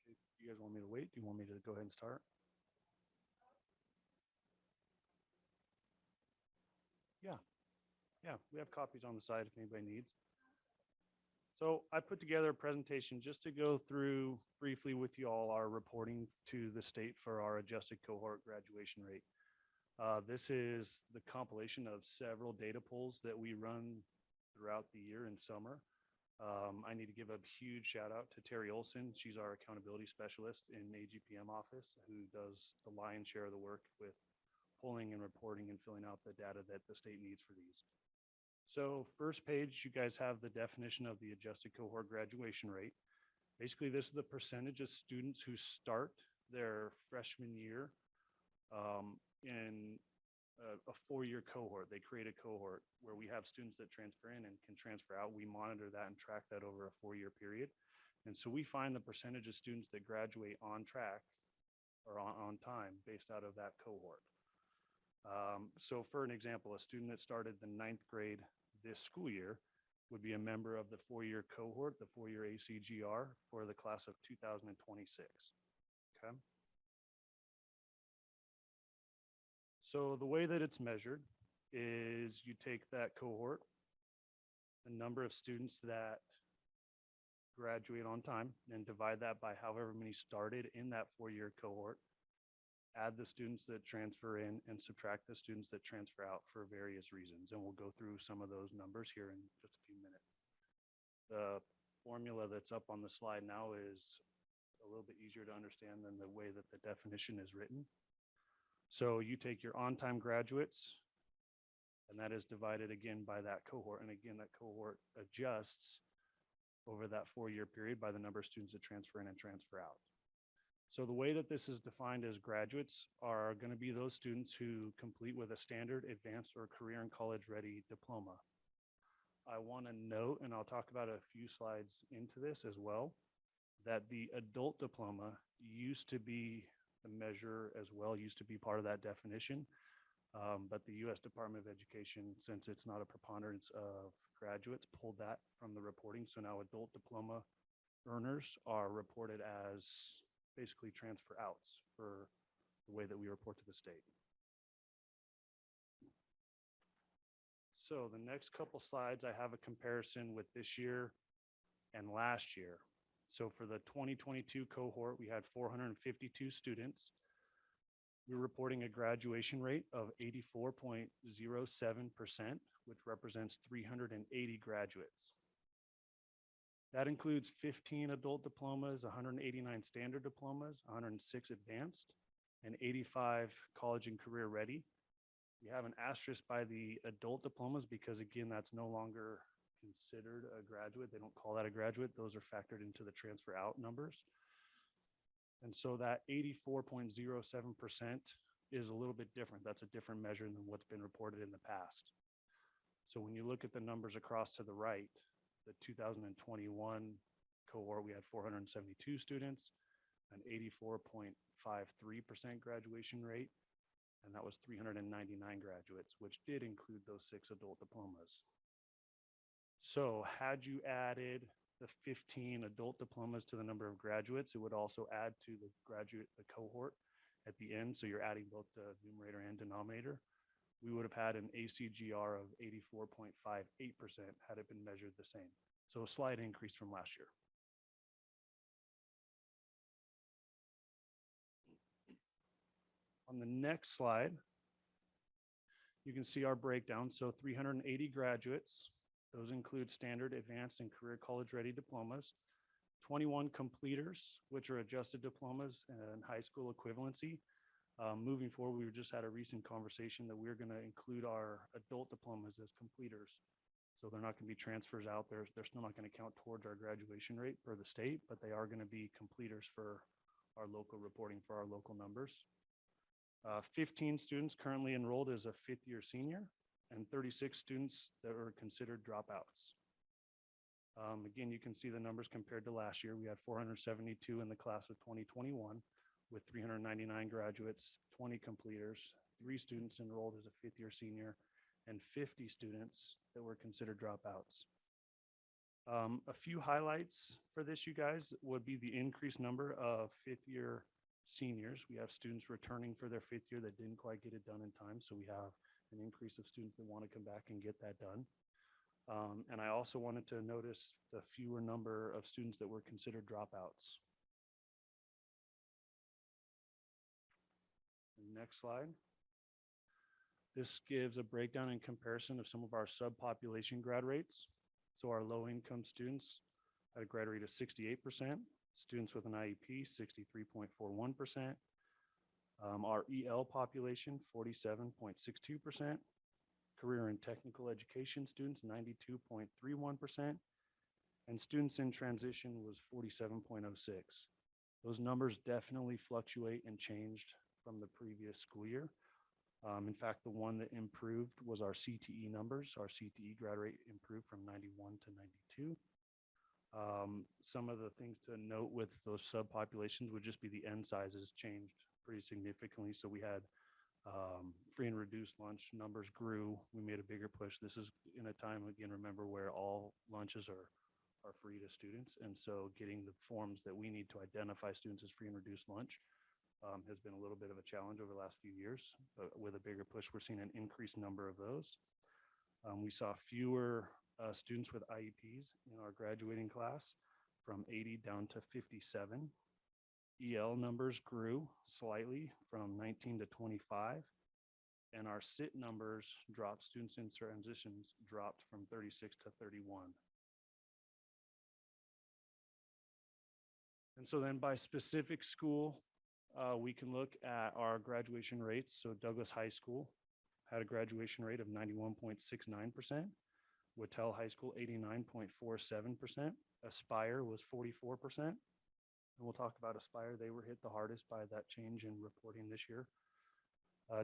Okay, you guys want me to wait? Do you want me to go ahead and start? Yeah. Yeah, we have copies on the side if anybody needs. So I put together a presentation just to go through briefly with you all our reporting to the state for our adjusted cohort graduation rate. This is the compilation of several data pulls that we run throughout the year and summer. I need to give a huge shout out to Terry Olson. She's our accountability specialist in AGPM office, who does the lion's share of the work with pulling and reporting and filling out the data that the state needs for these. So first page, you guys have the definition of the adjusted cohort graduation rate. Basically, this is the percentage of students who start their freshman year in a four-year cohort. They create a cohort where we have students that transfer in and can transfer out. We monitor that and track that over a four-year period. And so we find the percentage of students that graduate on track or on time based out of that cohort. So for an example, a student that started the 9th grade this school year would be a member of the four-year cohort, the four-year ACGR for the class of 2026. Okay. So the way that it's measured is you take that cohort, the number of students that graduate on time, and divide that by however many started in that four-year cohort, add the students that transfer in and subtract the students that transfer out for various reasons. And we'll go through some of those numbers here in just a few minutes. The formula that's up on the slide now is a little bit easier to understand than the way that the definition is written. So you take your on-time graduates, and that is divided again by that cohort. And again, that cohort adjusts over that 4-year period by the number of students that transfer in and transfer out. So the way that this is defined as graduates are going to be those students who complete with a standard, advanced, or career and college-ready diploma. I want to note, and I'll talk about a few slides into this as well, that the adult diploma used to be the measure as well, used to be part of that definition. But the U.S. Department of Education, since it's not a preponderance of graduates, pulled that from the reporting. So now adult diploma earners are reported as basically transfer outs for the way that we report to the state. So the next couple slides, I have a comparison with this year and last year. So for the 2022 cohort, we had 452 students. We're reporting a graduation rate of 84.07%, which represents 380 graduates. That includes 15 adult diplomas, 189 standard diplomas, 106 advanced, and 85 college and career ready. We have an asterisk by the adult diplomas because again, that's no longer considered a graduate. They don't call that a graduate. Those are factored into the transfer out numbers. And so that 84.07% is a little bit different. That's a different measure than what's been reported in the past. So when you look at the numbers across to the right, the 2021 cohort, we had 472 students, an 84.53% graduation rate, and that was 399 graduates, which did include those 6 adult diplomas. So had you added the 15 adult diplomas to the number of graduates, it would also add to the cohort at the end. So you're adding both the numerator and denominator. We would have had an ACGR of 84.58% had it been measured the same. So a slight increase from last year. On the next slide, you can see our breakdown. So 380 graduates. Those include standard, advanced, and career college-ready diplomas. 21 completers, which are adjusted diplomas and high school equivalency. Moving forward, we just had a recent conversation that we're going to include our adult diplomas as completers. So they're not going to be transfers out there. They're still not going to count towards our graduation rate for the state, but they are going to be completers for our local reporting for our local numbers. 15 students currently enrolled as a 5th-year senior, and 36 students that are considered dropouts. Again, you can see the numbers compared to last year. We had 472 in the class of 2021 with 399 graduates, 20 completers, 3 students enrolled as a 5th-year senior, and 50 students that were considered dropouts. A few highlights for this, you guys, would be the increased number of 5th-year seniors. We have students returning for their 5th year that didn't quite get it done in time. So we have an increase of students that want to come back and get that done. And I also wanted to notice the fewer number of students that were considered dropouts. Next slide. This gives a breakdown in comparison of some of our subpopulation grad rates. So our low income students had a grad rate of 68%, students with an IEP, 63.41%. Our EL population, 47.62%. Career and technical education students, 92.31%. And students in transition was 47.06. Those numbers definitely fluctuate and changed from the previous school year. In fact, the one that improved was our CTE numbers. Our CTE grad rate improved from 91 to 92. Some of the things to note with those subpopulations would just be the N sizes changed pretty significantly. So we had free and reduced lunch numbers grew. We made a bigger push. This is in a time, again, remember, where all lunches are free to students. And so getting the forms that we need to identify students as free and reduced lunch has been a little bit of a challenge over the last few years. But with a bigger push, we're seeing an increased number of those. We saw fewer students with IEPs in our graduating class, from 80 down to 57. EL numbers grew slightly from 19 to 25. And our SIT numbers dropped, students in transitions dropped from 36 to 31. And so then by specific school, we can look at our graduation rates. So Douglas High School had a graduation rate of 91.69%. Whitell High School, 89.47%. Aspire was 44%. And we'll talk about Aspire. They were hit the hardest by that change in reporting this year.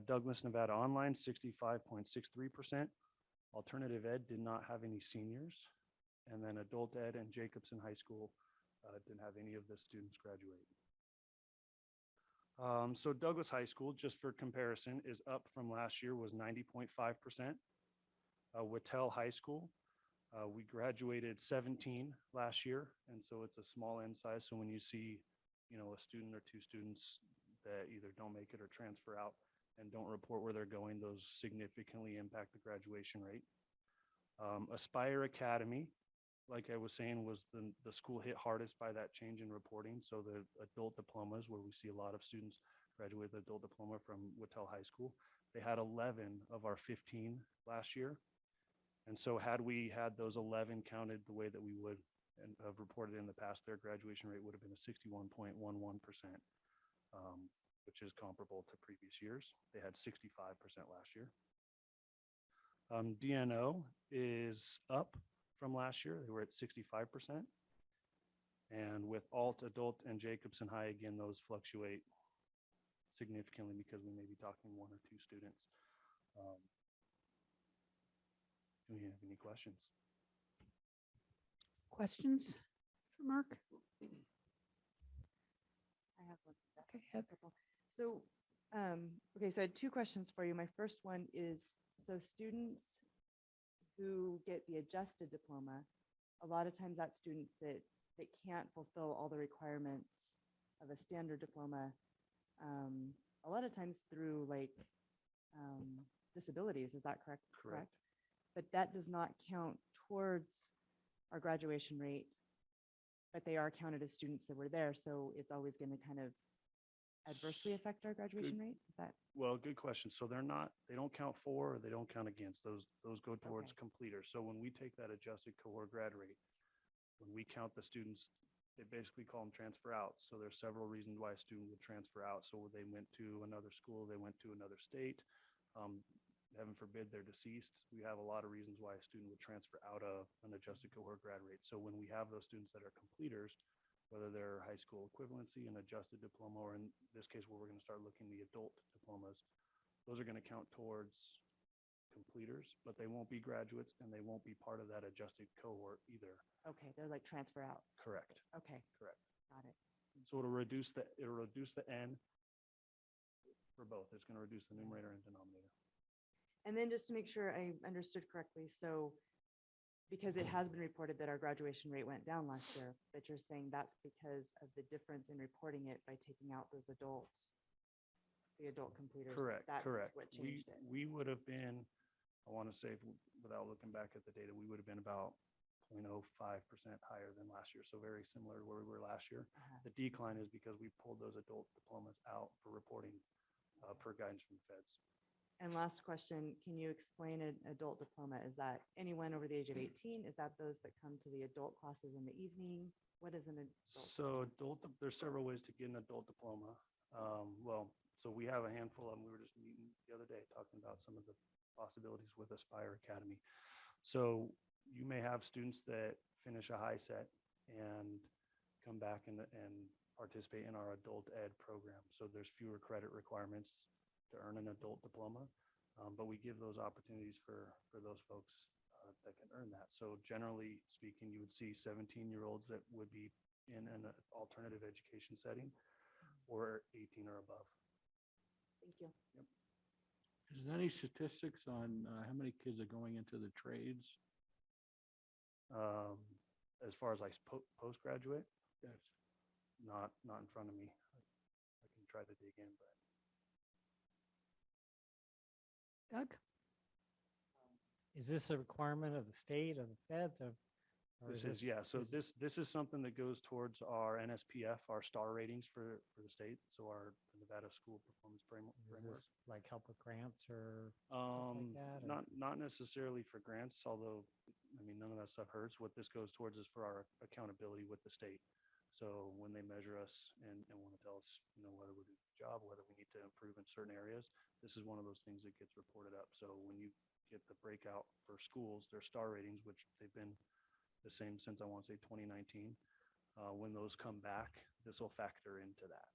Douglas Nevada Online, 65.63%. Alternative Ed did not have any seniors. And then Adult Ed and Jacobson High School didn't have any of the students graduate. So Douglas High School, just for comparison, is up from last year, was 90.5%. Whitell High School, we graduated 17 last year, and so it's a small N size. So when you see, a student or two students that either don't make it or transfer out and don't report where they're going, those significantly impact the graduation rate. Aspire Academy, like I was saying, was the school hit hardest by that change in reporting. So the adult diplomas, where we see a lot of students graduate with adult diploma from Whitell High School, they had 11 of our 15 last year. And so had we had those 11 counted the way that we would and have reported in the past, their graduation rate would have been a 61.11%, which is comparable to previous years. They had 65% last year. DNO is up from last year. They were at 65%. And with Alt, Adult, and Jacobson High, again, those fluctuate significantly because we may be talking one or two students. Do we have any questions? Questions for Mark? I have one. Okay, Heather. So, okay, so I had two questions for you. My first one is, so students who get the adjusted diploma, a lot of times that's students that can't fulfill all the requirements of a standard diploma, a lot of times through disabilities. Is that correct? Correct. But that does not count towards our graduation rate, but they are counted as students that were there. So it's always going to kind of adversely affect our graduation rate? Is that? Well, good question. So they don't count for, or they don't count against. Those go towards completers. So when we take that adjusted cohort grad rate, when we count the students, they basically call them transfer out. So there's several reasons why a student would transfer out. So they went to another school, they went to another state. Heaven forbid they're deceased. We have a lot of reasons why a student would transfer out of an adjusted cohort grad rate. So when we have those students that are completers, whether they're high school equivalency, an adjusted diploma, or in this case where we're going to start looking the adult diplomas, those are going to count towards completers, but they won't be graduates and they won't be part of that adjusted cohort either. Okay, they're like transfer out. Correct. Okay, Correct. got it. So it'll reduce the N for both. It's going to reduce the numerator and denominator. And then just to make sure I understood correctly, so because it has been reported that our graduation rate went down last year, but you're saying that's because of the difference in reporting it by taking out those the adult completers. Correct, That is correct. what changed it. We would have been, I want to say, without looking back at the data, we would have been about 0.05% higher than last year. So very similar to where we were last year. The decline is because we pulled those adult diplomas out for reporting per guidance from the feds. And last question, can you explain an adult diploma? Is that anyone over the age of 18? Is that those that come to the adult classes in the evening? What is an adult? So there's several ways to get an adult diploma. So we have a handful of them. We were just meeting the other day talking about some of the possibilities with Aspire Academy. So you may have students that finish a high set and come back and participate in our adult ed program. So there's fewer credit requirements to earn an adult diploma, but we give those opportunities for those folks that can earn that. So generally speaking, you would see 17-year-olds that would be in an alternative education setting or 18 or above. Thank you. Yep. Is there any statistics on how many kids are going into the trades? As far as like postgraduate, Yes. not in front of me. I can try to dig in, but. Doug? Is this a requirement of the state, of the feds, or This is, yeah, so this is something that goes towards our NSPF, our star ratings for the state, so our Nevada School Performance Does Framework. this like help with grants or stuff like that? or- Not necessarily for grants, although, I mean, none of that stuff hurts. What this goes towards is for our accountability with the state. So when they measure us and want to tell us, whether we're doing a good job, whether we need to improve in certain areas, this is one of those things that gets reported up. So when you get the breakout for schools, their star ratings, which they've been the same since I want to say 2019, when those come back, this will factor into that.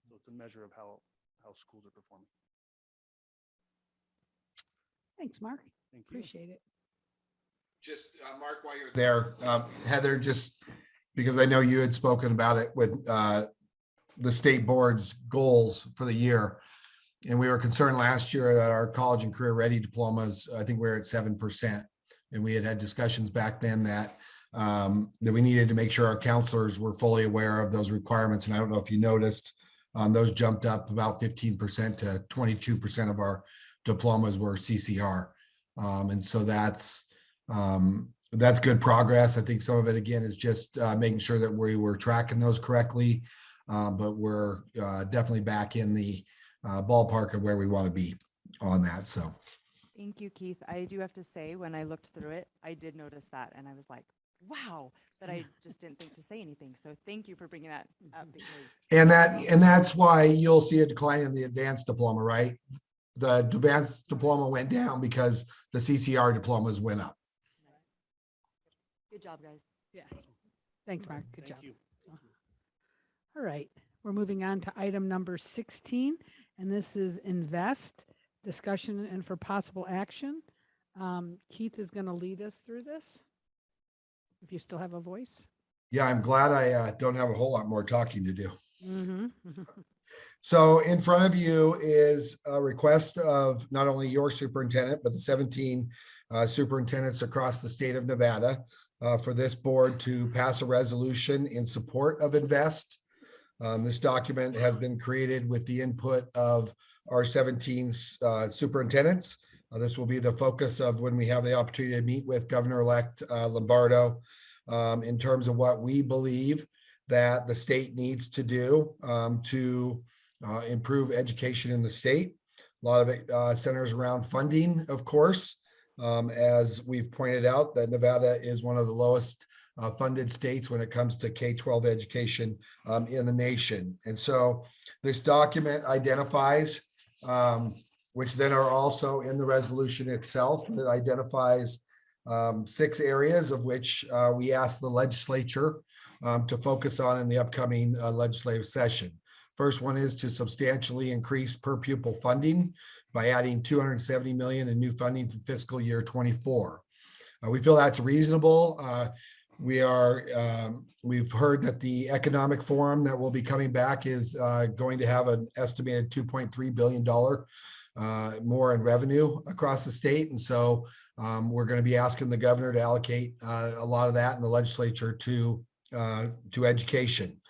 So it's a measure of how schools are performing. Thanks, Mark. Thank you. Appreciate it. Just Mark, while you're there, Heather, just because I know you had spoken about it with the state board's goals for the year. And we were concerned last year that our college and career ready diplomas, I think we're at 7%. And we had discussions back then that we needed to make sure our counselors were fully aware of those requirements. And I don't know if you noticed, those jumped up about 15% to 22% of our diplomas were CCR. And so that's good progress. I think some of it, again, is just making sure that we were tracking those correctly. But we're definitely back in the ballpark of where we want to be on that. So. Thank you, Keith. I do have to say, when I looked through it, I did notice that, and I was like, wow, but I just didn't think to say anything. So thank you for bringing that up. Because And that's why you'll see a decline in the advanced diploma, right? The advanced diploma went down because the CCR diplomas went up. good job, guys. Yeah. Thanks, Mark. Good job. Thank you. All right, we're moving on to item number 16, and this is invest, discussion and for possible action. Keith is going to lead us through this. If you still have a voice. Yeah, I'm glad I don't have a whole lot more talking to do. Mm-hmm. So in front of you is a request of not only your superintendent, but the 17 superintendents across the state of Nevada for this board to pass a resolution in support of Invest. This document has been created with the input of our 17 superintendents. This will be the focus of when we have the opportunity to meet with Governor-elect Lombardo in terms of what we believe that the state needs to do to improve education in the state. A lot of it centers around funding, of course. As we've pointed out, that Nevada is one of the lowest funded states when it comes to K-12 education in the nation. And so this document identifies, which then are also in the resolution itself, it identifies 6 areas of which we asked the legislature to focus on in the upcoming legislative session. First one is to substantially increase per pupil funding by adding $270 million in new funding for fiscal year 24. We feel that's reasonable. We've heard that the economic forum that will be coming back is going to have an estimated $2.3 billion more in revenue across the state. And so we're going to be asking the governor to allocate a lot of that in the legislature to education.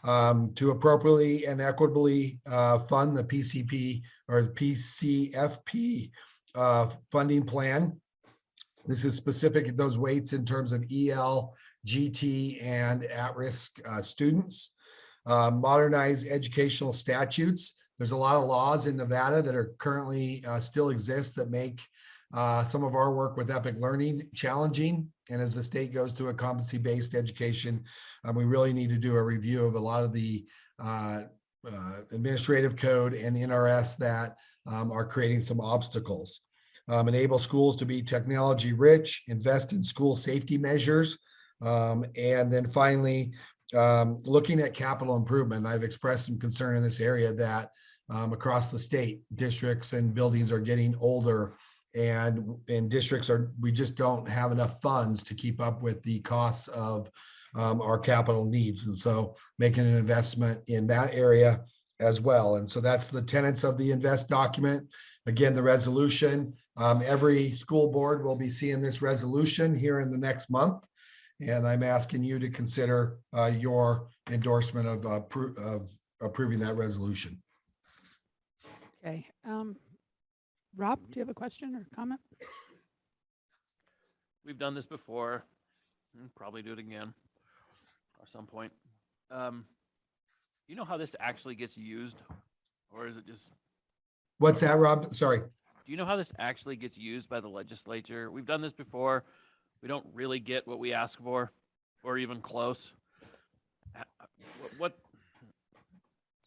To appropriately and equitably fund the PCP or the PCFP funding plan. This is specific at those weights in terms of EL, GT, and at-risk students. Modernize educational statutes. There's a lot of laws in Nevada that are currently still exist that make some of our work with Epic Learning challenging. And as the state goes to a competency-based education, we really need to do a review of a lot of the administrative code and NRS that are creating some obstacles. Enable schools to be technology rich, invest in school safety measures. And then finally, looking at capital improvement. I've expressed some concern in this area that across the state, districts and buildings are getting older, and districts we just don't have enough funds to keep up with the costs of our capital needs. And so making an investment in that area as well. And so that's the tenets of the Invest document. Again, the resolution, every school board will be seeing this resolution here in the next month. And I'm asking you to consider your endorsement of approving that resolution. Okay. Rob, do you have a question or comment? We've done this before, and probably do it again at some point. You know how this actually gets used, or is it just? What's that, Rob? Sorry. Do you know how this actually gets used by the legislature? We've done this before. We don't really get what we ask for, or even close. What,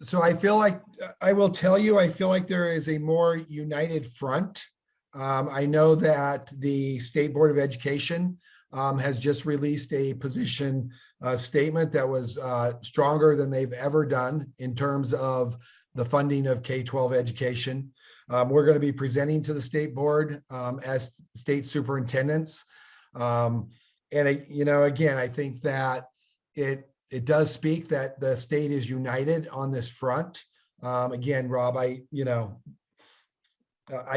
So I feel like, I will tell you, I feel like there is a more united front. I know that the State Board of Education has just released a position statement that was stronger than they've ever done in terms of the funding of K-12 education. We're going to be presenting to the state board as state superintendents. Again, I think that it does speak that the state is united on this front. Again, Rob, I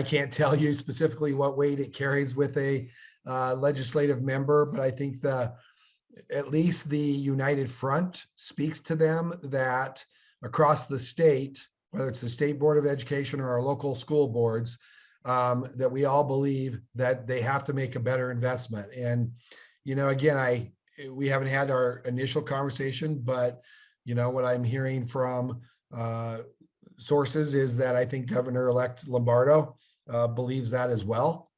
can't tell you specifically what weight it carries with a legislative member, but I think at least the united front speaks to them that across the state, whether it's the State Board of Education or our local school boards, that we all believe that they have to make a better investment. And, again, we haven't had our initial conversation, but, what I'm hearing from sources is that I think Governor-elect Lombardo believes that as well.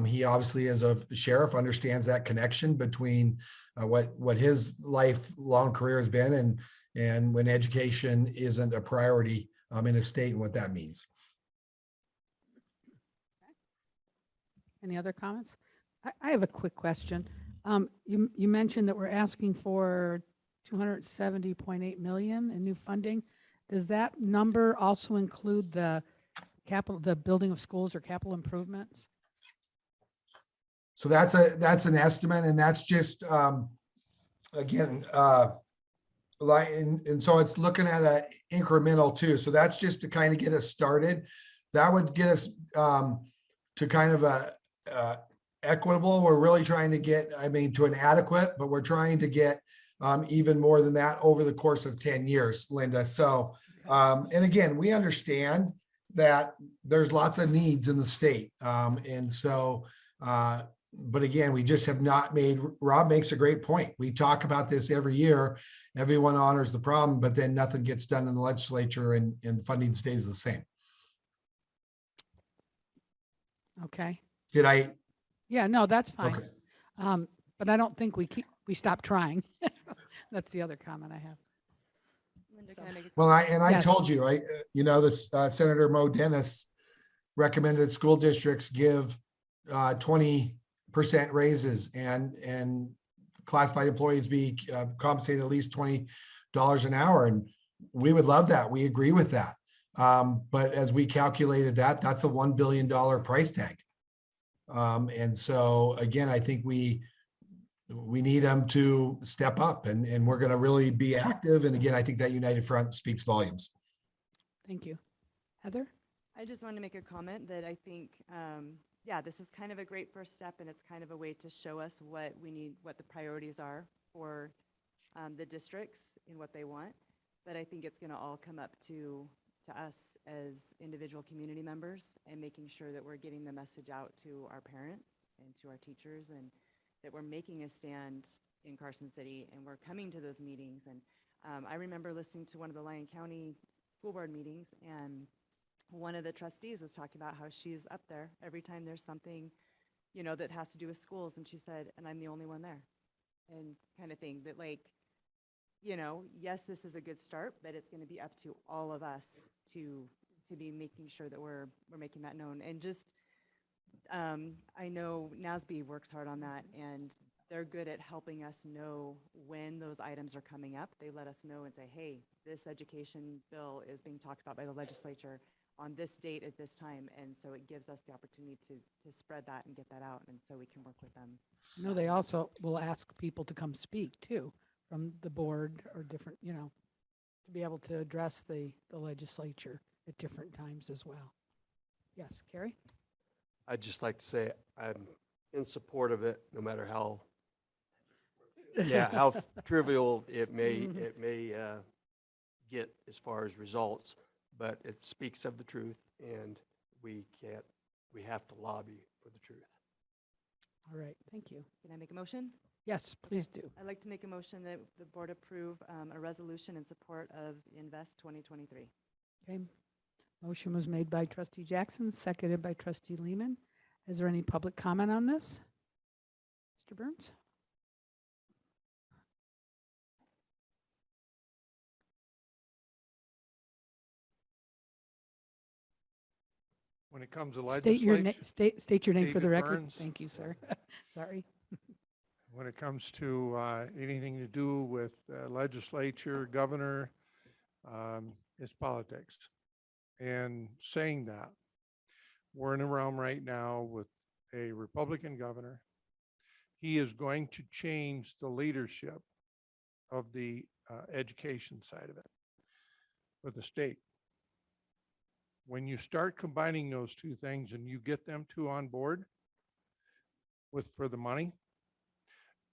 He obviously, as a sheriff, understands that connection between what his lifelong career has been and when education isn't a priority in a state and what that means. Any other comments? I have a quick question. You mentioned that we're asking for 270.8 million in new funding. Does that number also include the building of schools or capital improvements? So that's an estimate, and that's just again, and so it's looking at an incremental too. So that's just to kind of get us started. That would get us to kind of a equitable. We're really trying to get, to an adequate, but we're trying to get even more than that over the course of 10 years, Linda. So, and again, we understand that there's lots of needs in the state. And so, but again, we just have not made, Rob makes a great point. We talk about this every year. Everyone honors the problem, but then nothing gets done in the legislature and funding stays the same. Okay. Did I? Yeah, no, that's fine. Okay. But I don't think we stop trying. That's the other comment I have. Linda, can I make a Well, I Yes. told you, right? This Senator Mo Dennis recommended school districts give 20% raises and classified employees be compensated at least $20 an hour. And we would love that. We agree with that. But as we calculated that, that's a $1 billion price tag. And so again, I think we need them to step up and we're going to really be active. And again, I think that united front speaks volumes. Thank you. Heather? I just wanted to make a comment that I think, yeah, this is kind of a great first step, and it's kind of a way to show us what we need, what the priorities are for the districts and what they want. But I think it's going to all come up to us as individual community members and making sure that we're getting the message out to our parents and to our teachers, and that we're making a stand in Carson City and we're coming to those meetings. And I remember listening to one of the Lyon County school board meetings, and one of the trustees was talking about how she's up there every time there's something, that has to do with schools. And she said, and I'm the only one there, and kind of thing that, like, yes, this is a good start, but it's going to be up to all of us to be making sure that we're making that known. And just, I know NASB works hard on that, and they're good at helping us know when those items are coming up. They let us know and say, hey, this education bill is being talked about by the legislature on this date at this time. And so it gives us the opportunity to spread that and get that out. And so we can work with them. No, they also will ask people to come speak too, from the board or different, to be able to address the legislature at different times as well. Yes, Carrie? I'd just like to say I'm in support of it, no matter how, how trivial it may get as far as results, but it speaks of the truth, and we have to lobby for the truth. All right, thank you. Can I make a motion? Yes, please do. I'd like to make a motion that the board approve a resolution in support of Invest 2023. Okay. Motion was made by trustee Jackson, seconded by trustee Lehman. Is there any public comment on this? Mr. Burns? When it comes to State your legislature, state your name for the David record. Burns. Thank you, sir. Sorry. when it comes to anything to do with legislature, governor, it's politics. And saying that, we're in a realm right now with a Republican governor. He is going to change the leadership of the education side of it for the state. When you start combining those two things and you get them two on board for the money,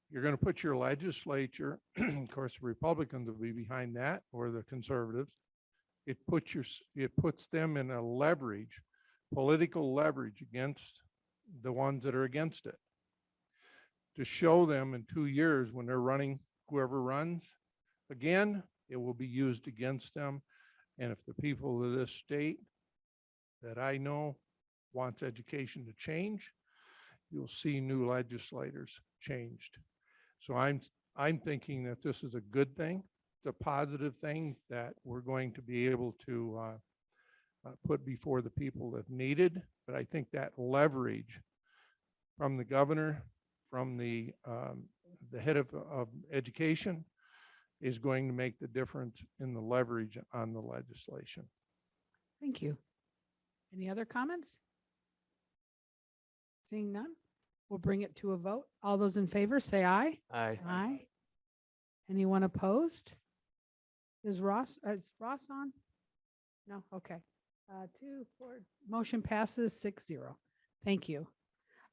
you're going to put your legislature, of course, the Republicans will be behind that, or the conservatives. It puts them in a leverage, political leverage against the ones that are against it. To show them in 2 years when they're running, whoever runs, again, it will be used against them. And if the people of this state that I know wants education to change, you'll see new legislators changed. So I'm thinking that this is a good thing. It's a positive thing that we're going to be able to put before the people that need it. But I think that leverage from the governor, from the head of education, is going to make the difference in the leverage on the legislation. Thank you. Any other comments? Seeing none, we'll bring it to a vote. All those in favor, say aye. Aye. Aye. Anyone opposed? Is Ross on? No, okay. 2, 4, motion passes 6-0. Thank you.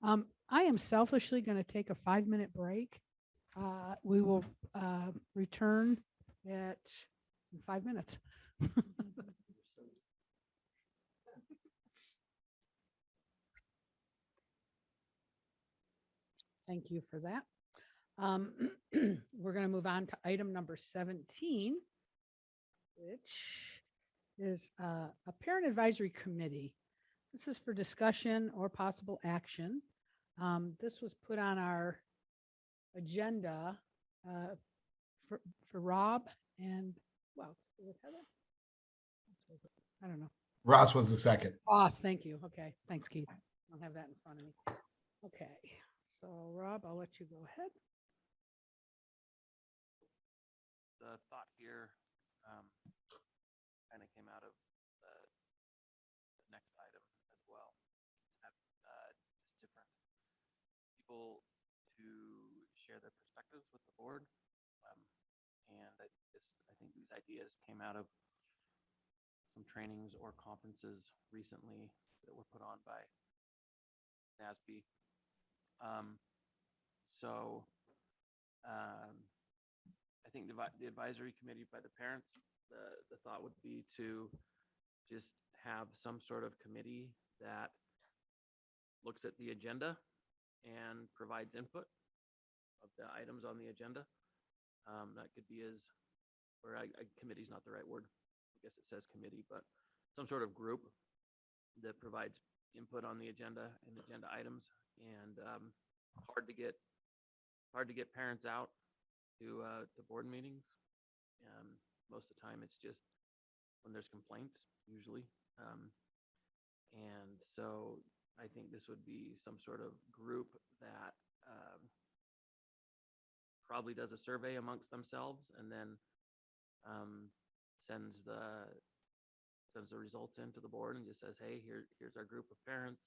I am selfishly going to take a 5-minute break. We will return in 5 minutes. Thank you for that. We're going to move on to item number 17, which is a parent advisory committee. This is for discussion or possible action. This was put on our agenda for Rob and, well, was it Heather? I don't know. Ross was the second. Ross, thank you. Okay, thanks, Keith. I don't have that in front of me. Okay, so Rob, I'll let you go ahead. The thought here kind of came out of the next item as well. Have just different people to share their perspectives with the board. And I think these ideas came out of some trainings or conferences recently that were put on by NASB. I think the advisory committee by the parents, the thought would be to just have some sort of committee that looks at the agenda and provides input of the items on the agenda. That could be committee is not the right word. I guess it says committee, but some sort of group that provides input on the agenda and agenda items. And hard to get parents out to board meetings. Most of the time it's just when there's complaints usually. And so I think this would be some sort of group that probably does a survey amongst themselves and then sends the results into the board and just says, hey, here's our group of parents.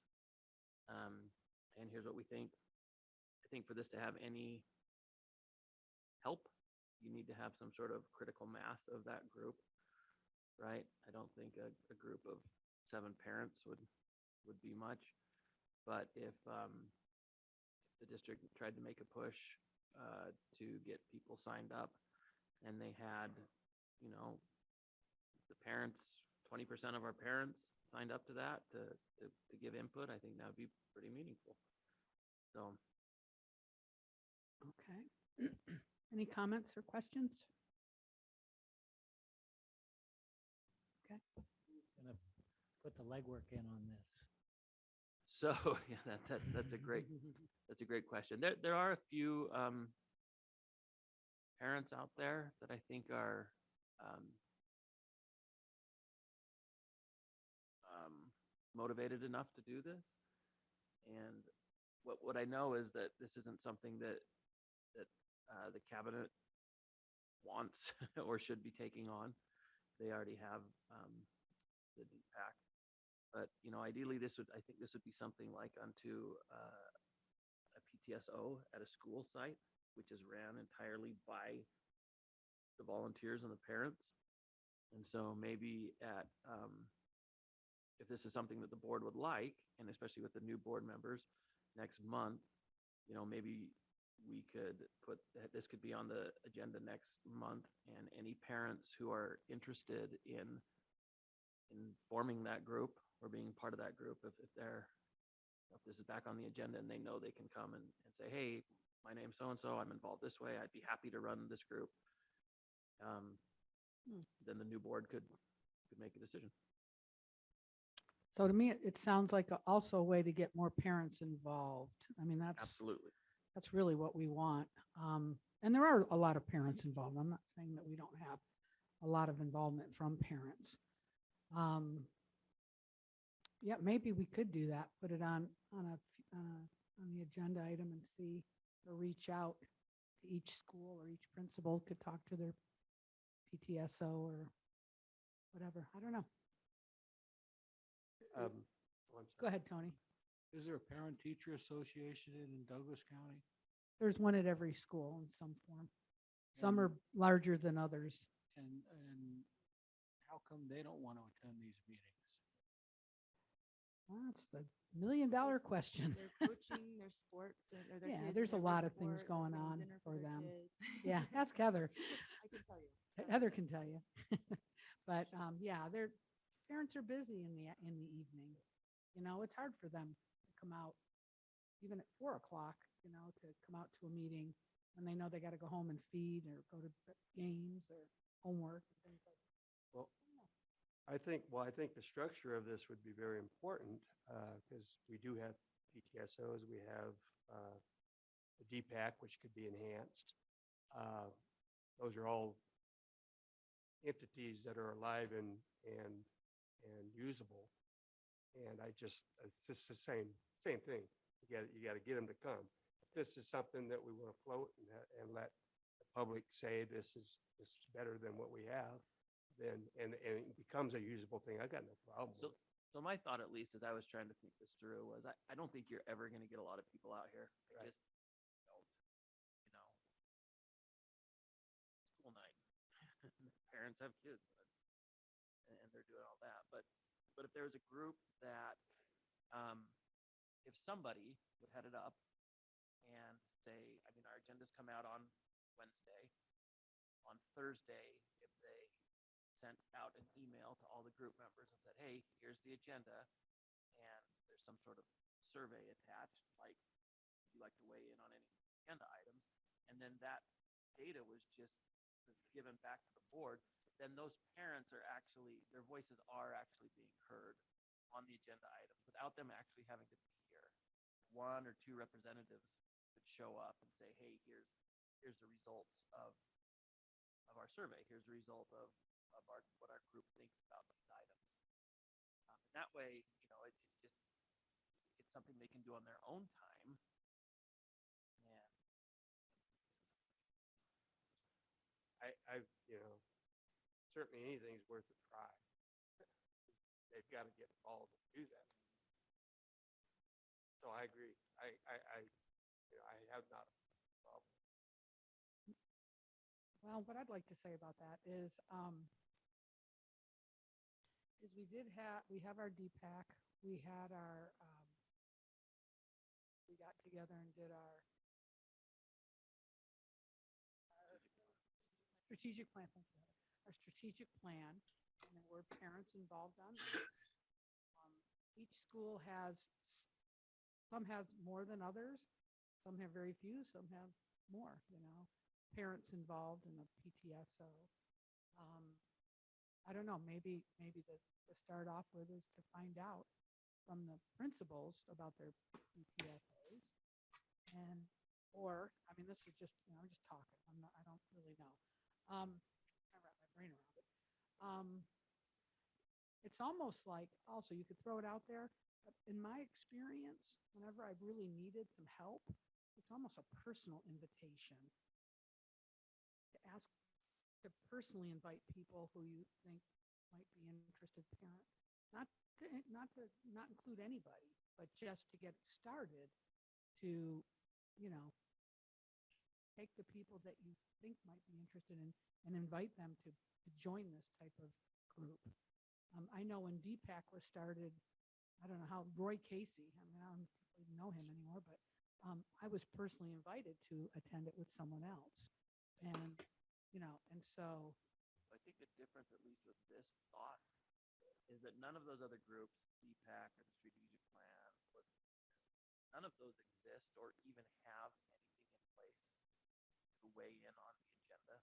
And here's what we think. I think for this to have any help, you need to have some sort of critical mass of that group, right? I don't think a group of 7 parents would be much, but if the district tried to make a push to get people signed up and they had, the parents, 20% of our parents signed up to that to give input, I think that would be pretty meaningful. So. Okay. Any comments or questions? Okay. Gonna put the legwork in on this. So yeah, that's a great question. There are a few parents out there that I think are motivated enough to do this. And what I know is that this isn't something that the cabinet wants or should be taking on. They already have the DPAC. But, you know, ideally I think this would be something like onto a PTSO at a school site, which is ran entirely by the volunteers and the parents. And so maybe if this is something that the board would like, and especially with the new board members next month, you know, maybe we could this could be on the agenda next month, and any parents who are interested in forming that group or being part of that group, if this is back on the agenda and they know they can come and say, hey, my name's so-and-so, I'm involved this way, I'd be happy to run this group. Then the new board could make a decision. So to me, it sounds like also a way to get more parents involved. I mean, Absolutely. that's really what we want. And there are a lot of parents involved. I'm not saying that we don't have a lot of involvement from parents. Yeah, maybe we could do that, put it on the agenda item and see, or reach out to each school, or each principal could talk to their PTSO or whatever. I don't know. Go ahead, Tony. Is there a parent-teacher association in Douglas County? There's one at every school in some form. Some are larger than others. And how come they don't want to attend these meetings? Well, that's the $1,000,000 question. Their coaching, their sports, or their Yeah, kids there's a never lot of things support, going they're bringing on dinner for their them. kids. Yeah, ask Heather. I can tell you. Heather can tell you. But yeah, their parents are busy in the evening. You know, it's hard for them to come out even at 4 o'clock, you know, to come out to a meeting when they know they got to go home and feed or go to games or homework and things like that. Well, I think the structure of this would be very important because we do have PTSOs, we have the DPAC, which could be enhanced. Those are all entities that are alive and usable. And it's just the same thing. You got to get them to come. If this is something that we want to float and let the public say this is better than what we have, then and it becomes a usable thing, I got no problem. with it. So my thought, at least, as I was trying to think this through, was I don't think you're ever going to get a lot of people out here. I Right. just don't, you know. School night. Parents have kids, and they're doing all that. But if there was a group that, if somebody would head it up and say, I mean, our agendas come out on Wednesday. On Thursday, if they sent out an email to all the group members and said, hey, here's the agenda, and there's some sort of survey attached, like, would you like to weigh in on any agenda items? And then that data was just given back to the board, then those parents are actually, their voices are actually being heard on the agenda items without them actually having to be here. 1 or 2 representatives would show up and say, hey, here's the results of our survey. Here's the result of what our group thinks about these items. And that way, you know, it's something they can do on their own time. And I you know, certainly anything's worth a try. They've got to get involved and do that. So I agree. I have not a problem. Well, what I'd like to say about that is we have our DPAC, we had our, we got together and did our strategic plan, our strategic plan, and there were parents involved on that. Each school some has more than others, some have very few, some have more, you know, parents involved in a PTSO. I don't know, maybe to start off with is to find out from the principals about their PTSOs, or I mean, this is just, you know, I'm just talking. I don't really know. I wrap my brain around it. it's almost like, also, you could throw it out there, but in my experience, whenever I've really needed some help, it's almost a personal invitation to ask, to personally invite people who you think might be interested parents. Not include anybody, but just to get started, to, you know, take the people that you think might be interested in and invite them to join this type of group. I know when DPAC was started, I don't know how, Roy Casey, I mean, I don't even know him anymore, but I was personally invited to attend it with someone else. And, you know, and so. I think the difference, at least with this thought, is that none of those other groups, CPAC or the strategic plan, none of those exist or even have anything in place to weigh in on the agenda.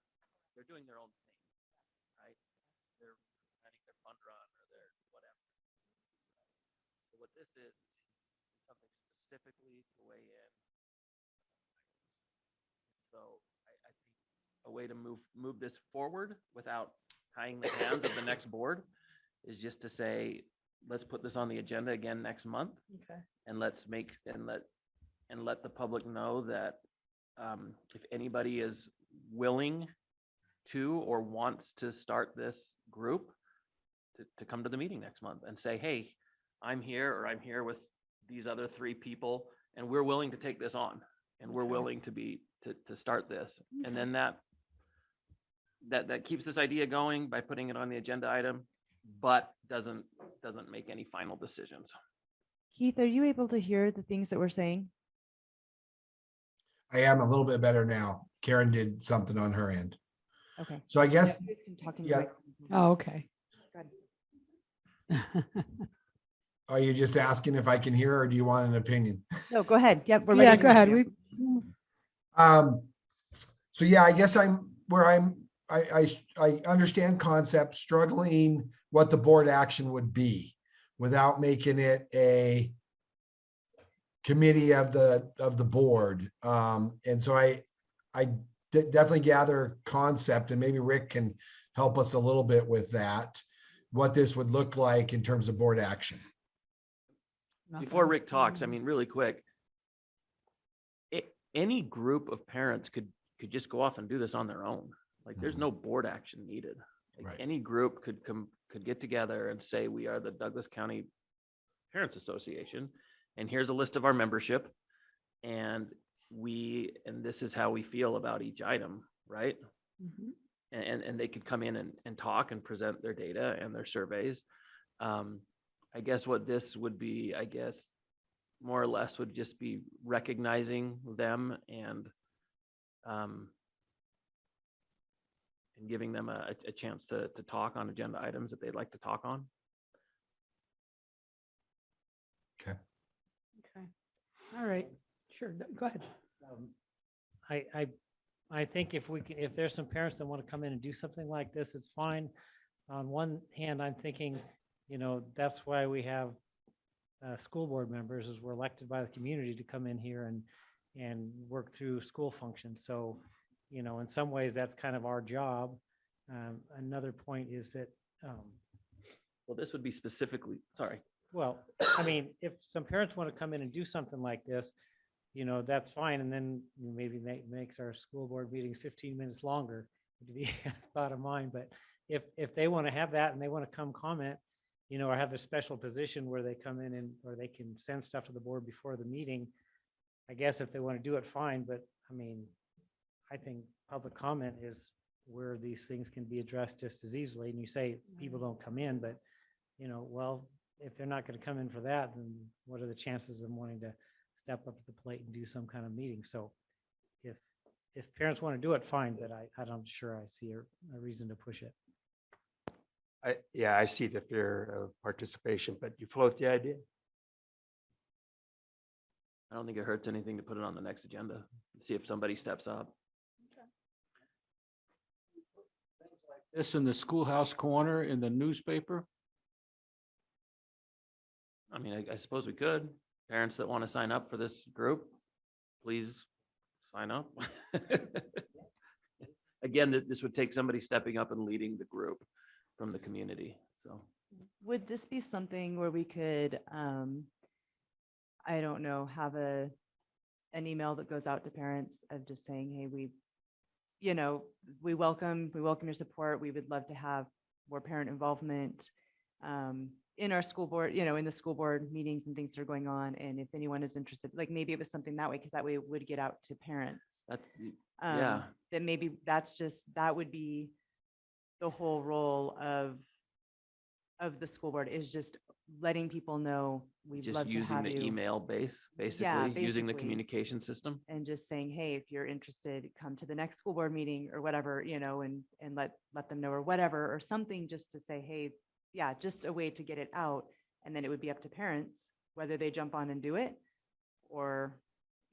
They're doing their own thing, right? They're planning their fund run or their whatever. So what this is something specifically to weigh in. So I think a way to move this forward without tying the hands of the next board is just to say, let's put this on the agenda again next month. Okay. And let's make, and let the public know that if anybody is willing to or wants to start this group, to come to the meeting next month and say, hey, I'm here, or I'm here with these other 3 people, and we're willing to take this on, and we're willing to start this. And then that keeps this idea going by putting it on the agenda item, but doesn't make any final decisions. Keith, are you able to hear the things that we're saying? I am a little bit better now. Karen did something on her end. Okay. So I guess, yeah, Oh, okay. are you just asking if I can hear, or do you want an opinion? No, go ahead. Yep, we're Yeah, ready. go ahead. So yeah, I guess I understand concept, struggling what the board action would be without making it a committee of the board. And so I definitely gather concept, and maybe Rick can help us a little bit with that, what this would look like in terms of board action. Before Rick talks, I mean, really quick, any group of parents could just go off and do this on their own. Like, there's no board action needed. Like, Right. any group could get together and say, we are the Douglas County Parents Association, and here's a list of our membership, and this is how we feel about each item, right? And they could come in and talk and present their data and their surveys. I guess what this would be, I guess, more or less would just be recognizing them and giving them a chance to talk on agenda items that they'd like to talk on. Okay. Okay. All right. Sure. Go ahead. I think if there's some parents that want to come in and do something like this, it's fine. On one hand, I'm thinking, you know, that's why we have school board members, is we're elected by the community to come in here and work through school functions. So, you know, in some ways, that's kind of our job. Another point is that, Well, this would be specifically, sorry. well, I mean, if some parents want to come in and do something like this, you know, that's fine. And then maybe makes our school board meetings 15 minutes longer, to be thought of mine. But if they want to have that and they want to come comment, you know, or have a special position where they come in or they can send stuff to the board before the meeting, I guess if they want to do it, fine. But I mean, I think public comment is where these things can be addressed just as easily. And you say people don't come in, but, you know, well, if they're not going to come in for that, then what are the chances of them wanting to step up to the plate and do some kind of meeting? So if parents want to do it, fine, but I'm not sure I see a reason to push it. I see the fear of participation, but you float the idea. I don't think it hurts anything to put it on the next agenda, see if somebody steps up. This in the schoolhouse corner in the newspaper. I mean, I suppose we could. Parents that want to sign up for this group, please sign up. Again, this would take somebody stepping up and leading the group from the community. So would this be something where we could, I don't know, have an email that goes out to parents of just saying, hey, we welcome your support. We would love to have more parent involvement in our school board, in the school board meetings and things that are going on. And if anyone is interested, like maybe it was something that way, because that way it would get out to parents. Yeah. That maybe that would be the whole role of the school board, is just letting people know we'd Just love to using have the you. email base, Yeah, basically, using the basically. communication system. And just saying, hey, if you're interested, come to the next school board meeting or whatever, and let them know or whatever, or something, just to say, hey, yeah, just a way to get it out. And then it would be up to parents whether they jump on and do it or,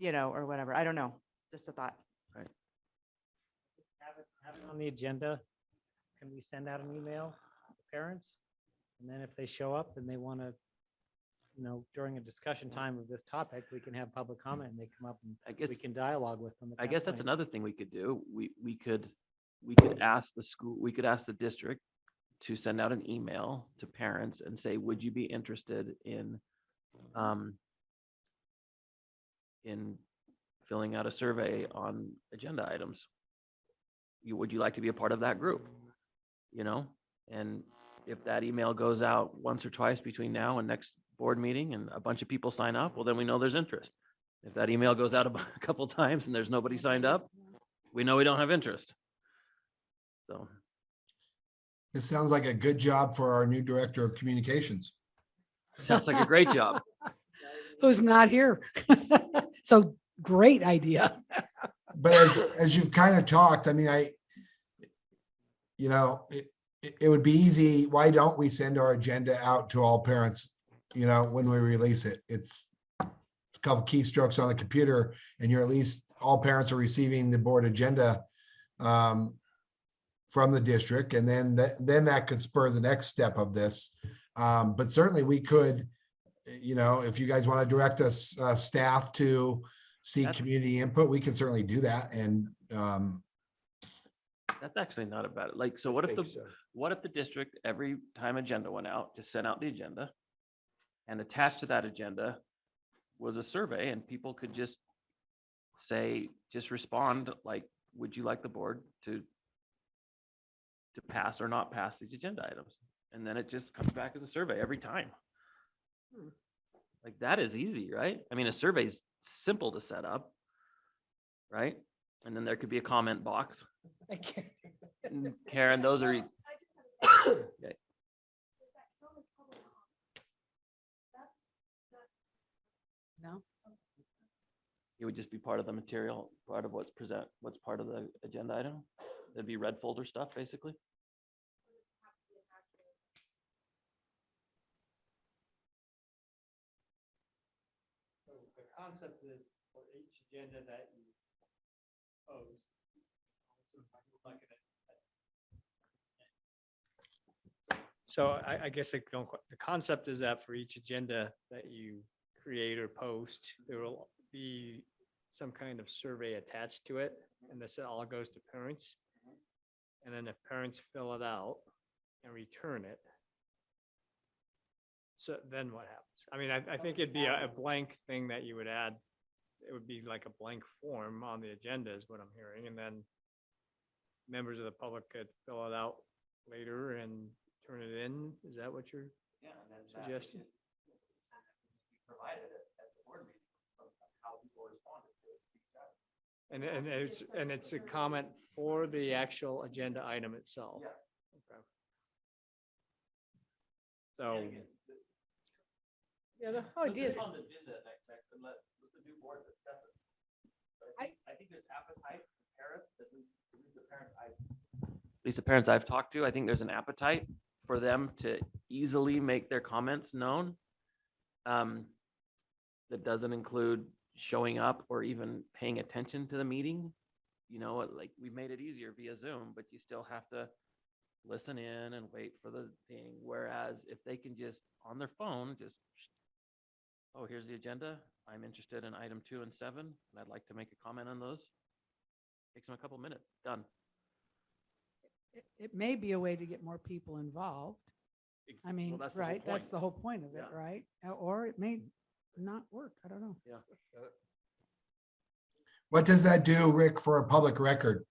or whatever. I don't know. Just a thought. Right. Have it on the agenda. Can we send out an email to parents? And then if they show up and they want to, during a discussion time of this topic, we can have public comment and they come up and we can dialogue with them. I guess that's point. another thing we could do. We could ask the school, we could ask the district to send out an email to parents and say, would you be interested in filling out a survey on agenda items? Would you like to be a part of that group? And if that email goes out once or twice between now and next board meeting and a bunch of people sign up, well, then we know there's interest. If that email goes out a couple times and there's nobody signed up, we know we don't have interest. So This sounds like a good job for our new director of communications. sounds like a great job. Who's not here. So great idea. But as you've kind of talked, I mean, it would be easy. Why don't we send our agenda out to all parents, when we release it? It's a couple keystrokes on the computer and you're at least, all parents are receiving the board agenda from the district. And then that could spur the next step of this. But certainly we could, if you guys want to direct us, staff to seek community input, we can certainly do that. And That's actually not a bad, so what if the district, every time agenda went out, just sent out the agenda and attached to that agenda was a survey and people could just respond, like, would you like the board to pass or not pass these agenda items? And then it just comes back as a survey every time. Like that is easy, right? I mean, a survey is simple to set up, right? And then there could be a comment box. Karen, those are. Okay. No. It would just be part of the material, part of what's part of the agenda item. It'd be red folder stuff, basically. So the concept is for each agenda that you post. So I guess the concept is that for each agenda that you create or post, there will be some kind of survey attached to it, and this all goes to parents. And then if parents fill it out and return it, so then what happens? I mean, I think it'd be a blank thing that you would add. It would be like a blank form on the agenda is what I'm hearing, and then members of the public could fill it out later and turn it in. Is that what you're suggesting? Provided at the board meeting of how people responded to it. And it's a comment for the actual agenda item itself. Yeah. Okay. So. Yeah, the whole idea. On the agenda next and let the new board discuss it. I think there's appetite for parents, at least the parents I've talked to, I think there's an appetite for them to easily make their comments known. That doesn't include showing up or even paying attention to the meeting. Like we've made it easier via Zoom, but you still have to listen in and wait for the thing. Whereas if they can just on their phone, oh, here's the agenda. I'm interested in item 2 and 7, and I'd like to make a comment on those. Takes them a couple minutes, done. It may be a way to get more people involved. I mean, that's the whole right, that's point. the whole point of it, Yeah. right? Or it may not work. I don't know. Yeah. What does that do, Rick, for a public record?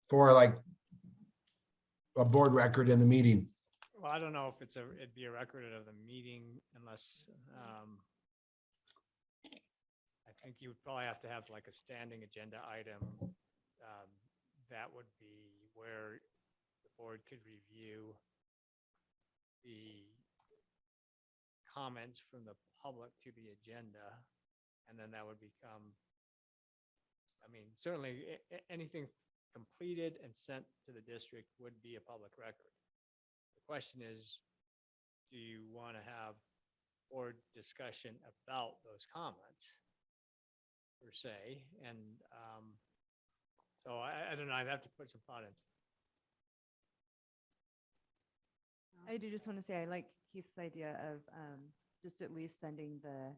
For like a board record in the meeting? Well, I don't know if it'd be a record of the meeting unless, I think you would probably have to have like a standing agenda item. That would be where the board could review the comments from the public to the agenda. And then that would become, I mean, certainly anything completed and sent to the district would be a public record. The question is, do you want to have board discussion about those comments per se? And so I don't know, I'd have to put some thought into it. I do just want to say, I like Keith's idea of just at least sending the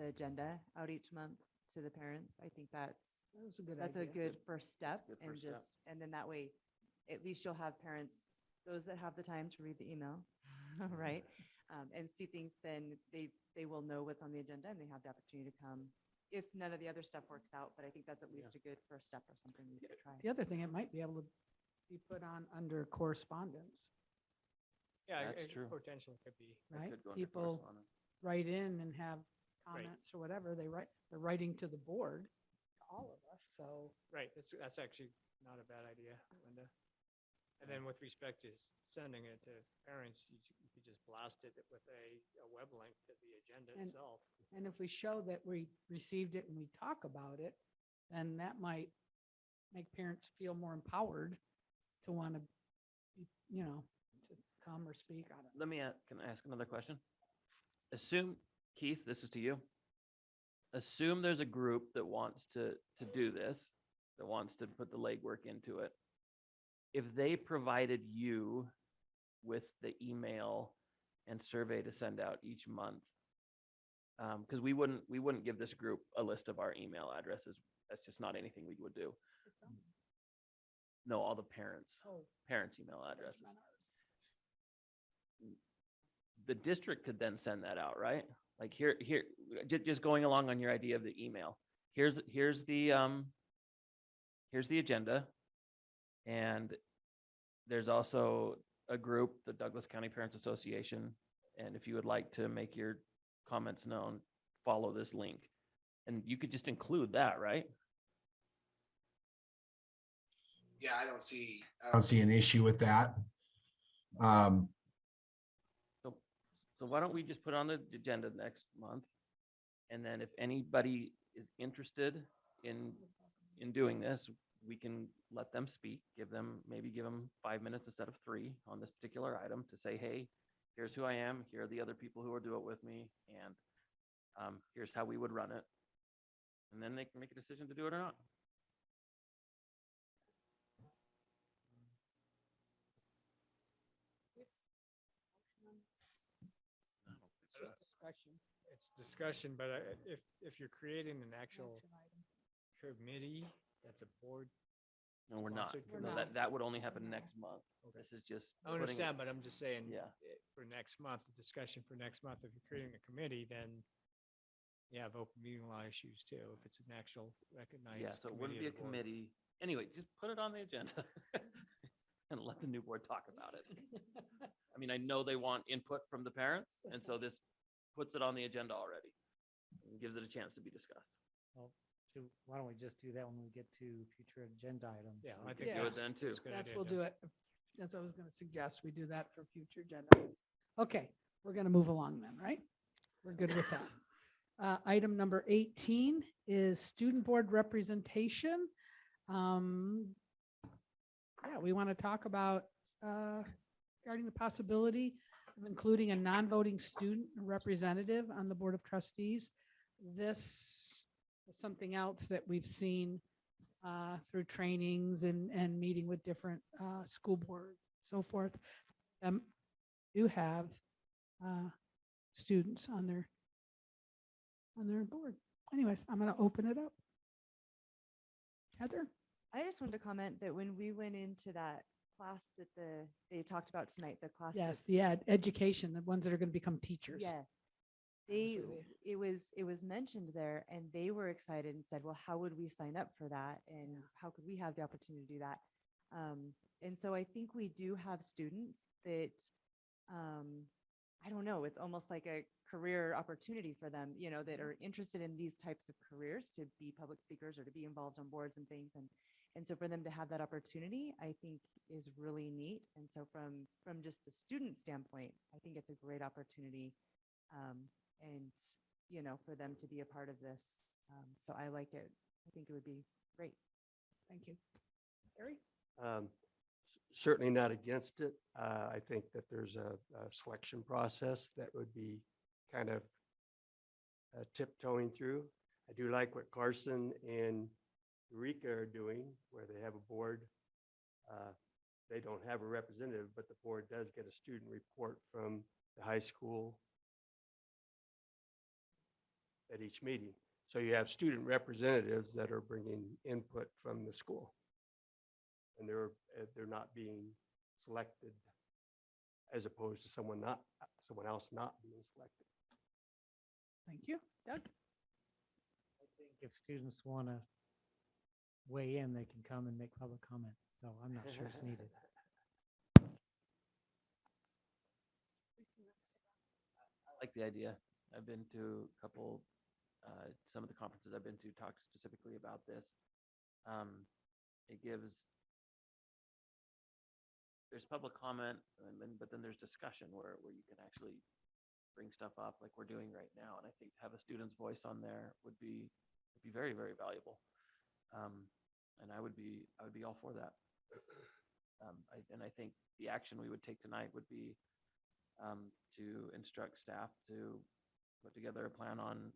agenda out each month to the parents. I think that's a good a idea. good first step. Good And first step. just, and then that way, at least you'll have parents, those that have the time to read the email, right? And see things, then they will know what's on the agenda and they have the opportunity to come if none of the other stuff works out. But I think that's at least a good first step or something we could try. The other thing, it might be able to be put on under correspondence, Yeah, That's true. potential could be. That right? could go under People correspondence. write in and have Right. comments or whatever. They're writing to the board, to all of us. So Right, that's actually not a bad idea, Linda. And then with respect to sending it to parents, you could just blast it with a web link to the agenda And- itself. And if we show that we received it and we talk about it, then that might make parents feel more empowered to want to, to come or speak. I don't know. Let me, can I ask another question? Assume, Keith, this is to you. Assume there's a group that wants to do this, that wants to put the legwork into it. If they provided you with the email and survey to send out each month, because we wouldn't give this group a list of our email addresses. That's just not anything we would do. No, all the parents' email addresses. The district could then send that out, right? Like here, just going along on your idea of the email. Here's the agenda. And there's also a group, the Douglas County Parents Association. And if you would like to make your comments known, follow this link. And you could just include that, right? Yeah, I don't see an issue with that. So why don't we just put it on the agenda next month? And then if anybody is interested in doing this, we can let them speak, maybe give them 5 minutes instead of 3 on this particular item to say, hey, here's who I am, here are the other people who will do it with me, and here's how we would run it. And then they can make a decision to do it or not. It's just discussion. It's discussion, but if you're creating an actual committee, that's a board. No, we're not. sponsored No, committee. that would only happen next month. This is just. I understand, but I'm just saying. Yeah. For next month, the discussion for next month, if you're creating a committee, then you have open meeting law issues too, if it's an actual recognized. Yeah, so it wouldn't be a of the board. committee. Anyway, just put it on the agenda and let the new board talk about it. I mean, I know they want input from the parents, and so this puts it on the agenda already. And gives it a chance to be discussed. Well, why don't we just do that when we get to future agenda items? Yeah, We I could think do it that's- then too. that's a good That's, idea, we'll Jim. do it. That's what I was going to suggest. We do that for future agenda. items. Okay, we're going to move along then, right? We're good with that. Item number 18 is student board representation. Yeah, we want to talk about regarding the possibility of including a non-voting student representative on the Board of Trustees. This is something else that we've seen through trainings and meeting with different school boards, so forth. Do have students on their board. Anyways, I'm going to open it up. Heather? I just wanted to comment that when we went into that class that they talked about tonight, the class? Yes, that's- the education, the ones that are going to become teachers. Yes. It was mentioned there and they were excited and said, well, how would we sign up for that? And how could we have the opportunity to do that? And so I think we do have students that, I don't know, it's almost like a career opportunity for them, you know, that are interested in these types of careers to be public speakers or to be involved on boards and things. And so for them to have that opportunity, I think is really neat. And so from just the student standpoint, I think it's a great opportunity. And, you know, for them to be a part of this. So I like it. I think it would be great. Thank you. Harry? Certainly not against it. I think that there's a selection process that would be kind of tiptoeing through. I do like what Carson and Eureka are doing, where they have a board. They don't have a representative, but the board does get a student report from the high school at each meeting. So you have student representatives that are bringing input from the school. And they're not being selected as opposed to someone else not being selected. Thank you. Doug? I think if students want to weigh in, they can come and make public comment. So I'm not sure it's needed. I like the idea. I've been to a couple, some of the conferences I've been to talk specifically about this. It gives, there's public comment, but then there's discussion where you can actually bring stuff up like we're doing right now. And I think to have a student's voice on there would be very, very valuable. And I would be all for that. And I think the action we would take tonight would be to instruct staff to put together a plan on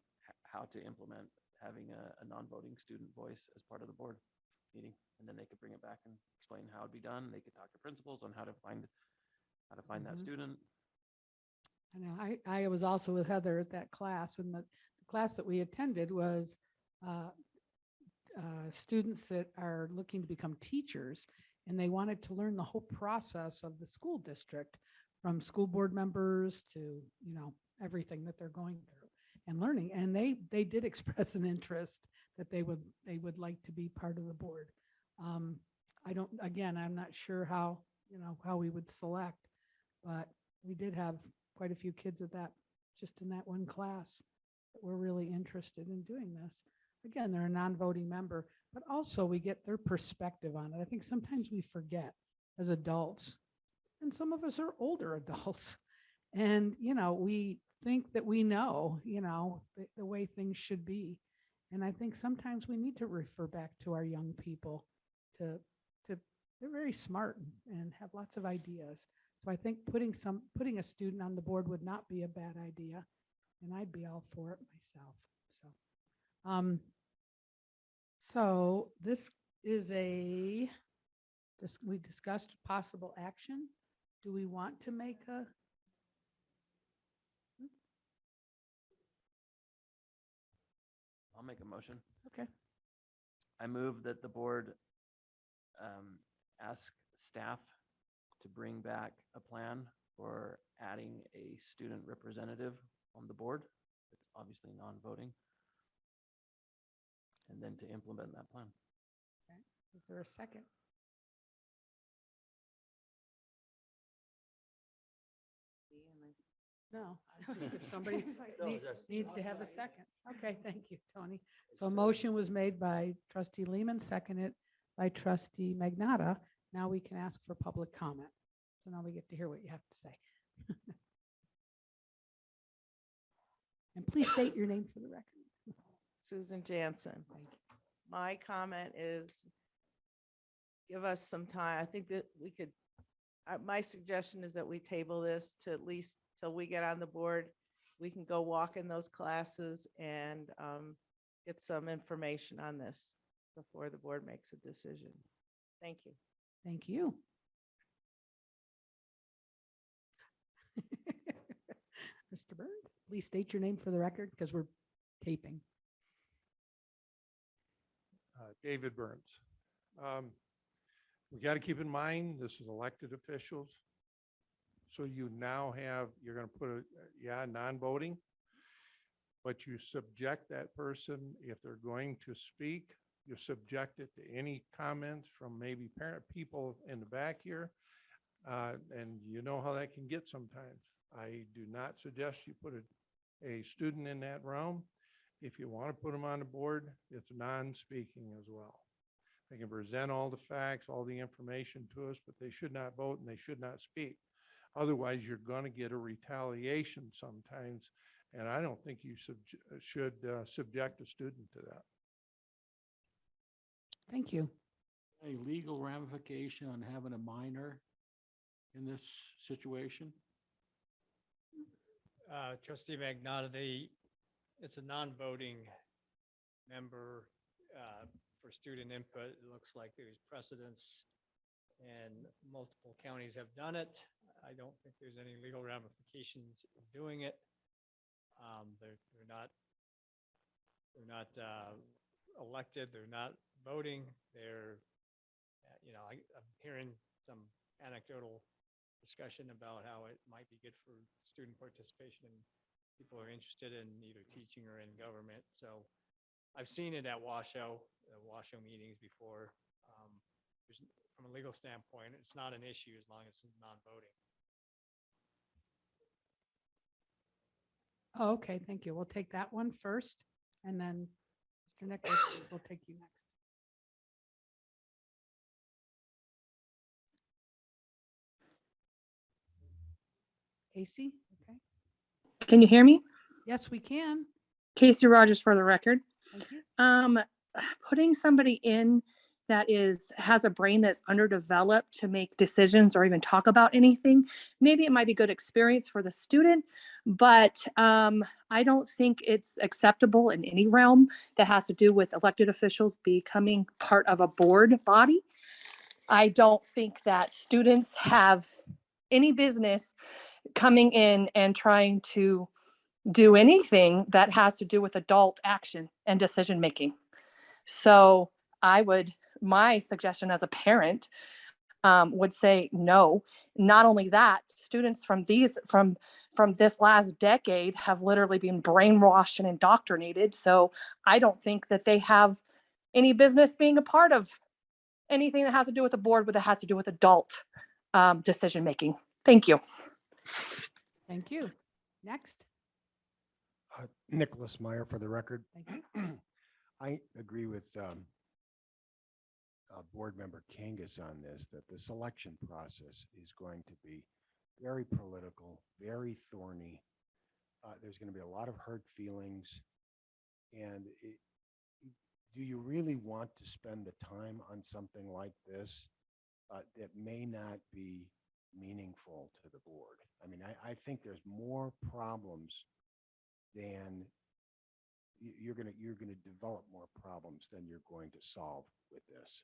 how to implement having a non-voting student voice as part of the board meeting. And then they could bring it back and explain how it'd be done. They could talk to principals on how to find that student. I know, I was also with Heather at that class, and the class that we attended was students that are looking to become teachers, and they wanted to learn the whole process of the school district, from school board members to, you know, everything that they're going through and learning. And they did express an interest that they would like to be part of the board. I'm not sure how we would select, but we did have quite a few kids at that, just in that one class, that were really interested in doing this. Again, they're a non-voting member, but also we get their perspective on it. I think sometimes we forget as adults, and some of us are older adults, and, you know, we think that we know, you know, the way things should be. And I think sometimes we need to refer back to our young people to they're very smart and have lots of ideas. So I think putting a student on the board would not be a bad idea, and I'd be all for it myself. So this is we discussed possible action. Do we want to make a? I'll make a motion. Okay. I move that the board ask staff to bring back a plan for adding a student representative on the board. It's obviously non-voting. And then to implement that plan. Okay. Is there a second? No, just if somebody needs to have a second. Okay, thank you, Tony. So a motion was made by trustee Lehman, seconded by trustee Magnata. Now we can ask for public comment. So now we get to hear what you have to say. And please state your name for the record. Susan Jansen. My comment is give us some time. I think that we could, my suggestion is that we table this to at least till we get on the board. We can go walk in those classes and get some information on this before the board makes a decision. Thank you. Thank you. Mr. Burns, please state your name for the record because we're taping. David Burns. we got to keep in mind, this is elected officials. So you now have, you're going to put non-voting, but you subject that person, if they're going to speak, you subject it to any comments from maybe parent people in the back here. And you know how that can get sometimes. I do not suggest you put a student in that realm. If you want to put them on the board, it's non-speaking as well. They can present all the facts, all the information to us, but they should not vote and they should not speak. Otherwise, you're going to get a retaliation sometimes. And I don't think you should subject a student to that. Thank you. A legal ramification on having a minor in this situation? Trustee Magnotta, it's a non-voting member for student input. It looks like there's precedence and multiple counties have done it. I don't think there's any legal ramifications of doing it. They're not elected. They're not voting. They're, I'm hearing some anecdotal discussion about how it might be good for student participation and people are interested in either teaching or in government. So I've seen it at Washoe meetings before. From a legal standpoint, it's not an issue as long as it's non-voting. Oh, okay, thank you. We'll take that one first, and then Mr. Nicholas will take you next. Casey, okay. Can you hear me? Yes, we can. Casey Rogers for the record. Thank you. Putting somebody in that has a brain that's underdeveloped to make decisions or even talk about anything, maybe it might be good experience for the student, but I don't think it's acceptable in any realm that has to do with elected officials becoming part of a board body. I don't think that students have any business coming in and trying to do anything that has to do with adult action and decision making. So my suggestion as a parent would say no. Not only that, students from this last decade have literally been brainwashed and indoctrinated. So I don't think that they have any business being a part of anything that has to do with the board, but that has to do with adult decision making. Thank you. Thank you. Next. Nicholas Meyer for the record. Thank you. I agree with Board Member Kangas on this, that the selection process is going to be very political, very thorny. There's going to be a lot of hurt feelings. And do you really want to spend the time on something like this that may not be meaningful to the board? I mean, I think there's more problems than you're going to develop more problems than you're going to solve with this.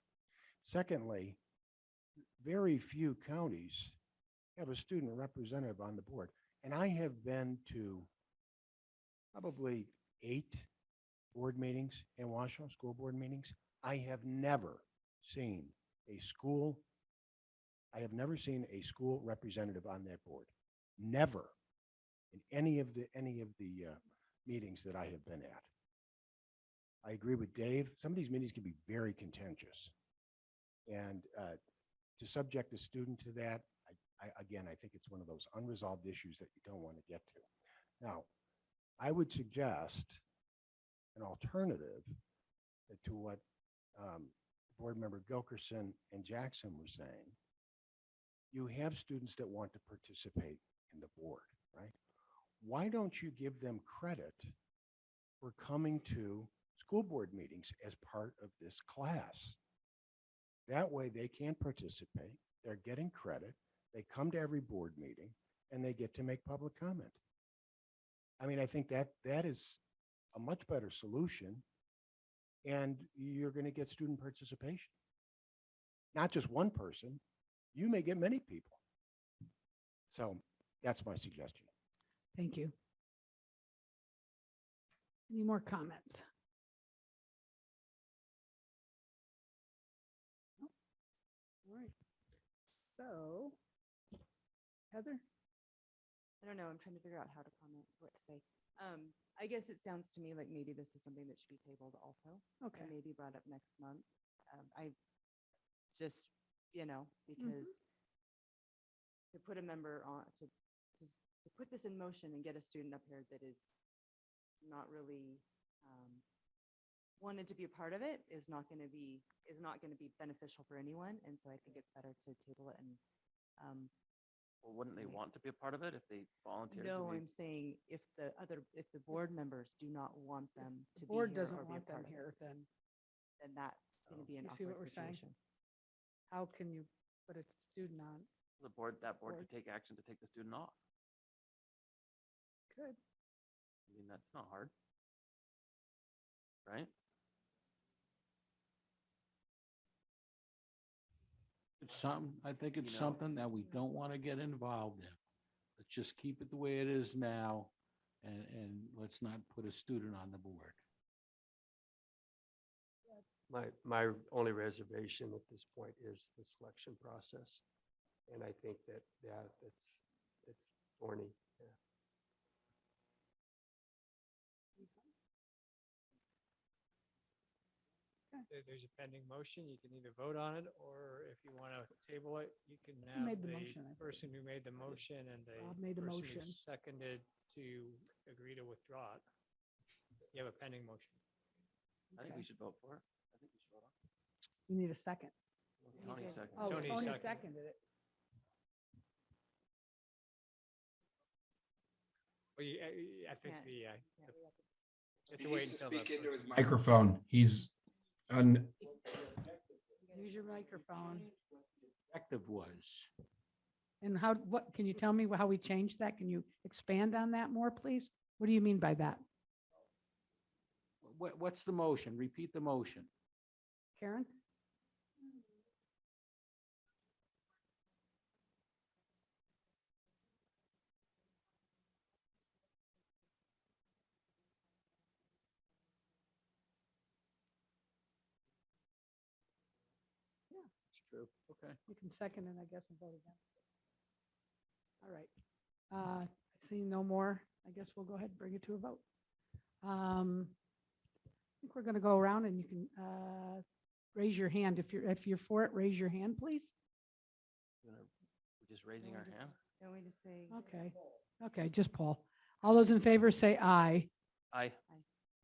Secondly, very few counties have a student representative on the board. And I have been to probably 8 board meetings in Washoe, school board meetings. I have never seen a school representative on that board. Never in any of the meetings that I have been at. I agree with Dave. Some of these meetings can be very contentious. And to subject a student to that, I think it's one of those unresolved issues that you don't want to get to. Now, I would suggest an alternative to what Board Member Gilkerson and Jackson were saying. You have students that want to participate in the board, right? Why don't you give them credit for coming to school board meetings as part of this class? That way they can participate, they're getting credit, they come to every board meeting, and they get to make public comment. I mean, I think that is a much better solution, and you're going to get student participation. Not just one person, you may get many people. So that's my suggestion. Thank you. Any more comments? All So, Heather? I don't know. I'm trying to figure out how to comment, what to say. I guess it sounds to me like maybe this is something that should be tabled also. Okay. And maybe brought up next month. I just, Mm-hmm. because to put a member on, to put this in motion and get a student up here that is not really wanted to be a part of it is not going to be beneficial for anyone. And so I think it's better to table it and Well, wouldn't they want to be a part of it if they volunteered? to no, be- I'm saying if the board members do not want them to The be board here doesn't or be a want them part of here, it, then then that's going to be an You see what awkward we're saying? situation. how can you put a student on? That board Board. could take action to take the student off. Good. I mean, that's not hard. Right? It's something, I think it's You know? something that we don't want to get involved in. Let's just keep it the way it is now and let's not put a student on the board. My only reservation at this point is the selection process. And I think that, yeah, it's thorny. Yeah. There's a pending motion. You can either vote on it, or if you want to table it, you can Who have made the the motion? I person who made the motion and the Bob made the person motion. who seconded to agree to withdraw it. You have a pending motion. I think Okay. we should vote for it. I think we should vote on it. You need a second. Tony seconded. Oh, Tony Tony seconded. seconded it. Well, I think Can't- you have He to wait needs to until speak the into his person- microphone. He's on. Use your microphone. Objective was, And what, can you tell me how we changed that? Can you expand on that more, please? What do you mean by that? what's the motion? Repeat the motion. Karen? It's true. Okay. You can second and I guess and vote against it. All right. Seeing no more, I guess we'll go ahead and bring it to a vote. I think we're going to go around and you can raise your hand. If you're for it, raise your hand, please. We're just raising our hand. Don't we just say? Okay. Okay, just Paul. All those in favor say aye. Aye.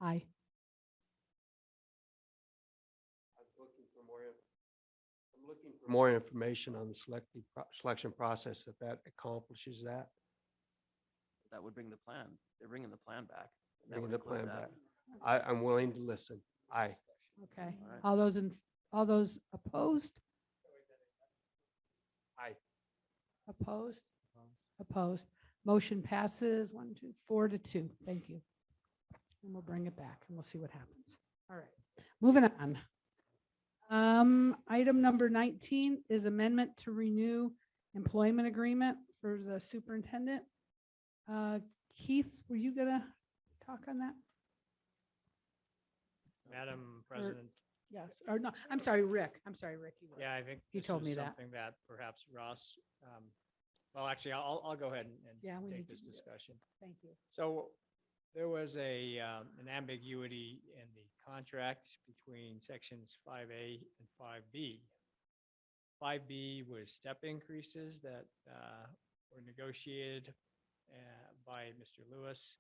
Aye. I'm looking for more information on the selection process, if that accomplishes that. That would bring the plan. They're bringing the plan back. That Bringing would the include plan that. back. I'm willing to listen. Aye. Okay. All right. All those opposed? Aye. Opposed? Opposed. Motion passes 4-2. Thank you. And we'll bring it back and we'll see what happens. All right, moving on. Item number 19 is amendment to renew employment agreement for the superintendent. Keith, were you gonna talk on that? Madam President. Yes, or no, I'm sorry, Rick. I'm sorry, Rick. you were. Yeah, I think He this told is me that. something that perhaps Ross, well, actually, I'll go ahead Yeah, we and need take to this do that. discussion. Thank you. So there was an ambiguity in the contract between sections 5A and 5B. 5B was step increases that were negotiated by Mr. Lewis.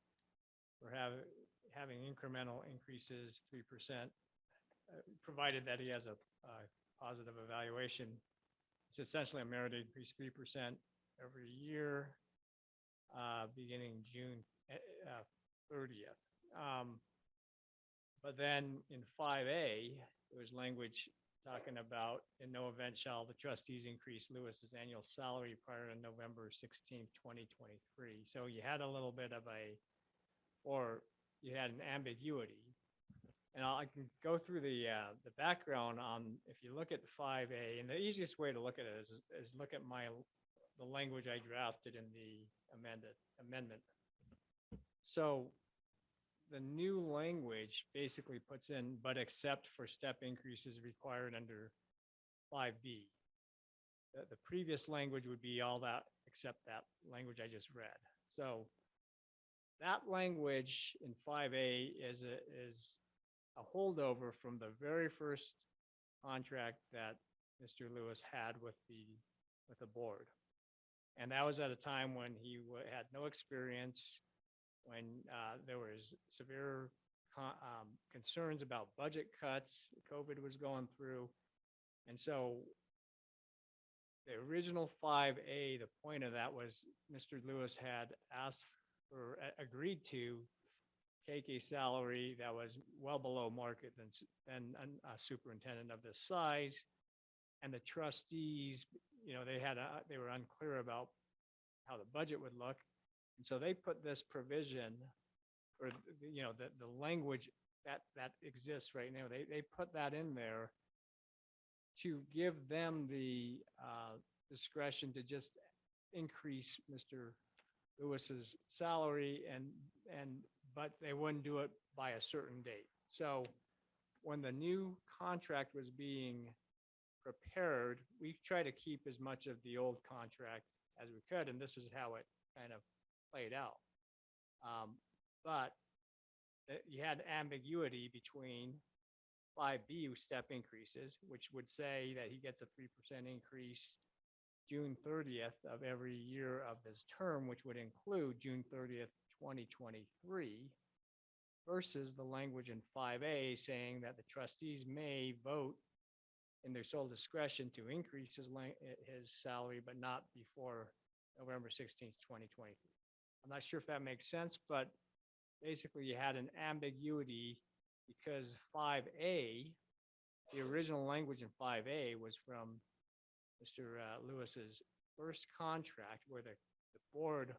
We're having incremental increases, 3%, provided that he has a positive evaluation. It's essentially a merit increase, 3% every year, beginning June 30th. But then in 5A, there was language talking about, in no event shall the trustees increase Lewis's annual salary prior to November 16th, 2023. So you had a little bit of you had an ambiguity. And I can go through the background on, if you look at 5A, and the easiest way to look at it is look at the language I drafted in the amendment. So the new language basically puts in, but except for step increases required under 5B. the previous language would be all that except that language I just read. So that language in 5A is a holdover from the very first contract that Mr. Lewis had with the board. And that was at a time when he had no experience, when there was severe concerns about budget cuts, COVID was going through. And so the original 5A, the point of that was Mr. Lewis had asked or agreed to take a salary that was well below market than a superintendent of this size. And the trustees, they were unclear about how the budget would look. And so they put this provision, or, the language that exists right now, they put that in there to give them the discretion to just increase Mr. Lewis's salary but they wouldn't do it by a certain date. So when the new contract was being prepared, we try to keep as much of the old contract as we could, and this is how it kind of played out. But you had ambiguity between 5B step increases, which would say that he gets a 3% increase June 30th of every year of this term, which would include June 30th, 2023, versus the language in 5A saying that the trustees may vote in their sole discretion to increase his salary, but not before November 16th, 2023. I'm not sure if that makes sense, but basically you had an ambiguity because 5A, the original language in 5A was from Mr. Lewis's first contract, where the board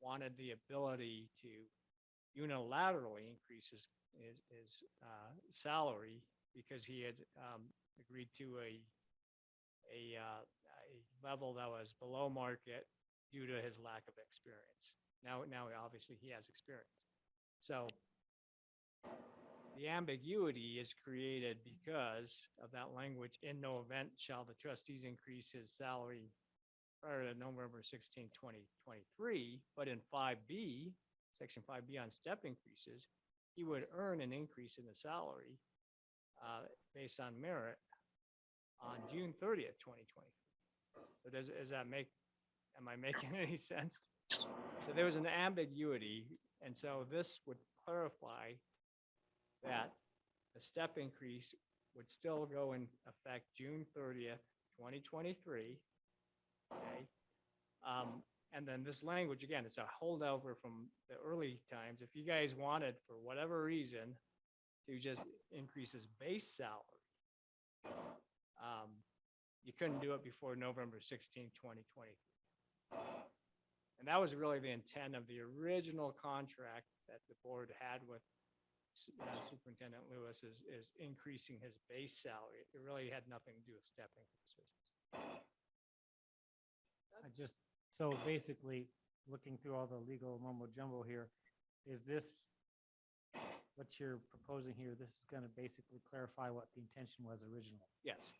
wanted the ability to unilaterally increase his salary because he had agreed to a level that was below market due to his lack of experience. Now obviously he has experience. So the ambiguity is created because of that language. In no event shall the trustees increase his salary prior to November 16, 2023. But in 5B, section 5B on step increases, he would earn an increase in the salary based on merit on June 30th, 2023. So does that am I making any sense? So there was an ambiguity. And so this would clarify that the step increase would still go in effect June 30th, 2023. Okay. And then this language, again, it's a holdover from the early times. If you guys wanted, for whatever reason, to just increase his base salary, you couldn't do it before November 16th, 2023. And that was really the intent of the original contract that the board had with Superintendent Lewis is increasing his base salary. It really had nothing to do with step increases. So basically, looking through all the legal mumbo jumbo here, is this what you're proposing here? This is going to basically clarify what the intention was originally. Yes.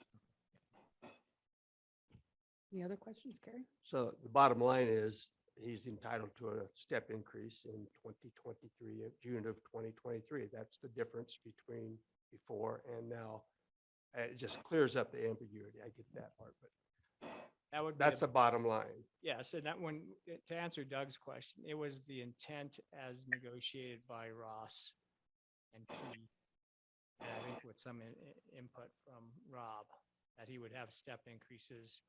Any other questions, Carrie? So the bottom line is he's entitled to a step increase in 2023, June of 2023. That's the difference between before and now. It just clears up the ambiguity. I get that part, but that would that's the bottom line. Yes, and that to answer Doug's question, it was the intent as negotiated by Ross and Keith, and I think with some input from Rob, that he would have step increases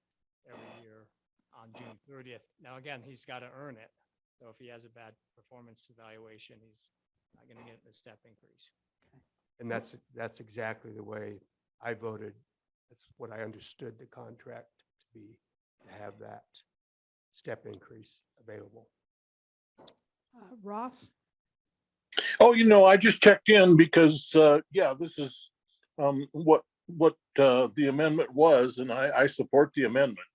every year on June 30th. Now, again, he's got to earn it. So if he has a bad performance evaluation, he's not going to get the step increase. And that's exactly the way I voted. That's what I understood the contract to be, to have that step increase available. Ross? Oh, I just checked in because, this is what the amendment was, and I support the amendment.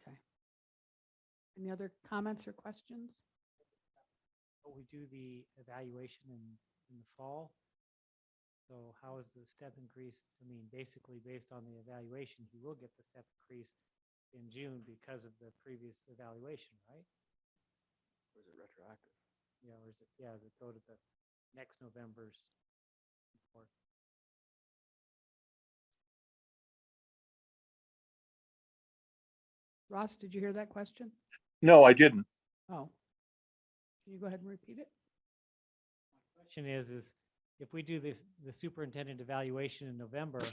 Okay. Any other comments or questions? We do the evaluation in the fall. So how is the step increase? I mean, basically based on the evaluation, he will get the step increase in June because of the previous evaluation, right? Or is it retroactive? Yeah, or is it, yeah, does it go to the next November's report? Ross, did you hear that question? No, I didn't. Oh. Can you go ahead and repeat it? Question is if we do the superintendent evaluation in November,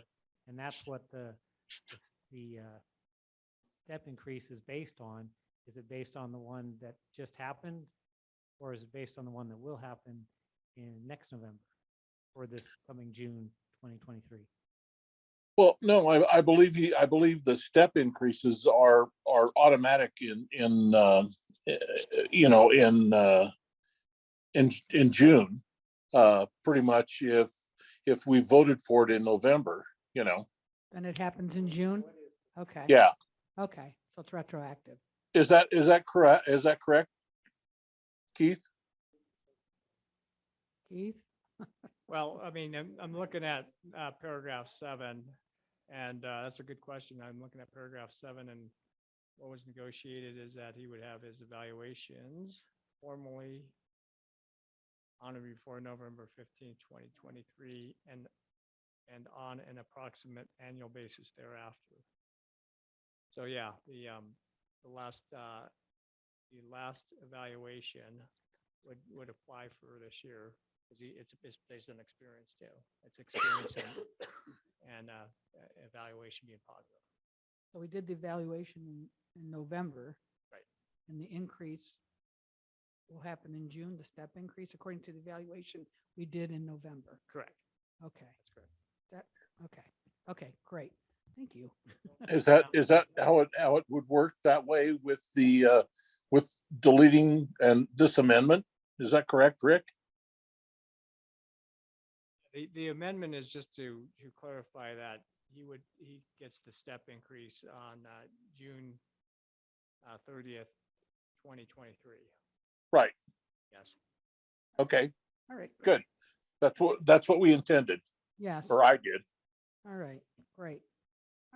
and that's what the step increase is based on, is it based on the one that just happened? Or is it based on the one that will happen in next November or this coming June 2023? Well, no, I believe I believe the step increases are automatic you know, in June. Pretty much if we voted for it in November, you know. Then it happens in June? Okay. Yeah. Okay, so it's retroactive. Is that correct? Is that correct? Keith? Keith? Well, I mean, I'm looking at paragraph 7, and that's a good question. I'm looking at paragraph 7, and what was negotiated is that he would have his evaluations formally on or before November 15th, 2023, and on an approximate annual basis thereafter. So yeah, the last evaluation would apply for this year, because it's based on experience too. It's experience and evaluation being positive. So we did the evaluation in November. Right. And the increase will happen in June, the step increase, according to the evaluation we did in November. Correct. Okay. That's correct. Okay, great. Thank you. Is that how it would work that way with with deleting and this amendment? Is that correct, Rick? The amendment is just to clarify that he gets the step increase on June 30th, 2023. Right. Yes. Okay, All right. good. That's what we intended, Yes. or I did. All right, great.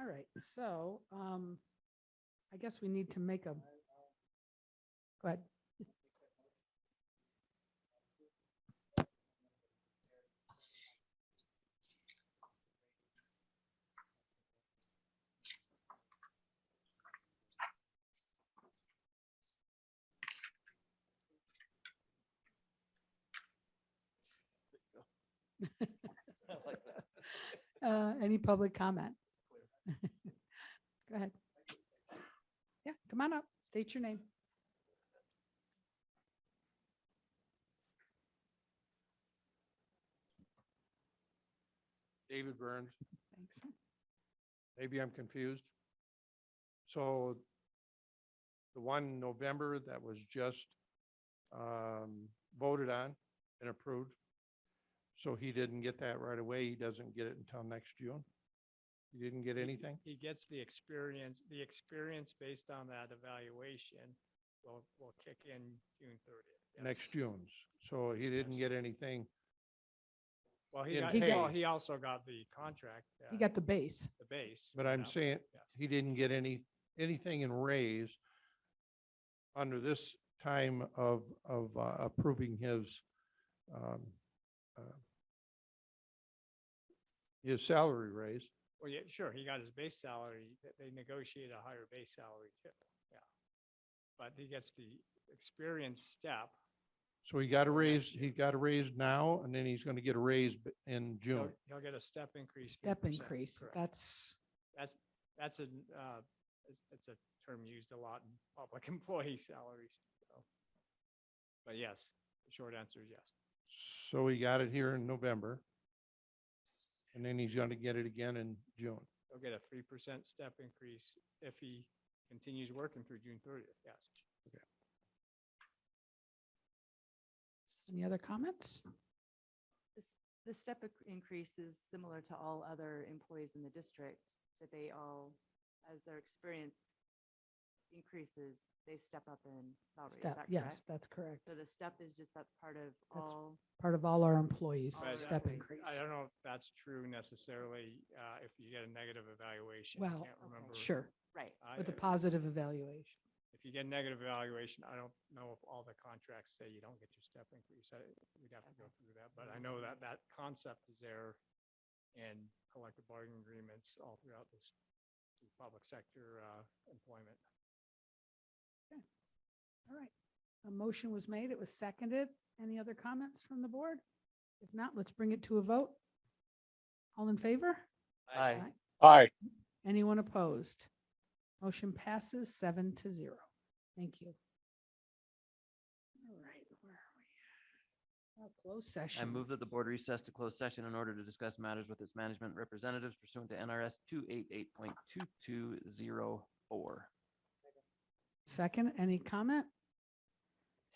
All right, so I guess we need to make a, go ahead. Any public comment? Go ahead. Yeah, come on up. State your name. David Burns. Thanks. Maybe I'm confused. So the one November that was just voted on and approved. So he didn't get that right away. He doesn't get it until next June. He didn't get anything? He gets the experience based on that evaluation will kick in June 30th. Yes. Next June. So he didn't get anything. Well, in he pay. also got the contract. You got the base. The base. But I'm yeah. saying he didn't get anything in raise under this time of approving his salary raise. Well, yeah, sure. He got his base salary. They negotiate a higher base salary too. Yeah. But he gets the experience step. So he got a raise now, and then he's going to get a raise in June. He'll get a step increase. Step 3%, increase. correct. That's a it's a term used a lot in public employee salaries. So. But yes, the short answer is yes. So he got it here in November. And then he's going to get it again in June. He'll get a 3% step increase if he continues working through June 30th. Yes. Okay. Any other comments? The step increase is similar to all other employees in the district, that they all, as their experience increases, they step up in salary. Is Step, that yes, correct? that's correct. So the step is just, that's part of all. Part of all our employees, All Right, step I- increase. I don't know if that's true necessarily, if you get a negative evaluation. I Well, can't remember. sure, Right. with a positive evaluation. If you get a negative evaluation, I don't know if all the contracts say you don't get your step increase. We'd have to go through that, but I know that that concept is there in collective bargaining agreements all throughout this public sector employment. All right. A motion was made. It was seconded. Any other comments from the board? If not, let's bring it to a vote. All in favor? Aye. Aye. Anyone opposed? Motion passes 7-0. Thank you. All right, where are we? Closed session. I move that the board recess to close session in order to discuss matters with its management representatives pursuant to NRS 288.2204. Second, any comment?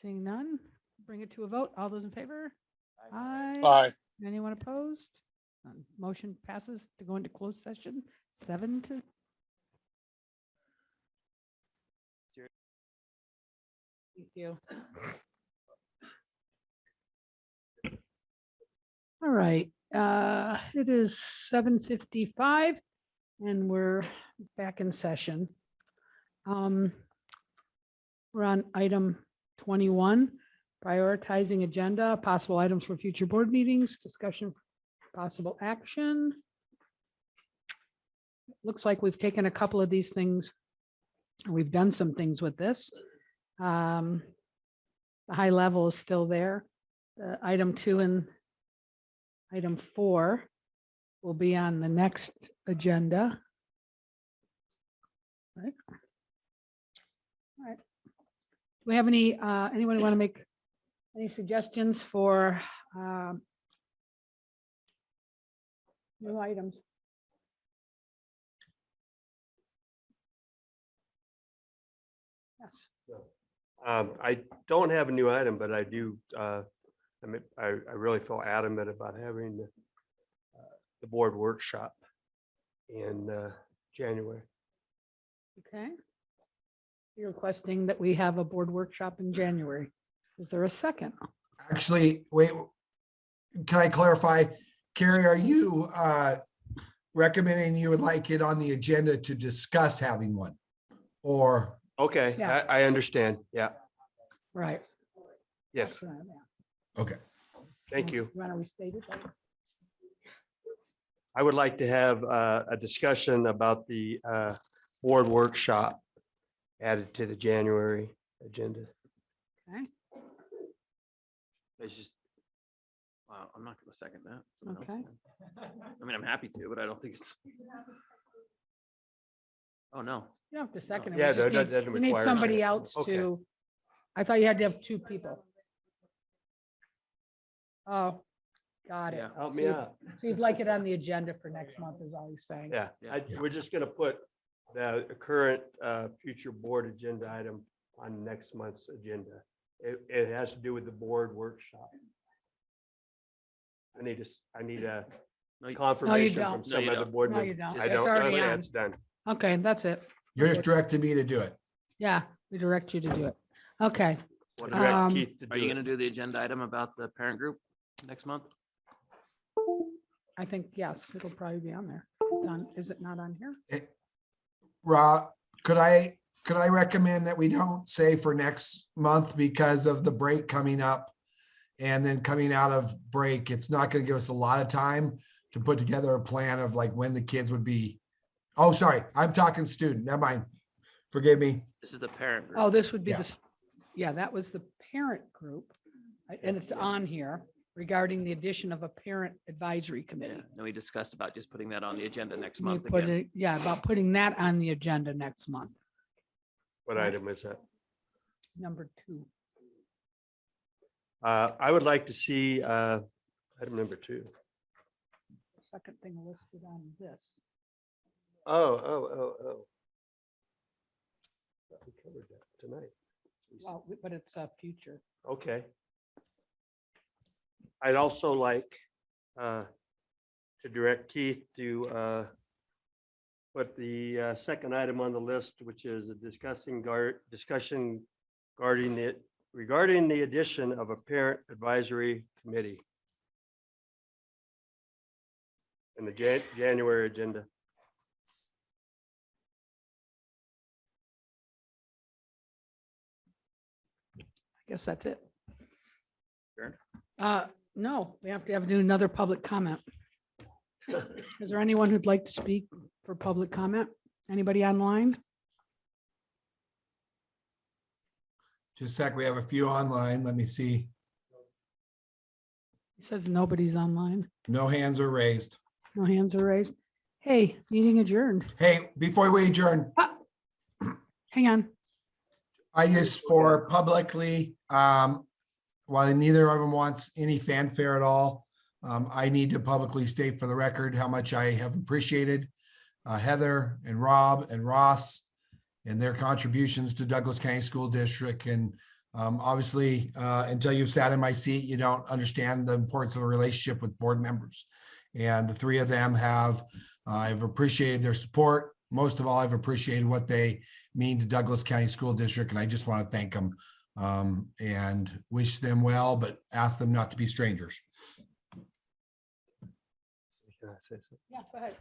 Seeing none, bring it to a vote. All those in favor? Aye. Aye. Anyone opposed? None. Motion passes to go into closed session 7-0. Thank you. All right, it is 7:55 and we're back in session. We're on item 21, prioritizing agenda, possible items for future board meetings, discussion, possible action. Looks like we've taken a couple of these things. We've done some things with this. The high level is still there. Item 2 and item 4 will be on the next agenda. Right. All right. Do we have any, anyone want to make any suggestions for new items? Yes. I don't have a new item, but I do, I really feel adamant about having the board workshop in January. Okay. You're requesting that we have a board workshop in January. Is there a second? Actually, wait, can I clarify? Carrie, are you recommending you would like it on the agenda to discuss having one? Or, Okay, Yeah. I understand. Yeah, Right. yes, Yeah. okay. thank you. You want to restate it? I would like to have a discussion about the board workshop added to the January agenda. Okay. It's just, wow, I'm not going to second that. Someone else Okay. can. I mean, I'm happy to, but I don't think it's. Oh, no. You don't have to second it. Yeah, We just that need- doesn't You need require a somebody second. else Okay. to, I thought you had to have 2 people. Oh, got it. Yeah. Help So me you- out. So you'd like it on the agenda for next month is all you're saying? Yeah, Yeah. we're just gonna put the current future board agenda item on next month's agenda. It has to do with the board workshop. I need a No, you- confirmation don't. from No, some you other don't. board No, member. you don't. I It's don't, already okay, on. it's done. Okay, that's it. You're just directing me to do it. Yeah, we direct you to do it. Okay. We'll direct Um, Keith to Are you do going it. to do the agenda item about the parent group next month? I think, yes, it'll probably be on there. It's on- Is it not on here? Rob, could I recommend that we don't say for next month because of the break coming up? And then coming out of break, it's not going to give us a lot of time to put together a plan of like when the kids would be. Oh, sorry, I'm talking student. Never mind. Forgive me. This is the parent group. Oh, this would be Yeah. the, yeah, that was the parent group. And it's on here regarding the addition of a parent advisory Yeah, committee. then we discussed about just putting that on the agenda next We month put again. it, yeah, about putting that on the agenda next month, What item is that? number 2. I would like to see item number 2. Second thing listed on this. Oh. We covered that tonight. Well, but it's a future. Okay. I'd also like to direct Keith to put the second item on the list, which is a discussion regarding the addition of a parent advisory committee in the January agenda. I guess that's it. Karen? No, we have to do another public comment. Is there anyone who'd like to speak for public comment? Anybody online? Just a sec, we have a few online. Let me see. It says nobody's online. No hands are raised. No hands are raised. Hey, meeting adjourned. Hey, before we adjourn, Hang on. I just for publicly, while neither of them wants any fanfare at all, I need to publicly state for the record how much I have appreciated Heather and Rob and Ross and their contributions to Douglas County School District. And obviously, until you've sat in my seat, you don't understand the importance of a relationship with board members. And the three of them have, I've appreciated their support. Most of all, I've appreciated what they mean to Douglas County School District. And I just want to thank them and wish them well, but ask them not to be strangers. Can I say something? Yeah, go ahead.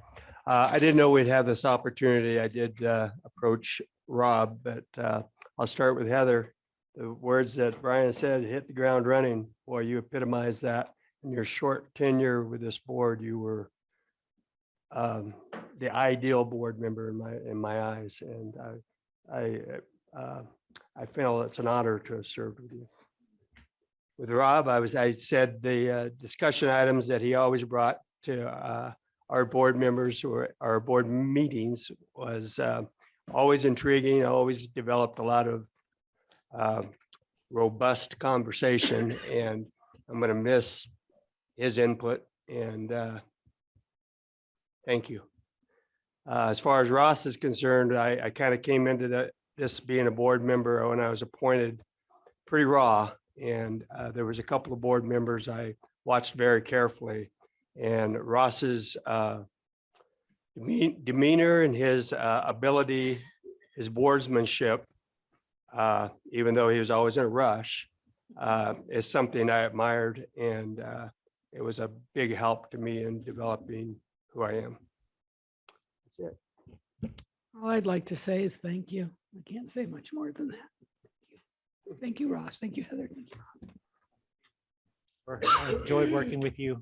I didn't know we'd have this opportunity. I did approach Rob, but I'll start with Heather. The words that Brian said, hit the ground running. Boy, you epitomize that. In your short tenure with this board, you were the ideal board member in my eyes. And I feel it's an honor to have served with you. With Rob, I said the discussion items that he always brought to our board members or our board meetings was always intriguing, always developed a lot of robust conversation, and I'm going to miss his input, and thank you. As far as Ross is concerned, I kind of came into this being a board member when I was appointed pretty raw, and there was a couple of board members I watched very carefully, and Ross's demeanor and his ability, his boardsmanship, even though he was always in a rush, is something I admired, and it was a big help to me in developing who I am. That's it. All I'd like to say is thank you. I can't say much more than that. Thank you, Ross. Thank you, Heather. Thank you. I enjoyed working with you.